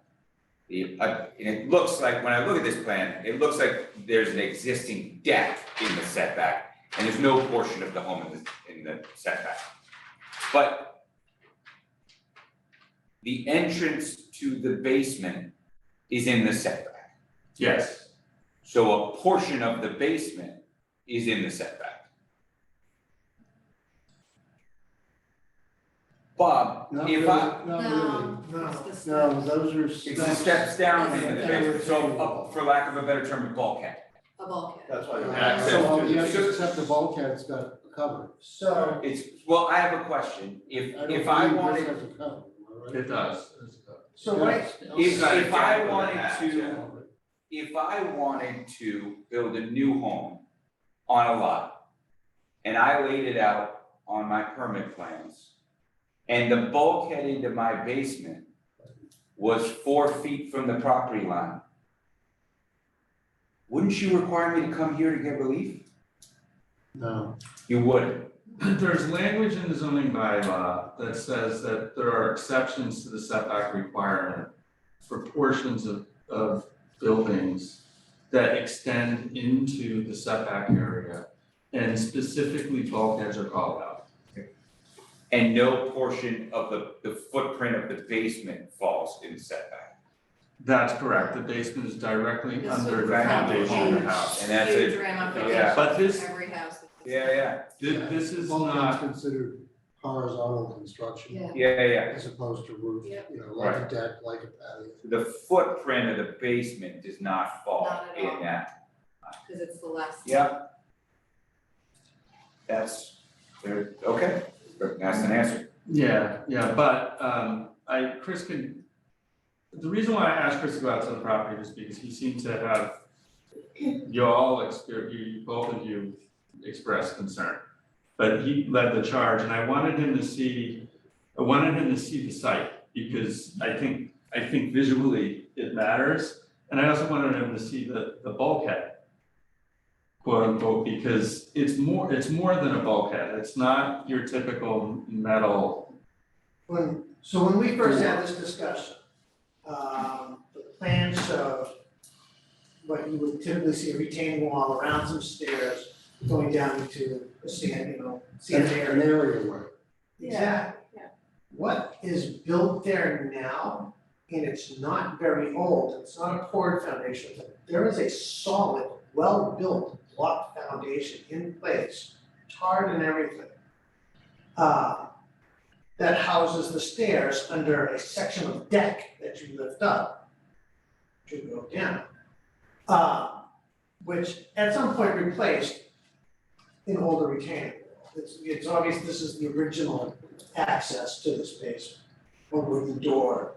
it looks like, when I look at this plan, it looks like there's an existing deck in the setback, and there's no portion of the home in the setback. But the entrance to the basement is in the setback. Yes. So a portion of the basement is in the setback. Bob, Not if really, I, not No, really. it's the No, those are it's the steps. steps down It's into the a basement, so for lack of a better term, a bulkhead. a bulkhead. That's why they're. Access So, to the- yes, except the bulkhead's got cover. So, Well, I have a question, if I don't believe wanted, this has a cover, am I right? It does. so right, if I wanted Yeah. to, if I wanted to build a new home on a lot, and I laid it out on my permit plans, and the bulkhead into my basement was 4 feet from the property line, wouldn't you require me to come here to get relief? No. You wouldn't. There's language in the zoning bylaw that says that there are exceptions to the setback requirement for portions of buildings that extend into the setback area, and specifically bulkheads are called out. And no portion of the footprint of the basement falls in setback. That's correct, the basement is directly This under is the right. foundation of the Huge. house. And that's Huge it. ramifications Yeah. But this- in every house. Yeah. This is Bulkhead's not, considered horizontal construction. Yeah. As opposed to roof, Yep. you know, like a deck, like a patio. The footprint of the basement does not fall Not at all. in that. Because it's the last. Yep. That's, okay, that's an answer. yeah, but, Chris can, the reason why I asked Chris to go out to the property was because he seemed to have, both of you expressed concern. But he led the charge, and I wanted him to see the site, because I think visually it matters. And I also wanted him to see the bulkhead, quote unquote, because it's more than a bulkhead. It's not your typical metal. So when we first had this discussion, the plan showed what you would typically see, a retaining wall around some stairs going down into a sand area. An area where. Exactly. Yeah. What is built there now, and it's not very old, it's not a poured foundation, there is a solid, well-built block foundation in place, tarred and everything. That houses the stairs under a section of deck that you lift up to go down. Which at some point replaced an older retaining wall. It's obvious this is the original access to this basement, a wooden door,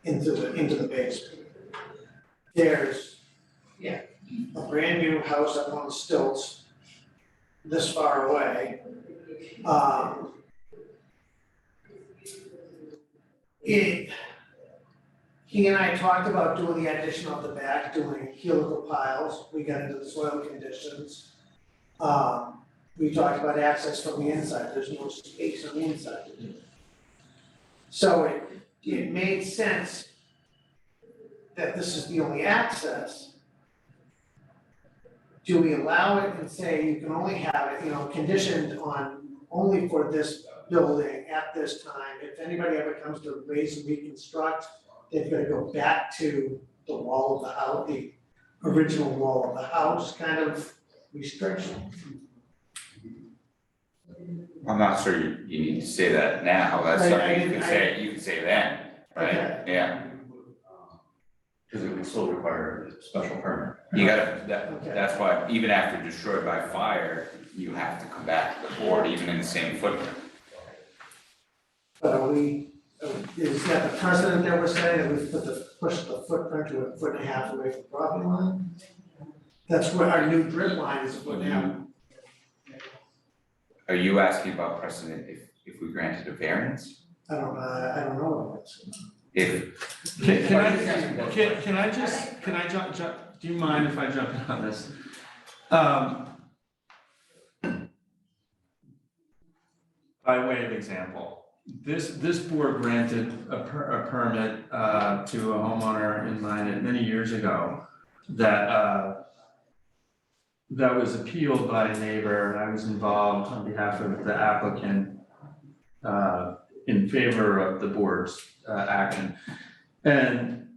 into the basement. There's, a brand new house up on stilts this far away. He and I talked about doing the addition of the back, doing helical piles, we got into the soil conditions. We talked about access from the inside, there's no space on the inside to do it. So it made sense that this is the only access. Do we allow it and say you can only have it, conditioned on only for this building at this time? If anybody ever comes to raise and reconstruct, they've got to go back to the wall of the house, the original wall of the house kind of restriction. I'm not sure you need to say that now, that's something you can say then, right? Okay. Yeah. Because it would still require a special permit. You gotta, that's why, even after destroyed by fire, you have to come back to the board, even in the same footprint. But is that the precedent that we're saying, that we push the footprint to 1.5 feet away from the property line? That's where our new drip line is 1.5 feet. Are you asking about precedent if we granted a variance? I don't know what that's. Can I jump, do you mind if I jump in on this? By way of example, this board granted a permit to a homeowner in mine many years ago that was appealed by a neighbor, and I was involved on behalf of the applicant in favor of the board's action. And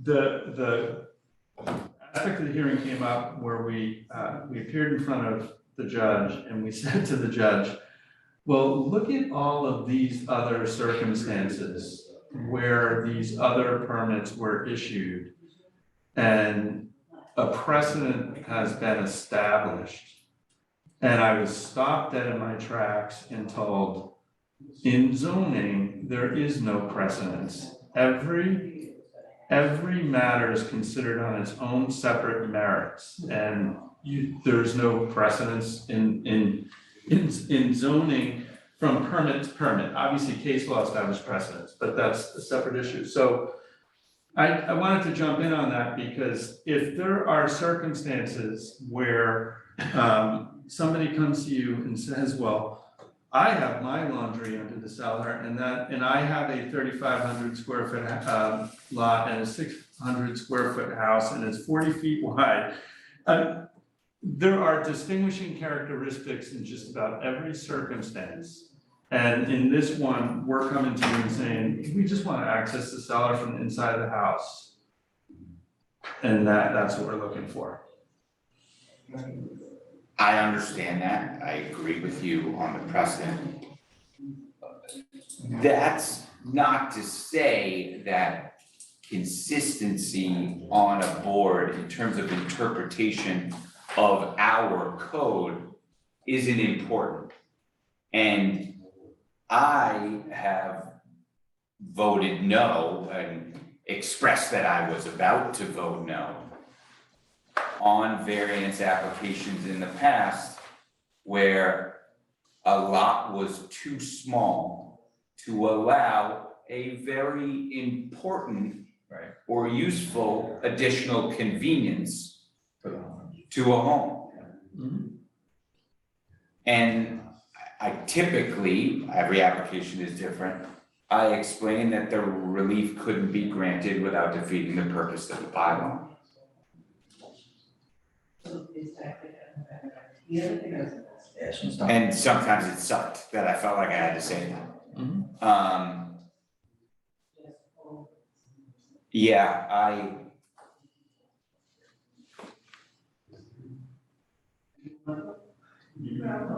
the aspect of the hearing came up where we appeared in front of the judge and we said to the judge, well, look at all of these other circumstances where these other permits were issued and a precedent has been established. And I was stopped dead in my tracks and told, in zoning, there is no precedence. Every matter is considered on its own separate merits, and there's no precedence in zoning from permit to permit. Obviously, case law established precedence, but that's a separate issue. So I wanted to jump in on that because if there are circumstances where somebody comes to you and says, well, I have my laundry under the cellar and I have a 3,500 square foot lot and a 600 square foot house and it's 40 feet wide. There are distinguishing characteristics in just about every circumstance. And in this one, we're coming to you and saying, we just want to access the cellar from the inside of the house. And that's what we're looking for. I understand that, I agree with you on the precedent. That's not to say that consistency on a board in terms of interpretation of our code isn't important. And I have voted no and expressed that I was about to vote no on variance applications in the past where a lot was too small to allow a very important or useful additional convenience to a home. And I typically, every application is different, I explain that the relief couldn't be granted without defeating the purpose of the bylaw. And sometimes it sucked that I felt like I had to say that. Yeah,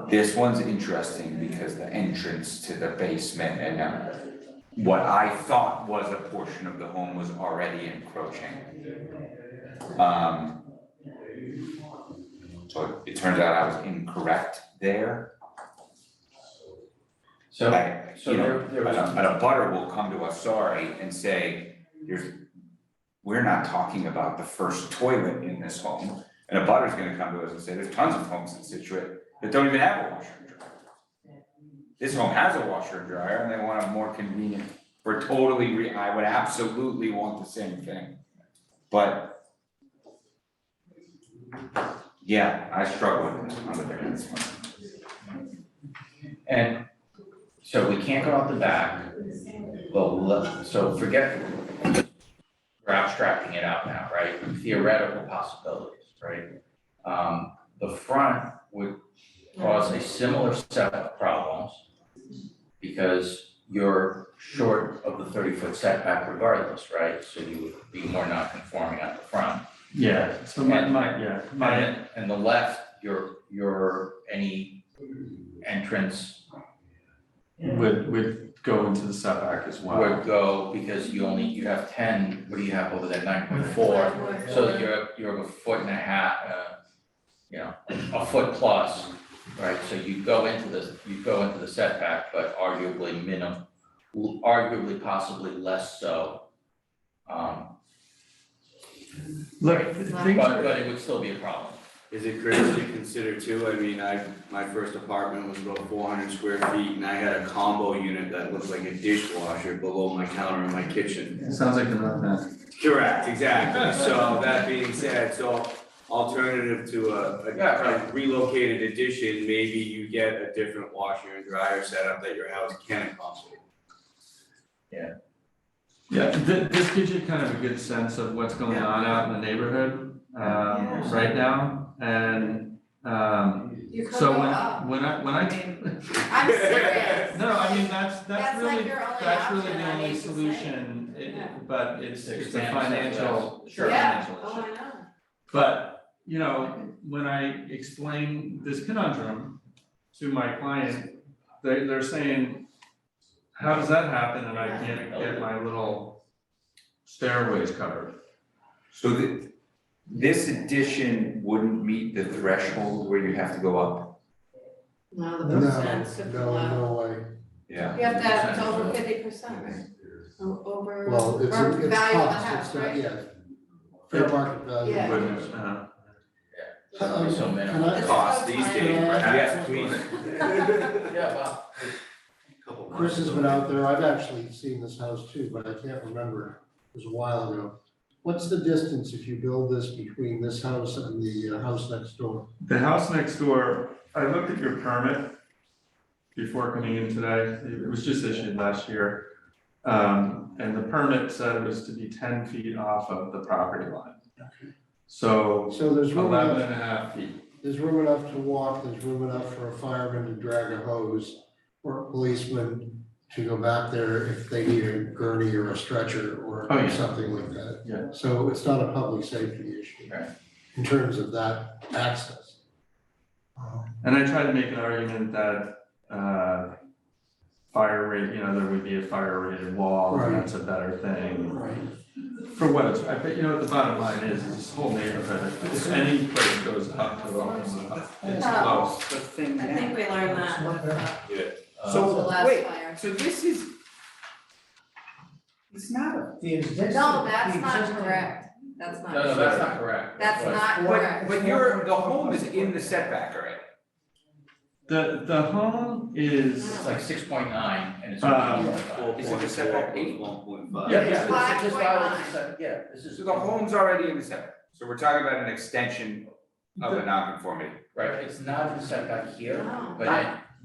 this one's interesting because the entrance to the basement and what I thought was a portion of the home was already encroaching. So it turns out I was incorrect there. So, a butter will come to us sorry and say, we're not talking about the first toilet in this home. And a butter's gonna come to us and say, there's tons of homes in Scituate that don't even have a washer and dryer. This home has a washer and dryer and they want a more convenient, for totally, I would absolutely want the same thing. But yeah, I struggle with this on the variance one. and so we can't go out the back, but so forget, we're abstracting it out now, right? Theoretical possibilities, right? The front would cause a similar set of problems because you're short of the 30-foot setback regardless, right? So you would be more non-conforming at the front. Yeah, so And the left, your any entrance would go into the setback as well. would go, because you have 10, what do you have over there, 9.4? So you're a foot and a half, a foot plus, right? So you go into the setback, but arguably possibly less so. Look, but it would still be a problem. Is it crazy to consider too? I mean, my first apartment was about 400 square feet and I had a combo unit that looked like a dishwasher below my counter in my kitchen. Sounds like enough. Correct, exactly. So that being said, alternative to a relocated addition, maybe you get a different washer and dryer setup that your house can accommodate. Yeah, this gives you kind of a good sense of what's going on out in the neighborhood right now. And so when I I'm serious. no, I mean that's really like your only that's really option, the I only hate to say. solution. But it's a financial Yeah, financial oh, issue. I know. But when I explain this conundrum to my client, they're saying, how does that happen and I can't get my little stairways covered? So this addition wouldn't meet the threshold where you have to go up? No, the percent's super low. No way. Yeah. You have to have, it's over 50%, right? Over, Well, it's or it's value of the cost, house, it's not, right? yeah. Fair market value. Yeah. So minimum. Can I- Cost these days, right? Yes, please. Yeah, well, Chris has been out there, I've actually seen this house too, but I can't remember, it was a while ago. What's the distance if you build this between this house and the house next door? The house next door, I looked at your permit before coming in today. It was just issued last year. And the permit said it was to be 10 feet off of the property line. So there's room 11 enough, and a half feet. there's room enough to walk, there's room enough for a fireman to drag a hose or a policeman to go back there if they need a gurney or a stretcher or something like that. Yeah. So it's not a public safety issue in terms of that access. And I try to make an argument that, fire rate, there would be a fire rated wall, and Right. that's a better thing. Right. For what it's, I bet, the bottom line is, this whole neighborhood, if any place goes up to the home, it's close. The thing I think we learned that with the So, last wait, fire. so this is. It's not a. No, that's not correct. That's not. No, that's not correct. That's not correct. But the home is in the setback already. The home is. It's like 6.9 and it's. Is it the setback 8? 1.5. Yeah, this 5.9. yeah, this is. So the home's already in the setback, so we're talking about an extension of a nonconformity. Right, it's not in the setback here, No.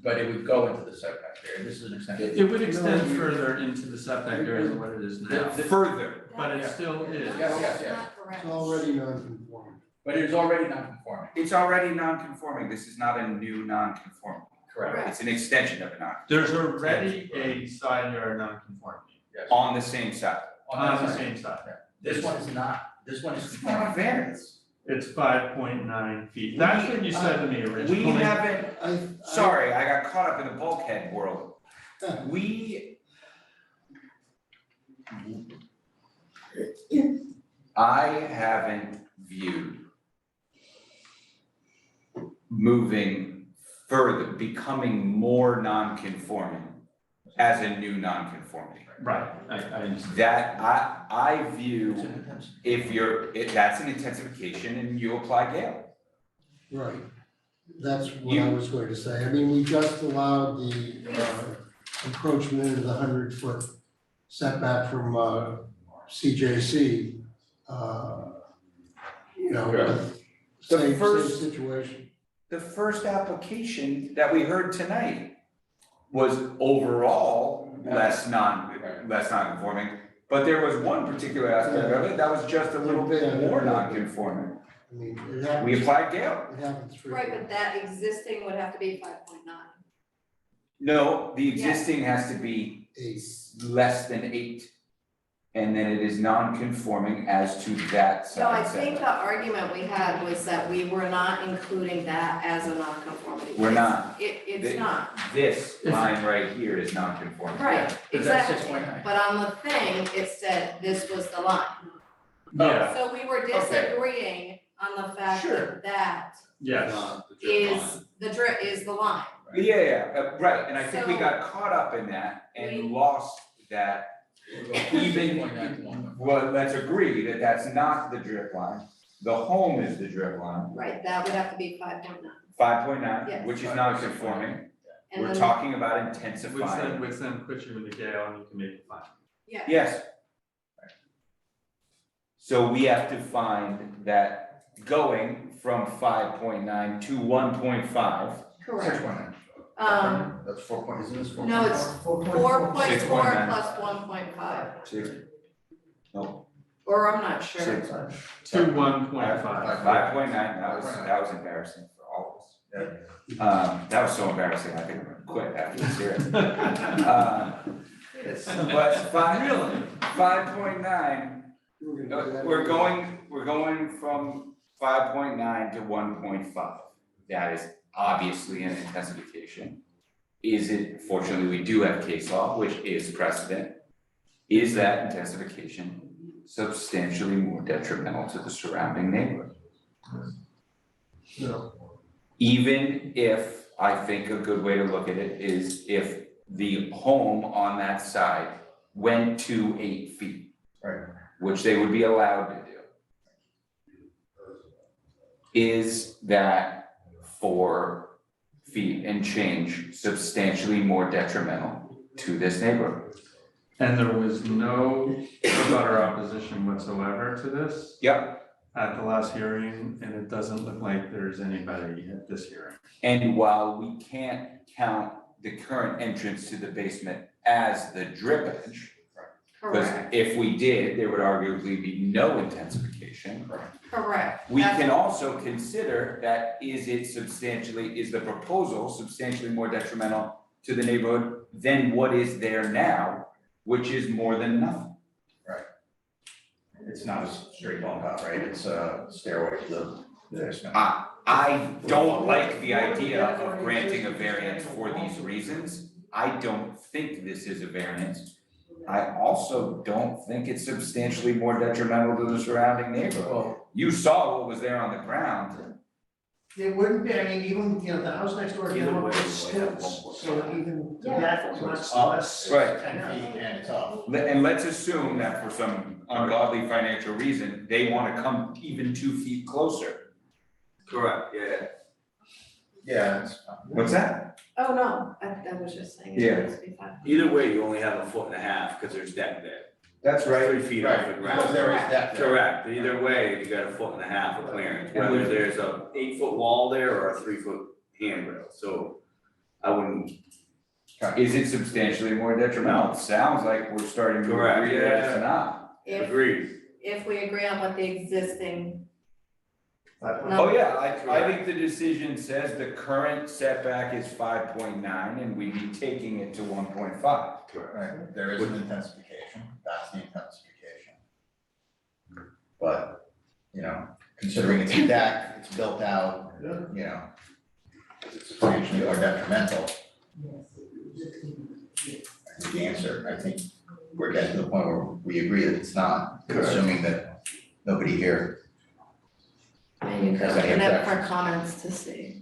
but it would go into the setback area, this is an extension. It would extend further into the setback area than what it is now, Further. but it still is. Yes. That's not correct. It's already non-conforming. But it is already non-conforming. It's already non-conforming, this is not a new non-conforming. Correct. It's an extension of a non, There's already a side yard non-conformity Yes. on the same side. on the same side. This one is not, this one is It's not a conforming. variance. It's 5.9 feet. That's what you said to me originally. We haven't, sorry, I got caught up in the bulkhead world. I haven't viewed moving further, becoming more non-conforming as a new non-conformity. Right, I understand. That I view, if that's an intensification and you apply Gale. Right, that's what I was going to say. I mean, we just allowed the encroachment into the 100-foot setback from CJC. Same situation. The first application that we heard tonight was overall less non-conforming, but there was one particular aspect of it that was just a little bit more non-conforming. I mean, it happens. We applied Gale. It happens Right, frequently. but that existing would have to be 5.9. No, the existing has to be less than 8. And then it is non-conforming as to that side. No, I think the setback. argument we had was that we were not including that as a non-conformity. We're not. It's not. This line right here is non-conforming. Right, But that's exactly. 6.9. But on the thing, it said this was the line. Yeah, So we were disagreeing on the fact that that yes. is is the line. Yeah, right, and I think we So- got caught up in that and We- lost that. Well, let's agree that that's not the drip line. The home is the drip line, Right, that would have to be 5.9. 5.9, Yes. which is non-conforming. And We're then- talking about Which intensifying. then puts you in the Gale and you can make it fine. Yeah. Yes. So we have to find that going from 5.9 to 1.5. Correct. 6.9. That's 4 point, isn't this 4? No, it's 4.4 6.9. plus 1.5, Six. No, or I'm not sure. 6. To 1.5. 5.9, that was embarrassing for all of us. That was so embarrassing, I think I'm gonna quit after this hearing. But 5.9, we're going from 5.9 to 1.5. That is obviously an intensification. Is it, fortunately, we do have case law, which is precedent. Is that intensification substantially more detrimental to the surrounding neighborhood? No. Even if, I think a good way to look at it is if the home on that side went to 8 feet. Right. Which they would be allowed to do. Is that 4 feet and change substantially more detrimental to this neighborhood? And there was no butter opposition whatsoever to this Yep. at the last hearing, and it doesn't look like there's anybody at this hearing. And while we can't count the current entrance to the basement as the drip edge, because Correct, if we did, there would arguably be no intensification. correct. We can also consider that is the proposal substantially more detrimental to the neighborhood than what is there now, which is more than nothing. It's not a straight bump out, right? It's a stairway to the basement. I don't like the idea of granting a variance for these reasons. I don't think this is a variance. I also don't think it's substantially more detrimental to the surrounding neighborhood. You saw what was there on the ground. It wouldn't be, I mean, even, you know, the house next door, you Either know, way, it's you only have stilts, 1.5. so even Yeah. that much less. Right. 10 feet and it's up. And let's assume that for some ungodly financial reason, they wanna come even 2 feet closer. Correct, yeah. Yeah, it's. What's that? Oh, no, I was just saying Yeah. it needs to be 5. Either way, you only have 1.5 because there's deck there. That's right. 3 feet off the Right, ground. because there is that. Correct, either way, you got 1.5 of clearance, whether there's a 8-foot wall there or a 3-foot handrail, so I wouldn't. Is it substantially more detrimental? It sounds like we're starting to Correct, agree that yeah. it's not. Agreed. If we agree on what the existing. Oh, yeah, I think the decision says the current setback is 5.9 and we'd be taking it to 1.5. Right, there is an intensification, that's the intensification. But, you know, considering it's a deck, it's built out, you know, is it substantially more detrimental? I think the answer, I think we're getting to the point where we agree that it's not, assuming that nobody here. And you Has could any open up objections? for comments to see.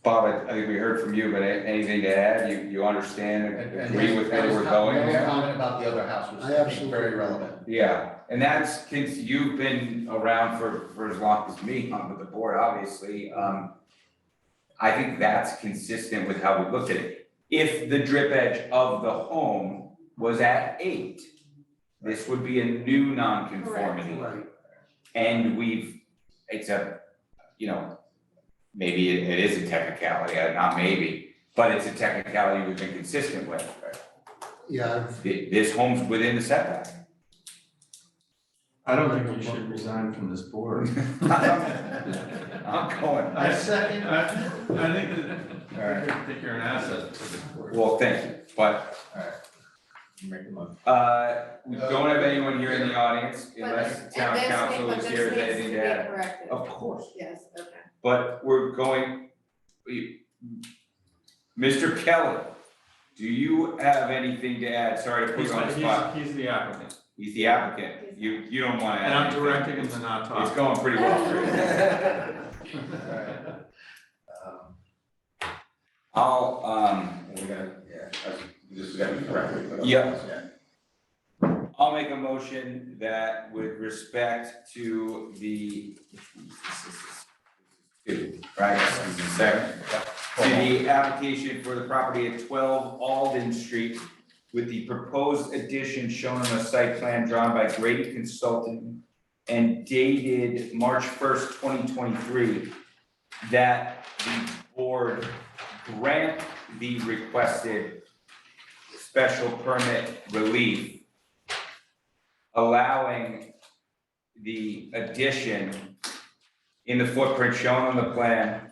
Bob, I think we heard from you, but anything to add? You understand, agree with where we're going Your there? comment about the other house was, I think, very relevant. Yeah, and that's, since you've been around for as long as me, with the board, obviously, I think that's consistent with how we looked at it. If the drip edge of the home was at 8, this would be a new nonconformity. And it's a, you know, maybe it is a technicality, not maybe, but it's a technicality we've been consistent with. Yeah, This home's within the setback. I don't think you should resign from this board. I'm going. I second. I think that, I think you're an asset to this board. Well, thank you, but, Make the motion. we don't have anyone here in the audience unless But- town and this council but is this here with needs anything to to be add. corrected. Of course, Yes, okay. but we're going, Mr. Kelly, do you have anything to add? Sorry to put you on the spot. He's the applicant. He's the applicant. You don't wanna add And I'm anything. directing him to not talk. It's going pretty well for you. I'll, We gotta, this is gotta be corrected. Yep. I'll make a motion that with respect to the, right, this is the second, to the application for the property at 12 Alden Street with the proposed addition shown on the site plan drawn by Grady Consulting and dated March 1st, 2023, that the board grant the requested special permit relief, allowing the addition in the footprint shown on the plan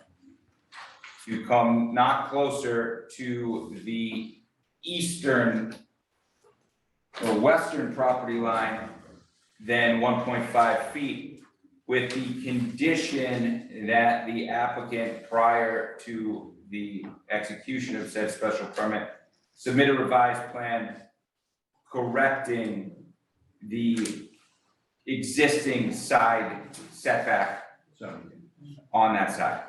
to come not closer to the eastern or western property line than 1.5 feet, with the condition that the applicant, prior to the execution of said special permit, submit a revised plan correcting the existing side setback on that side.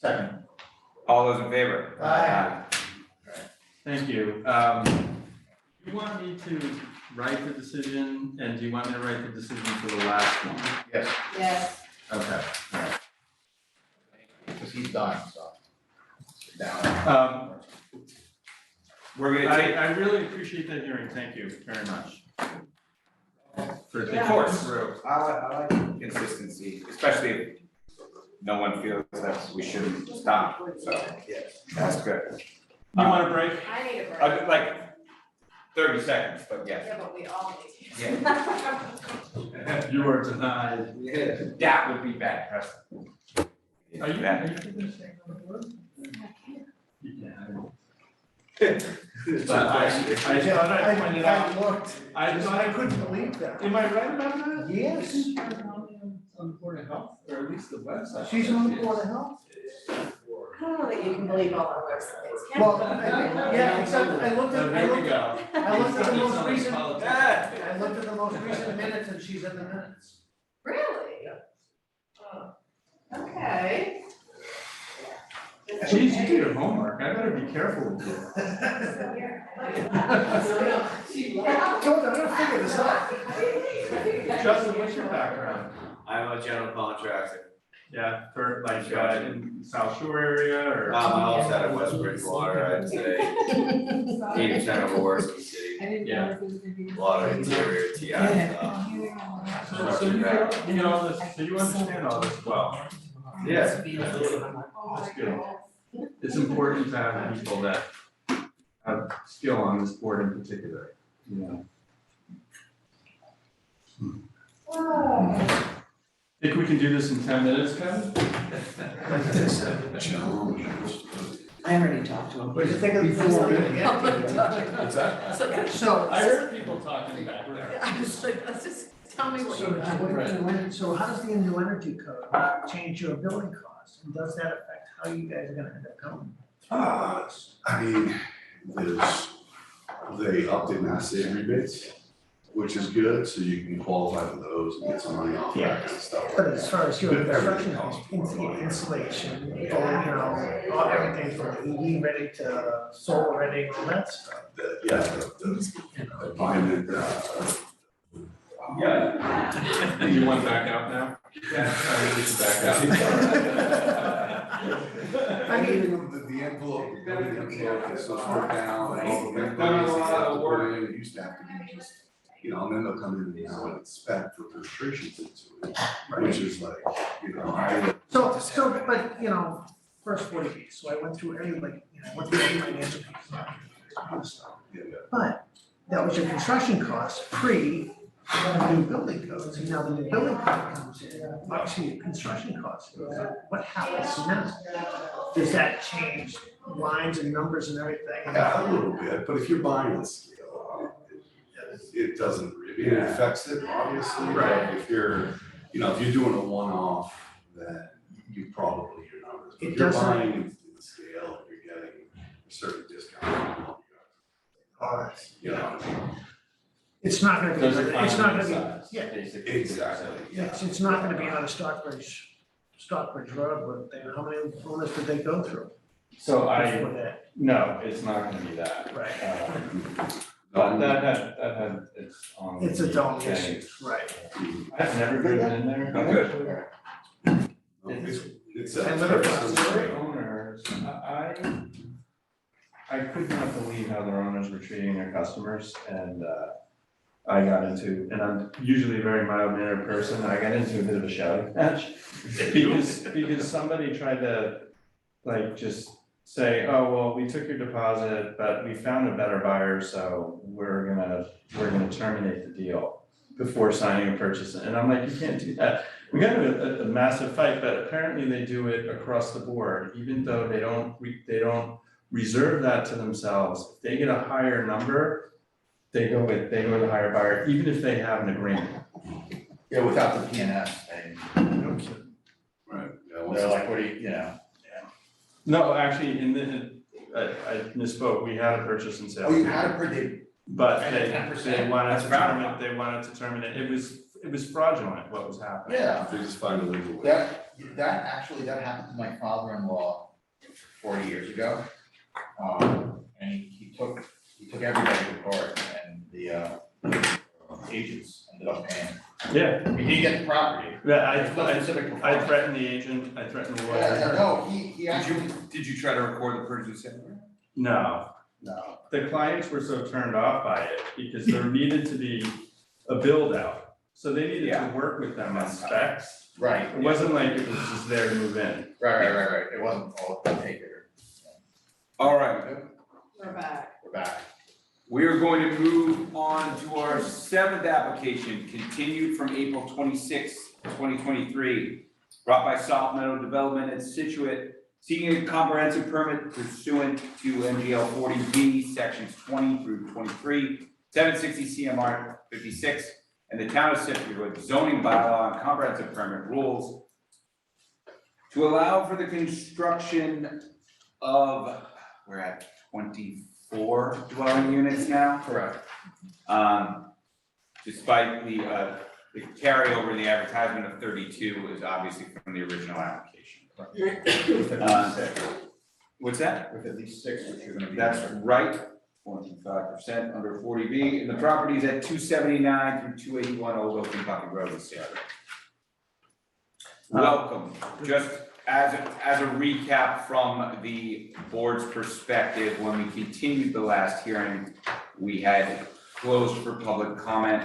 Second. All those in favor? Aye. Thank you. You want me to write the decision, and do you want me to write the decision for the last one? Yes. Yes. Okay. Because he's done, so. Sit down. We're gonna take. I really appreciate that hearing, thank you very much. For thinking Of course, through. I like consistency, especially if no one feels that we shouldn't stop, so that's good. You want a break? I need a break. Like 30 seconds, but yes. Yeah, but we all need to. Yeah. You are denied. Yeah, that would be bad precedent. Are you Bad. gonna stay on the board? Yeah. I thought I pointed out. looked, I I couldn't believe that. Am I right about that? Yes. On the board, Health, or at least the website. She's on the Board of Health? I don't know that you can believe all our websites. can Well, you? yeah, except I looked at, There you go. I looked at the most Something recent, politics. I looked at the most recent minutes and she's in the minutes. Really? Oh, okay. Geez, you do your homework, I better be careful with you. I told her, I'm gonna figure this out. Justin, what's your background? I'm a general contractor. Yeah, for like, in South Shore area, or? I'm outside of West Bridgewater, I'd say 80% of the work in the city. Yeah. A lot of interior TI stuff. So you know all this, so you understand all this well? Yeah. That's good. It's important to have people that have skill on this board in particular, you know. Think we can do this in 10 minutes, Kevin? I already talked to him. What do you think of before? What's that? So. I heard people talking back there. I was like, let's just tell me what So, you got. so how does the new energy code change your building costs? And does that affect how you guys are gonna end up going? I mean, they upped the mass save rebates, which is good, so you can qualify for those and get some money off that kind of stuff. But as far as your But everything construction costs costs, more. insulation, all everything from EV ready to solar ready, all that stuff. The environment, Yeah. You want to back out now? Yeah, I think we should back out. I mean, the envelope, the building envelope is so far down, and all the They've done a lot of work. it used to have to be just, you know, and then they'll come in now and inspect for restrictions into it, which is like, you know, So, but, you know, first 40 days, so I went through every, like, you know, went through every financial piece. But that was your construction costs pre the new building codes, and now the new building code comes in, obviously your construction costs goes up. What happens now? Does that change lines and numbers and everything? Yeah, a little bit, but if you're buying on scale, it doesn't really, it affects it, obviously. Right. If you're, you know, if you're doing a one-off, then you probably, your numbers. But It if you're doesn't- buying in the scale, you're getting a certain discount. You know, It's not gonna be, Those are it's not gonna size, be, yeah, basically. exactly, yeah. it's not gonna be out of Stockbridge Road, but how many owners did they go through? So before that? no, it's not gonna be that. Right. That had its own. It's its own thing. issue, right? I've never driven in there. I'm good. It's I live across the Their owners, I could not believe how their owners were treating their customers, and I got into, and I'm usually a very mild-mannered person, I got into a bit of a shouting match. Because somebody tried to, like, just say, oh, well, we took your deposit, but we found a better buyer, so we're gonna terminate the deal before signing a purchase, and I'm like, you can't do that. We got into a massive fight, but apparently they do it across the board, even though they don't reserve that to themselves. If they get a higher number, they go with the higher buyer, even if they have an agreement. Yeah, without the PNS, Right, they're like, what do you know? No, actually, I misspoke, we had a purchase and sale. Oh, you had a pretty. But Right, they 10%. wanted to terminate, it was fraudulent what was happening. Yeah. They just find a legal way. That happened to my father-in-law 40 years ago. And he took everybody to court, and the agents ended up paying. Yeah. He didn't get the property. Yeah, There's no specific I performance. threatened the agent, I threatened the lawyer. Yeah, no, he actually. Did you try to record the purchase and sale? No. The clients were so turned off by it because there needed to be a build out. So they needed to work with them on specs. Right. It wasn't like it was just there to move in. Right. It wasn't all take it. All right, We're back. We're back. we are going to move on to our 7th application, continued from April 26th, 2023. Brought by South Meadow Development in Scituate, seeking a comprehensive permit pursuant to MGL 40B, sections 20 through 23, 760 CMR 56, and the town of Scituate zoning bylaw and comprehensive permit rules to allow for the construction of, we're at 24 dwelling units now? Correct. Despite the carryover in the advertisement of 32 is obviously from the original application. With at least 6. What's that? With at least 6, which you're gonna be. That's right, 0.25% under 40B, and the property is at 279 through 281 Old Oaken Bucket Road in Scituate. Welcome, just as a recap from the board's perspective, when we continued the last hearing, we had closed for public comment.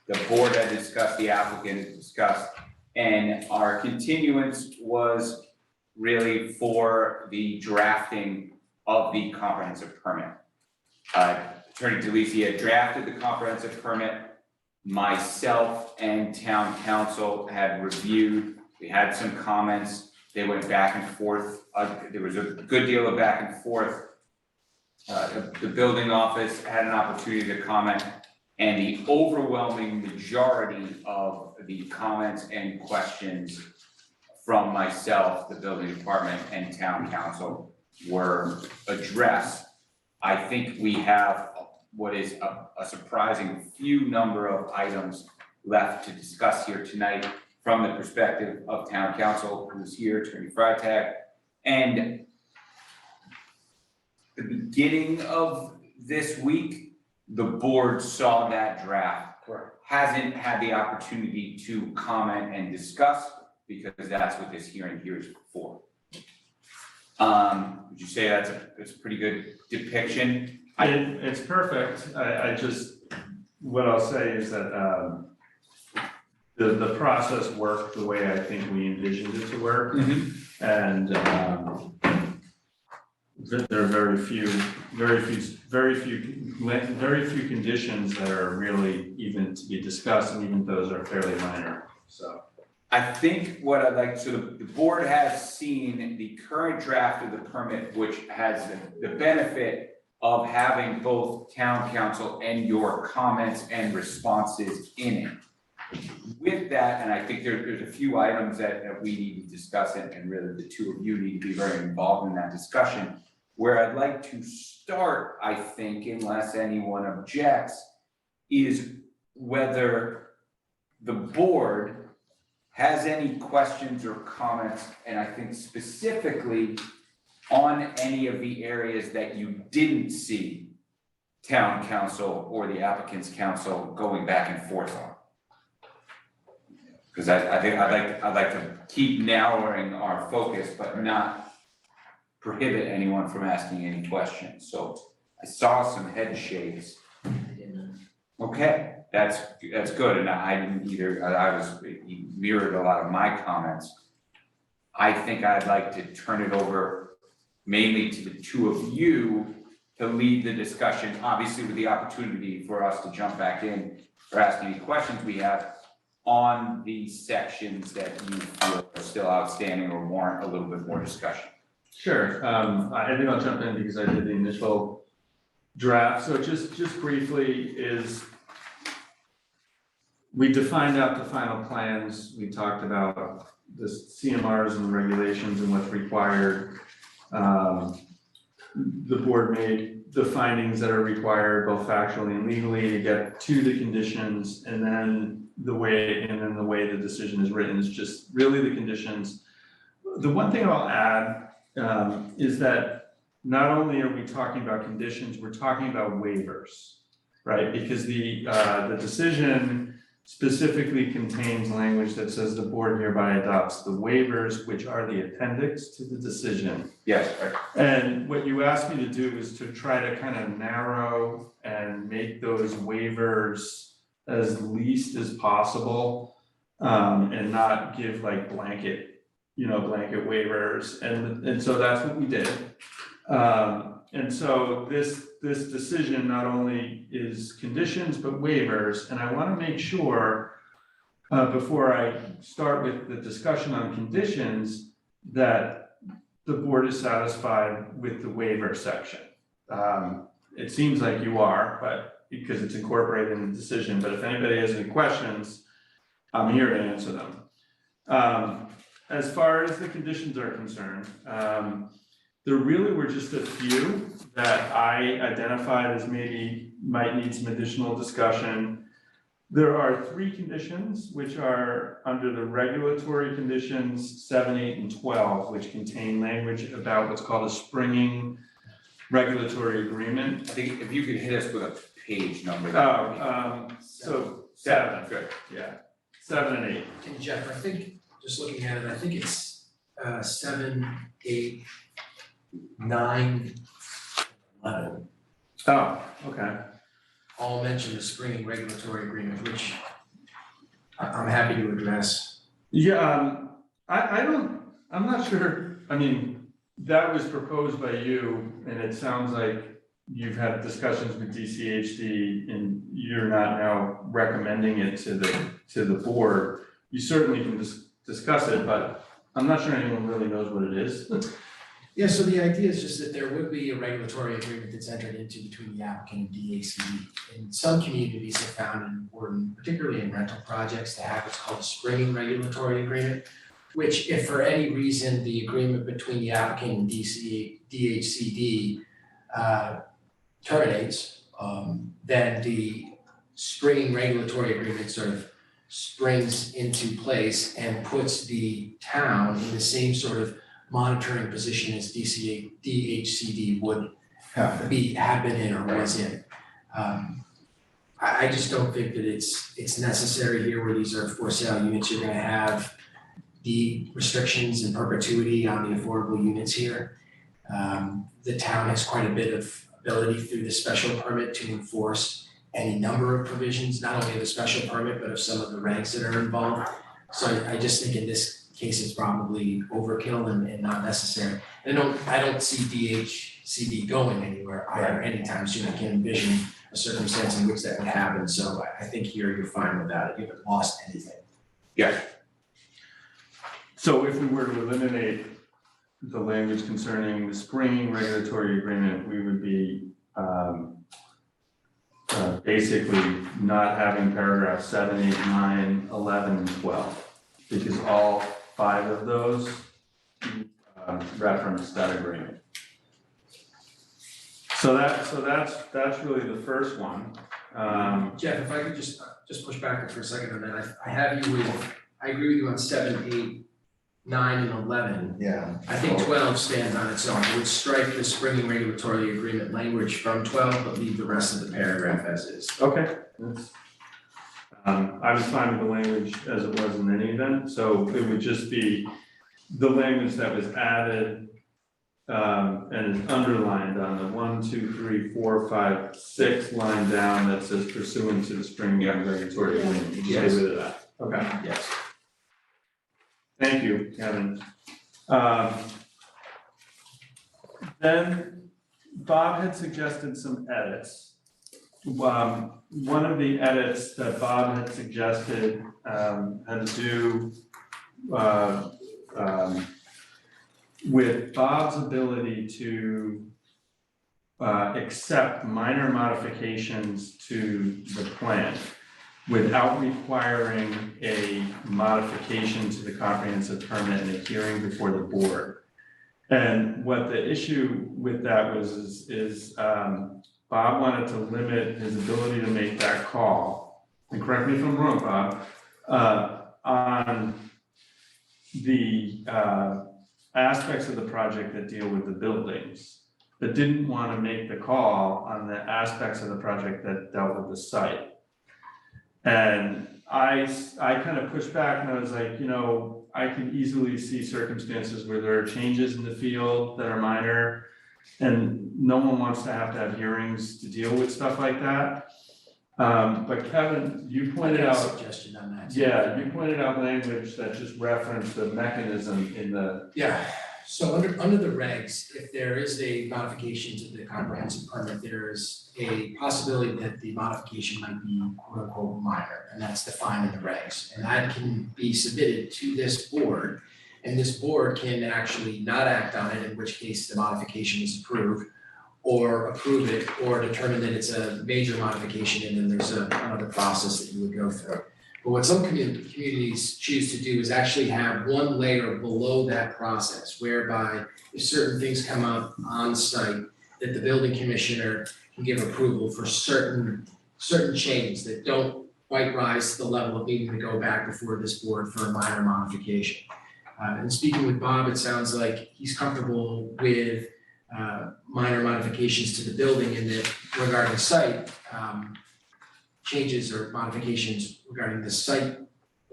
The board had discussed, the applicant had discussed, and our continuance was really for the drafting of the comprehensive permit. Attorney DeLisi had drafted the comprehensive permit. Myself and town council had reviewed, we had some comments, they went back and forth, there was a good deal of back and forth. The building office had an opportunity to comment, and the overwhelming majority of the comments and questions from myself, the building department, and town council were addressed. I think we have what is a surprising few number of items left to discuss here tonight from the perspective of town council, who's here, Attorney Freitag, and the beginning of this week, the board saw that draft. Correct. Hasn't had the opportunity to comment and discuss, because that's what this hearing here is for. Would you say that's a pretty good depiction? It's perfect. I just, what I'll say is that, the process worked the way I think we envisioned it to work. And, there are very few conditions that are really even to be discussed, and even those are fairly minor, so. I think what I'd like, so the board has seen the current draft of the permit, which has the benefit of having both town council and your comments and responses in it. With that, and I think there's a few items that we need to discuss, and really the two of you need to be very involved in that discussion. Where I'd like to start, I think, unless anyone objects, is whether the board has any questions or comments, and I think specifically on any of the areas that you didn't see town council or the applicant's council going back and forth on. Because I think I'd like to keep narrowing our focus, but not prohibit anyone from asking any questions. So I saw some head shakes. Okay, that's good, and I didn't either. He mirrored a lot of my comments. I think I'd like to turn it over mainly to the two of you to lead the discussion, obviously with the opportunity for us to jump back in or ask any questions we have on the sections that you feel are still outstanding or warrant a little bit more discussion. Sure, I think I'll jump in because I did the initial draft, so just briefly is, we defined out the final plans, we talked about the CMRs and the regulations and what's required. The board made the findings that are required, both factually and legally, to get to the conditions, and then the way the decision is written is just really the conditions. The one thing I'll add is that not only are we talking about conditions, we're talking about waivers, right? Because the decision specifically contains language that says the board hereby adopts the waivers, which are the appendix to the decision. Yes. And what you asked me to do is to try to kind of narrow and make those waivers as least as possible, and not give like blanket waivers, and so that's what we did. And so this decision not only is conditions, but waivers, and I want to make sure, before I start with the discussion on conditions, that the board is satisfied with the waiver section. It seems like you are, but because it's incorporated in the decision, but if anybody has any questions, I'm here to answer them. As far as the conditions are concerned, there really were just a few that I identified as maybe might need some additional discussion. There are 3 conditions which are under the regulatory conditions 7, 8, and 12, which contain language about what's called a springing regulatory agreement. I think if you could hit us with a page number. So 7, good. Yeah, 7 and 8. And Jeff, I think, just looking at it, I think it's 7, 8, 9, 11. Oh, okay. All mention the springing regulatory agreement, which I'm happy to address. Yeah, I'm not sure, I mean, that was proposed by you, and it sounds like you've had discussions with DCHD and you're not now recommending it to the board. You certainly can discuss it, but I'm not sure anyone really knows what it is. Yeah, so the idea is just that there would be a regulatory agreement that's entered into between the applicant and DACD. And some communities have found it important, particularly in rental projects, to have what's called a springing regulatory agreement, which if for any reason the agreement between the applicant and DHCD terminates, then the springing regulatory agreement sort of springs into place and puts the town in the same sort of monitoring position as DHCD would have been in or was in. I just don't think that it's necessary here where these are for sale units. You're gonna have the restrictions in perpetuity on the affordable units here. The town has quite a bit of ability through the special permit to enforce any number of provisions, not only of the special permit, but of some of the regs that are involved. So I just think in this case it's probably overkill and not necessary. And I don't see DHCD going anywhere either anytime soon. I can't envision a circumstance in which that would happen. So I think here you're fine with that. You haven't lost anything. Yeah. So if we were to eliminate the language concerning the springing regulatory agreement, we would be basically not having paragraph 7, 8, 9, 11, and 12, because all 5 of those reference that agreement. So that's really the first one. Jeff, if I could just push back for a second on that. I have you with, I agree with you on 7, 8, 9, and 11. Yeah. I think 12 stands on its own. I would strike the springing regulatory agreement language from 12, but leave the rest of the paragraph as is. Okay. I was fine with the language as it was in any event, so it would just be the language that was added and is underlined on the 1, 2, 3, 4, 5, 6 line down that says pursuant to the springing regulatory agreement. You just stay with that. Okay. Yes. Thank you, Kevin. Then Bob had suggested some edits. One of the edits that Bob had suggested had to do with Bob's ability to accept minor modifications to the plan without requiring a modification to the comprehensive permit and a hearing before the board. And what the issue with that was is Bob wanted to limit his ability to make that call, and correct me if I'm wrong, Bob, on the aspects of the project that deal with the buildings, but didn't want to make the call on the aspects of the project that dealt with the site. And I kind of pushed back and I was like, you know, I can easily see circumstances where there are changes in the field that are minor and no one wants to have hearings to deal with stuff like that. But Kevin, you pointed out. Suggestion on that. Yeah, you pointed out language that just referenced the mechanism in the. Yeah, so under the regs, if there is a modification to the comprehensive permit, there is a possibility that the modification might be quote unquote minor, and that's defined in the regs. And that can be submitted to this board, and this board can actually not act on it, in which case the modification is approved, or approve it, or determine that it's a major modification, and then there's another process that you would go through. But what some communities choose to do is actually have one layer below that process, whereby if certain things come up on site, that the building commissioner can give approval for certain changes that don't quite rise to the level of needing to go back before this board for a minor modification. And speaking with Bob, it sounds like he's comfortable with minor modifications to the building, and that regarding site, changes or modifications regarding the site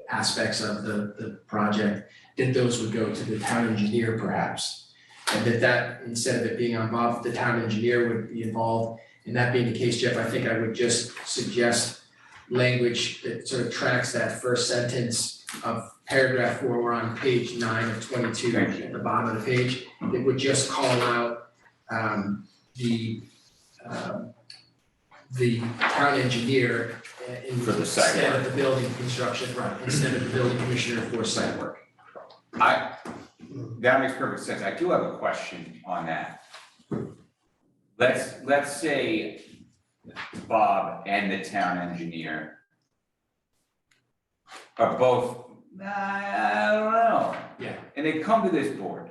aspects of the project, that those would go to the town engineer perhaps. And that instead of it being on Bob, the town engineer would be involved. And that being the case, Jeff, I think I would just suggest language that sort of tracks that first sentence of paragraph 4. We're on page 9 of 22 at the bottom of the page. It would just call out the town engineer For the site instead of work. the building construction, right, instead of the building commissioner for site work. That makes perfect sense. I do have a question on that. Let's say Bob and the town engineer are both, I don't know. Yeah. And they come to this board.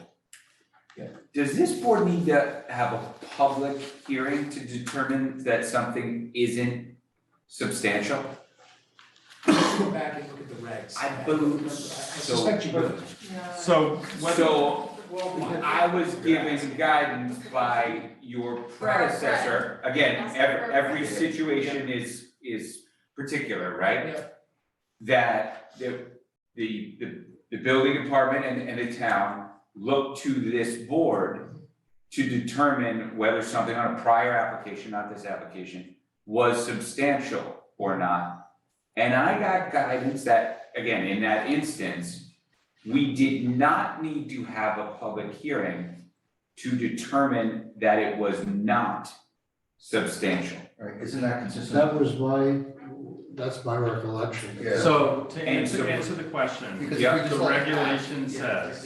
Yeah. Does this board need to have a public hearing to determine that something isn't substantial? Go back and look at the regs. I believe I so. suspect you would. So what? So, I was given guidance by your predecessor, again, every situation is particular, right? Yeah. That the building department and the town look to this board to determine whether something on a prior application, not this application, was substantial or not. And I got guidance that, again, in that instance, we did not need to have a public hearing to determine that it was not substantial. Right, isn't that consistent? That's my recollection. Yeah. So to And answer, so- answer the question, Because the if we just let- regulation says,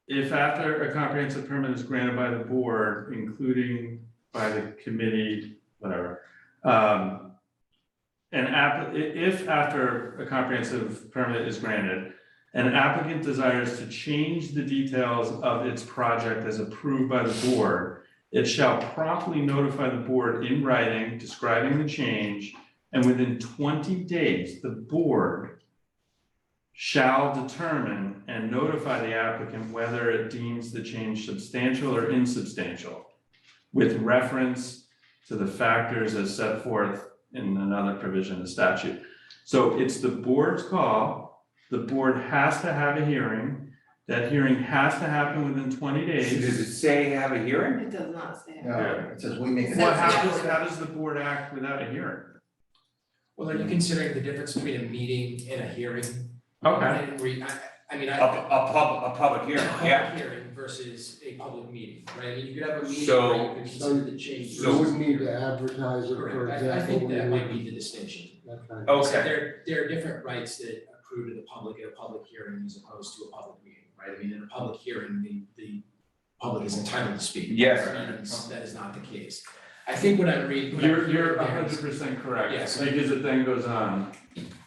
if after a comprehensive permit is granted by the board, including by the committee, whatever, if after a comprehensive permit is granted, an applicant desires to change the details of its project as approved by the board, it shall promptly notify the board in writing describing the change, and within 20 days, the board shall determine and notify the applicant whether it deems the change substantial or insubstantial, with reference to the factors as set forth in another provision of the statute. So it's the board's call. The board has to have a hearing. That hearing has to happen within 20 days. Does it say have a hearing? It does not say. No, it says we make. Well, how does the board act without a hearing? Well, are you considering the difference between a meeting and a hearing? Okay. I mean, A public hearing, yeah. public hearing versus a public meeting, right? I mean, you could have a meeting So- where you could consider the change. So we wouldn't need to advertise it, for Correct, example. I think that we might would- be the distinction. that kind of- Okay. There are different rights that accrue to the public at a public hearing as opposed to a public meeting, right? I mean, in a public hearing, the public is entitled to speak. Yes. And that is not the case. I think what I'm reading. You're 100% correct. Yes. Because it then goes on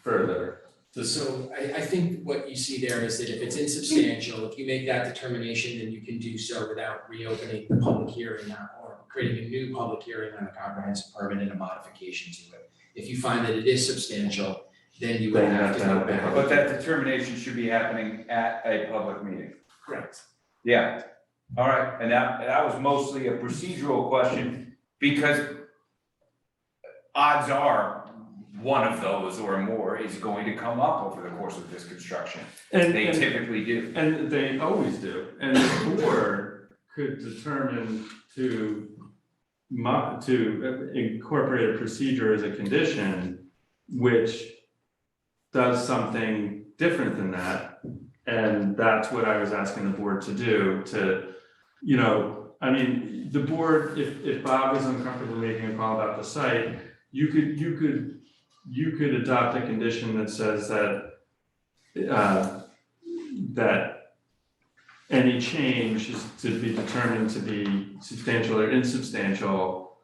further. So I think what you see there is that if it's insubstantial, if you make that determination, then you can do so without reopening the public hearing or creating a new public hearing on a comprehensive permit and a modification to it. If you find that it is substantial, then you would Then have to go back. But that determination should be happening at a public meeting. Correct. Yeah, all right, and that was mostly a procedural question, because odds are one of those or more is going to come up over the course of this construction. They typically do. And they always do. And the board could determine to incorporate a procedure as a condition, which does something different than that. And that's what I was asking the board to do, I mean, the board, if Bob is uncomfortable making a call about the site, you could adopt a condition that says that any change is to be determined to be substantial or insubstantial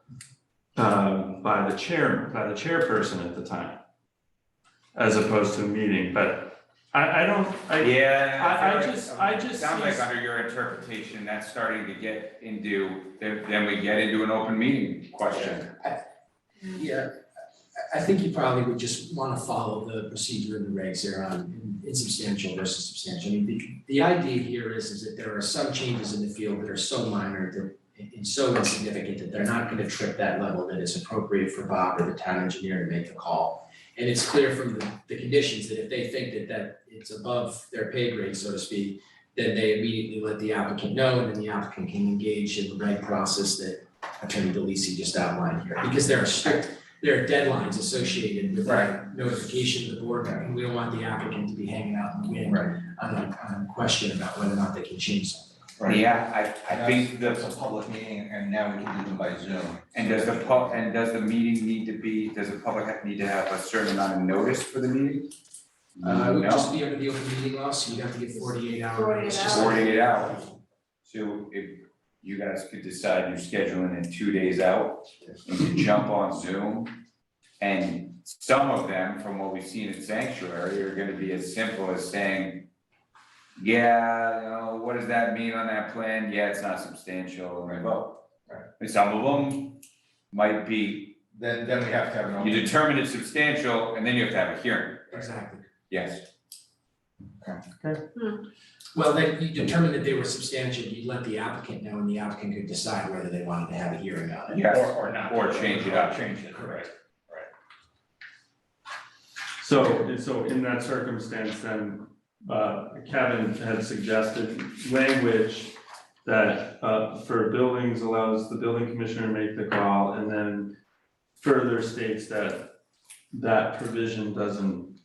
by the chairperson at the time, as opposed to a meeting, but I just. Sounds like under your interpretation, that's starting to get into, then we get into an open meeting question. Yeah, I think you probably would just wanna follow the procedure in the regs there on insubstantial versus substantial. I mean, the idea here is that there are some changes in the field that are so minor, they're and so insignificant that they're not gonna trip that level that it's appropriate for Bob or the town engineer to make the call. And it's clear from the conditions that if they think that it's above their pay grade, so to speak, then they immediately let the applicant know, and then the applicant can engage in the reg process that Attorney DeLisi just outlined here. Because there are deadlines associated with that notification to the board, and we don't want the applicant to be hanging out in the wind on a question about whether or not they can change something. Right. Yeah, I think That's a public meeting, and now we can do them by Zoom. And does the meeting need to be, does the public need to have a certain amount of notice for the meeting? It would just be under the open meeting law, so you'd have to give 48 hours. 48 hours. 48 hours. So if you guys could decide you're scheduling it 2 days out, and you jump on Zoom, and some of them, from what we've seen at Sanctuary, are gonna be as simple as saying, yeah, you know, what does that mean on that plan? Yeah, it's not substantial, and we vote. Right. And some of them might be, Then we have to have an you open. determine it's substantial, and then you have to have a hearing. Exactly. Yes. Well, then you determined that they were substantial, you let the applicant know, and the applicant could decide whether they wanted to have a hearing on it. Yes. Or not. Or change it up. Change it, correct. So in that circumstance, then, Kevin had suggested language that, for buildings allows the building commissioner to make the call, and then further states that that provision doesn't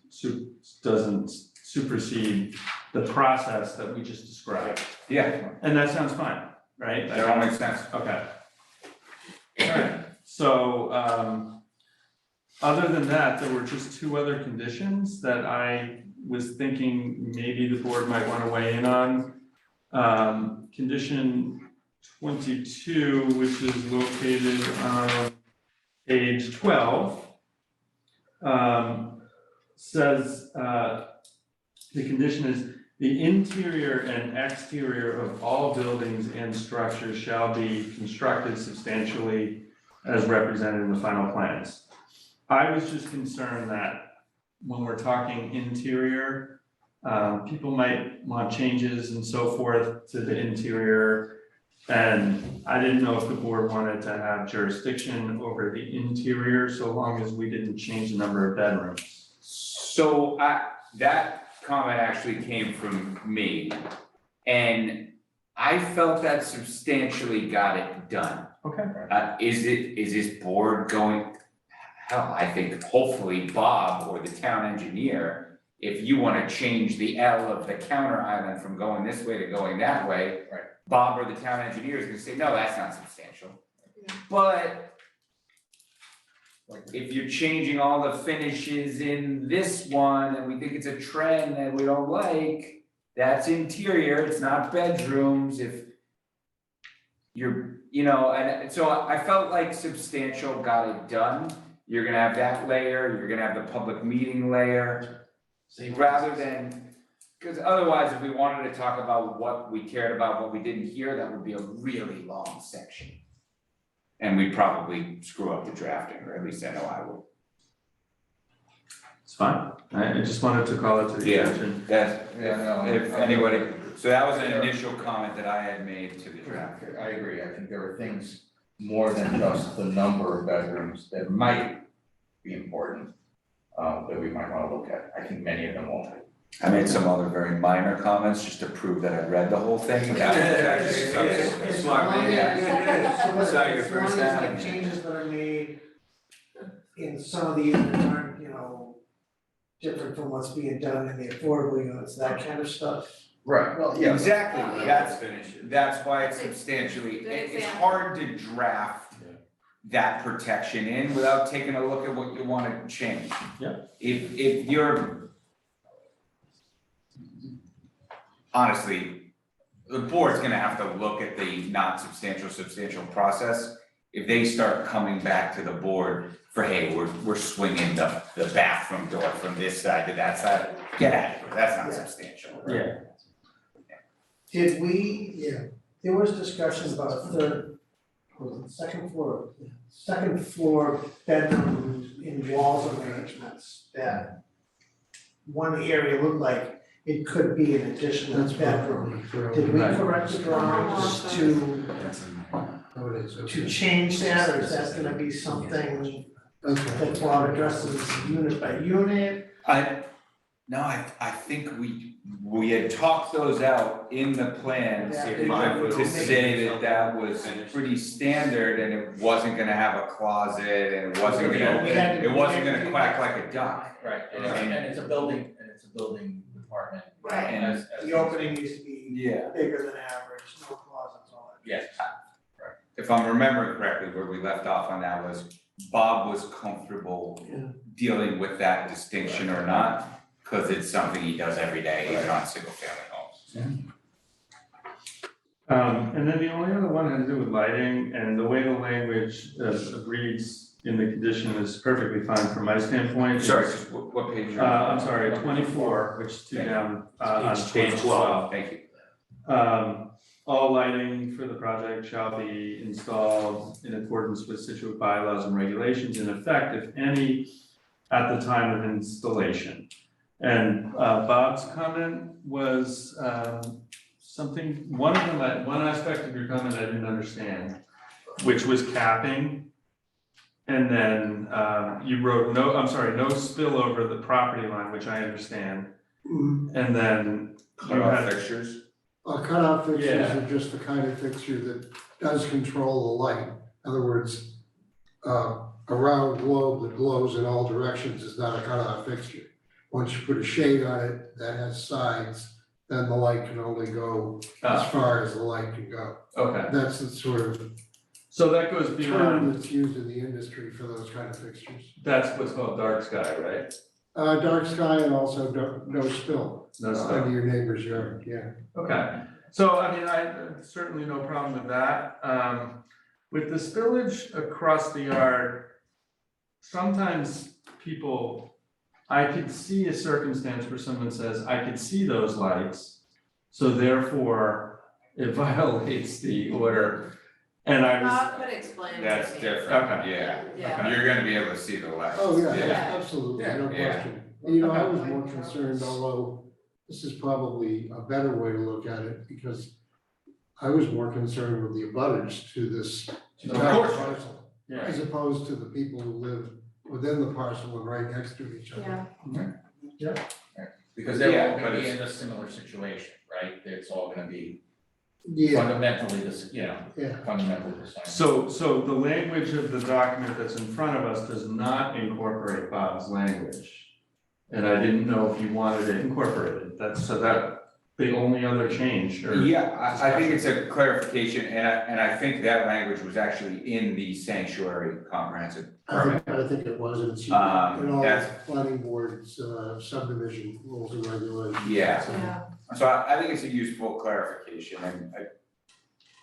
supersede the process that we just described. Yeah, And that sounds fine, right? that all makes sense. Okay. Alright, so, other than that, there were just two other conditions that I was thinking maybe the board might wanna weigh in on. Condition 22, which is located on page 12, says, the condition is, the interior and exterior of all buildings and structures shall be constructed substantially as represented in the final plans. I was just concerned that when we're talking interior, people might want changes and so forth to the interior. And I didn't know if the board wanted to have jurisdiction over the interior so long as we didn't change the number of bedrooms. So that comment actually came from me, and I felt that substantially got it done. Okay. Is this board going, hell, I think hopefully Bob or the town engineer, if you wanna change the L of the counter island from going this way to going that way, Bob or the town engineer is gonna say, no, that's not substantial. But if you're changing all the finishes in this one and we think it's a trend that we don't like, that's interior, it's not bedrooms. If you're, and so I felt like substantial got it done. You're gonna have that layer, you're gonna have the public meeting layer, rather than, because otherwise, if we wanted to talk about what we cared about, what we didn't hear, that would be a really long section. And we'd probably screw up the drafting, or at least I know I would. It's fine, I just wanted to call it to the attention. If anybody, so that was an initial comment that I had made to the draft. I agree, I think there are things more than just the number of bedrooms that might be important, that we might wanna look at. I think many of them won't. I made some other very minor comments just to prove that I read the whole thing. Smart man. Saw your first time. Changes that are made in some of these that aren't, different from what's being done in the affordable units, that kind of stuff. Right, well, yeah. Exactly, that's why it's substantially, it's hard to draft that protection in without taking a look at what you wanna change. Yeah. If you're, honestly, the board's gonna have to look at the not substantial process. If they start coming back to the board for, hey, we're swinging the bathroom door from this side to that side, get out of here, that's not substantial. Yeah. Did we, there was discussion about a third, second floor bedroom in walls arrangements that one area looked like it could be an additional bedroom. Did we correct the drawings to change that, or is that gonna be something that Bob addresses unit by unit? I think we had talked those out in the plans to say that was pretty standard and it wasn't gonna have a closet and it wasn't gonna quack like a duck. Right, and it's a building department. Right. And The opening needs to be yeah, bigger than average, no closets, all that. Yes. if I'm remembering correctly, where we left off on that was Bob was comfortable dealing with that distinction or not, cause it's something he does every day, even on single family homes. And then the only other one had to do with lighting, and the way the language reads in the condition is perfectly fine from my standpoint. Sorry, just what page are you I'm sorry, 24, which is two down, on page 12. Thank you. All lighting for the project shall be installed in accordance with Scituate bylaws and regulations in effect, if any, at the time of installation. And Bob's comment was one aspect of your comment I didn't understand, which was capping. And then you wrote no spill over the property line, which I understand. And then you had fixtures? Cutoff fixtures are just the kind of fixture that does control the light. In other words, a round globe that glows in all directions is not a cutoff fixture. Once you put a shade on it that has sides, then the light can only go as far as the light can go. Okay. That's the sort of so that goes term beyond. that's used in the industry for those kind of fixtures. That's what's called dark sky, right? Dark sky and also no spill. No spill. Under your neighbor's yard, yeah. Okay, so I mean, I certainly no problem with that. With the spillage across the yard, sometimes I could see a circumstance where someone says, I could see those lights, so therefore it violates the order. And I was. Bob could explain. That's to me. different, Okay. yeah. You're gonna be able to see the lights. Oh, yeah, Yeah. absolutely, no Yeah. question. And, you know, I was more concerned, although this is probably a better way to look at it, because I was more concerned with the abutters to this parcel, Yeah. as opposed to the people who live within the parcel and right next to each other. Yeah. Because they're all Yeah, gonna but be it's- in a similar situation, right? It's all gonna be Yeah, fundamentally this, fundamentally the same. So the language of the document that's in front of us does not incorporate Bob's language. And I didn't know if you wanted it incorporated, that's the only other change, or? Yeah, I think it's a clarification, and I think that language was actually in the sanctuary comprehensive permit. I think it was, and it's in all that's- planning boards, subdivision rules and regulations. Yeah. Yeah. So I think it's a useful clarification, and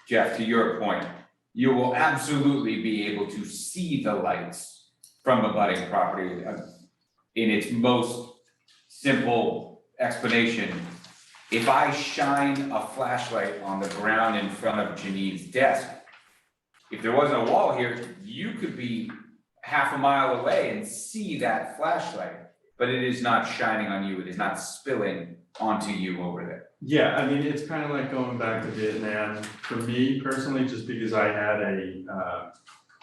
Jeff, to your point, you will absolutely be able to see the lights from a budding property. In its most simple explanation, if I shine a flashlight on the ground in front of Janine's desk, if there wasn't a wall here, you could be half a mile away and see that flashlight, but it is not shining on you, it is not spilling onto you over there. Yeah, I mean, it's kind of like going back to Vietnam, for me personally, just because I had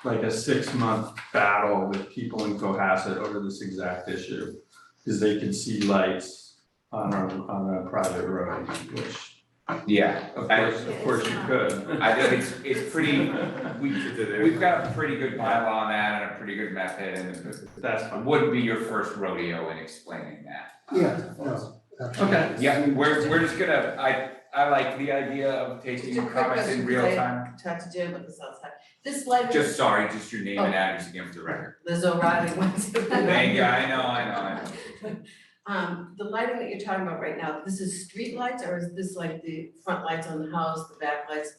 like a 6-month battle with people in Cohasset over this exact issue. Because they could see lights on a private road, which. Yeah, Of course you could. I think it's pretty, we've got a pretty good bylaw on that and a pretty good method, and That's fine. it wouldn't be your first rodeo in explaining that. Yeah, no, absolutely. Okay. Yeah, we're just gonna, I like the idea of taking Just a quick comments in question, real because I time. talked to Jim at the South Side. This light. Just just your name and address again for the record. Liz O'Reilly, Wednesday. Thank you, I know. The lighting that you're talking about right now, this is street lights, or is this like the front lights on the house, the back lights?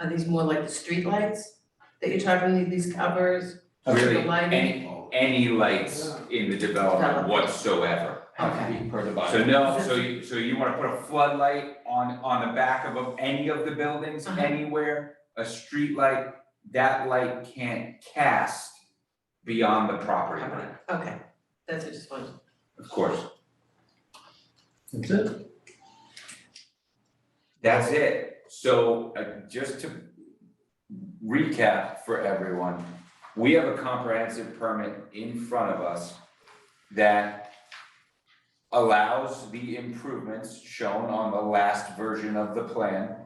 Are these more like the street lights that you're talking, these covers? Really, The lighting? any lights in the development whatsoever. Okay. So no, so you wanna put a floodlight on the back of any of the buildings, anywhere, a street light, that light can't cast beyond the property line, Okay, that's what I just wanted. of course. That's it. That's it. So just to recap for everyone, we have a comprehensive permit in front of us that allows the improvements shown on the last version of the plan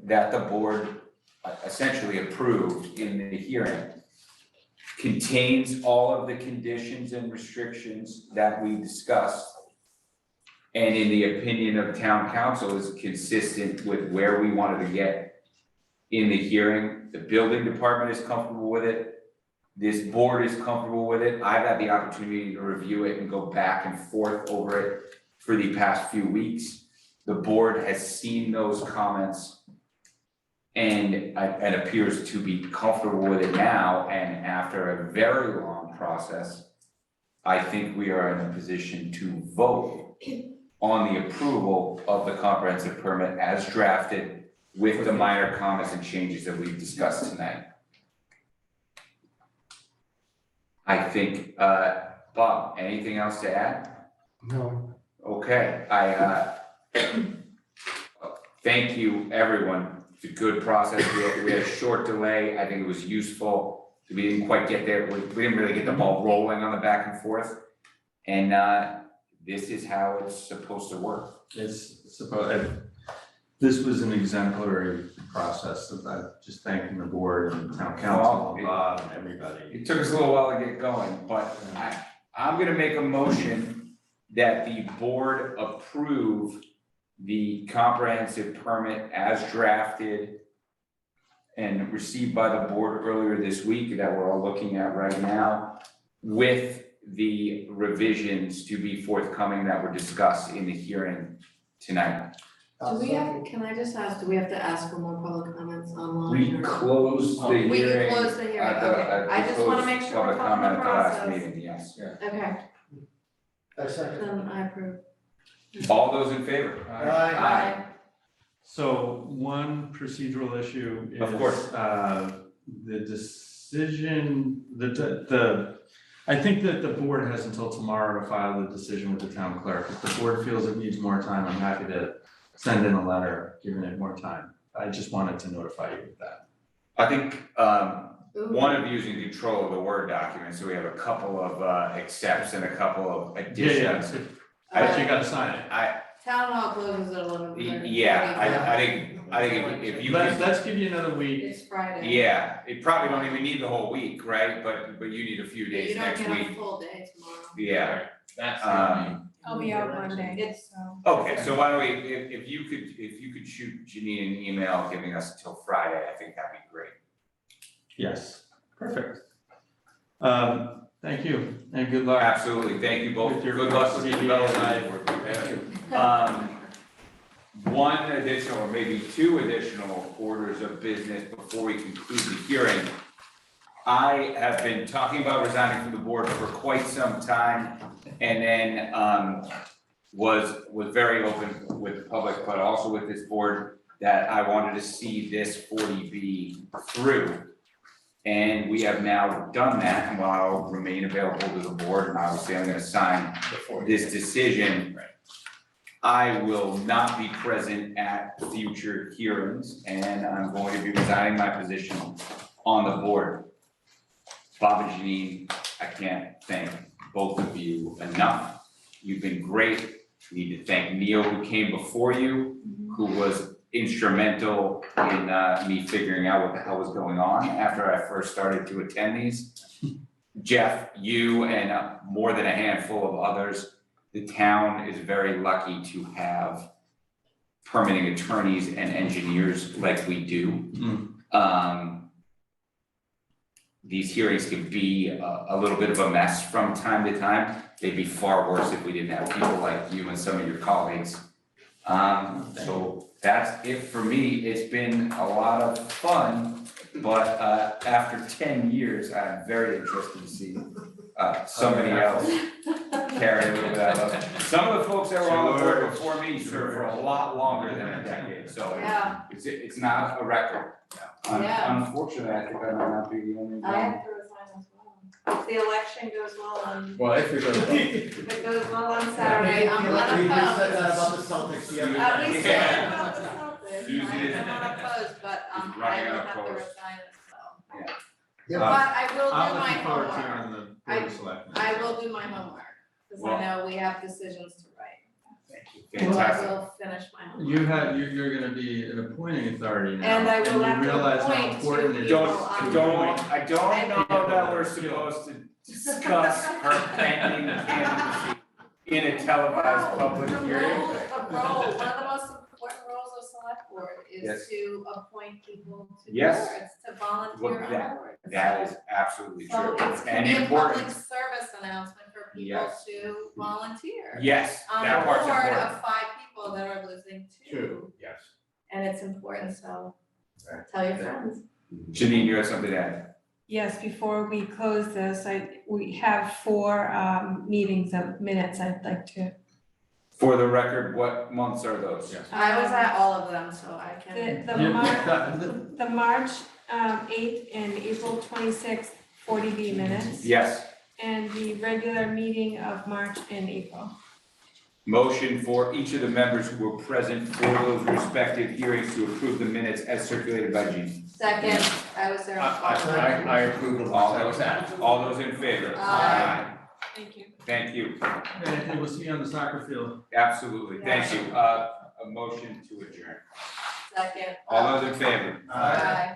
that the board essentially approved in the hearing. Contains all of the conditions and restrictions that we discussed. And in the opinion of town council is consistent with where we wanted to get in the hearing. The building department is comfortable with it. This board is comfortable with it. I've had the opportunity to review it and go back and forth over it for the past few weeks. The board has seen those comments and appears to be comfortable with it now. And after a very long process, I think we are in a position to vote on the approval of the comprehensive permit as drafted with the minor comments and changes that we've discussed tonight. I think, Bob, anything else to add? No. Okay, thank you, everyone. It's a good process. We had a short delay. I think it was useful. We didn't quite get there. We didn't really get the ball rolling on the back and forth. And this is how it's supposed to work. This was an exemplary process of just thanking the board and town council and Bob and everybody. It took us a little while to get going, but I'm gonna make a motion that the board approve the comprehensive permit as drafted and received by the board earlier this week that we're all looking at right now, with the revisions to be forthcoming that were discussed in the hearing tonight. Do we have, can I just ask, do we have to ask for more public comments online? We closed the hearing. We can close the hearing, okay. I just wanna make sure we're Public following comment the at the last process. meeting, yes. Okay, I second. then I approve. All those in favor? Aye. So one procedural issue is. Of course. The decision, I think that the board has until tomorrow to file the decision with the town clerk. If the board feels it needs more time, I'm happy to send in a letter giving it more time. I just wanted to notify you of that. I think one of you is in control of the Word document, so we have a couple of accepts and a couple of additions. But you gotta sign it. Town hall closes at 11:30. Yeah, I think if you could. Let's give you another week. It's Friday. Yeah, it probably don't even need the whole week, right? But you need a few days next You don't get week. a full day tomorrow. Yeah. That's I'll be out Monday, so. Okay, so why don't we, if you could shoot Janine an email giving us until Friday, I think that'd be great. Yes, perfect. Thank you and good luck. Absolutely, thank you both. With your Good luck with the CBA. development. Thank you. One additional, or maybe two additional orders of business before we conclude the hearing. I have been talking about resigning from the board for quite some time, and then was very open with the public, but also with this board, that I wanted to see this 40B through. And we have now done that, and while I'll remain available to the board, and obviously I'm gonna sign this decision, I will not be present at future hearings, and I'm going to be resigning my position on the board. Bob and Janine, I can't thank both of you enough. You've been great. We need to thank Neil, who came before you, who was instrumental in me figuring out what the hell was going on after I first started to attend these. Jeff, you and more than a handful of others. The town is very lucky to have permitting attorneys and engineers like we do. these hearings can be a little bit of a mess from time to time. They'd be far worse if we didn't have people like you and some of your colleagues. So that's it for me. It's been a lot of fun, but after 10 years, I'm very interested to see somebody else carry a little bit of it. Some of the folks that were on the board before me served for a lot longer than a decade, so Yeah. it's not a record. Yeah. Unfortunately, I think I might not be the only one. I have to resign as well. If the election goes well on, Well, if it goes well. if it goes well on Saturday, I'm unopposed. Celtics At least say about the Celtics, Susan is- I'm unopposed, but is I running will have to unopposed. resign as well. Yeah. But I will do I'm my looking forward to homework. on the board of selectmen. I will do my homework, because Well- I know we have decisions to write. So I Fantastic. will finish my homework. You're gonna be an appointing authority now. And I will have you to realize how appoint important two it is people to on appoint I don't know that we're supposed to discuss her pending candidacy in a televised public hearing. The role, one of the most important roles of select board Yes. is to appoint people to Yes. boards, to volunteer Well, on boards. That is absolutely So true it's and can be a public important. service announcement for people Yes. to volunteer. Yes, On that a part's board important. of 5 people that are losing 2, Yes. and it's important, so Right. tell your friends. Janine, you have something to add? Yes, before we close this, we have 4 meetings of minutes I'd like to. For the record, what months are those? Yes. I was at all of them, so I can. The March 8th and April 26th 40B minutes. Yes. And the regular meeting of March and April. Motion for each of the members who were present for those respective hearings to approve the minutes as circulated by Jean. Second, I was there on all of them. I approve of all those in favor? Aye. Thank you. Thank you. And we'll see you on the soccer field. Absolutely, thank you. A motion to adjourn. Second. All those in favor? Aye.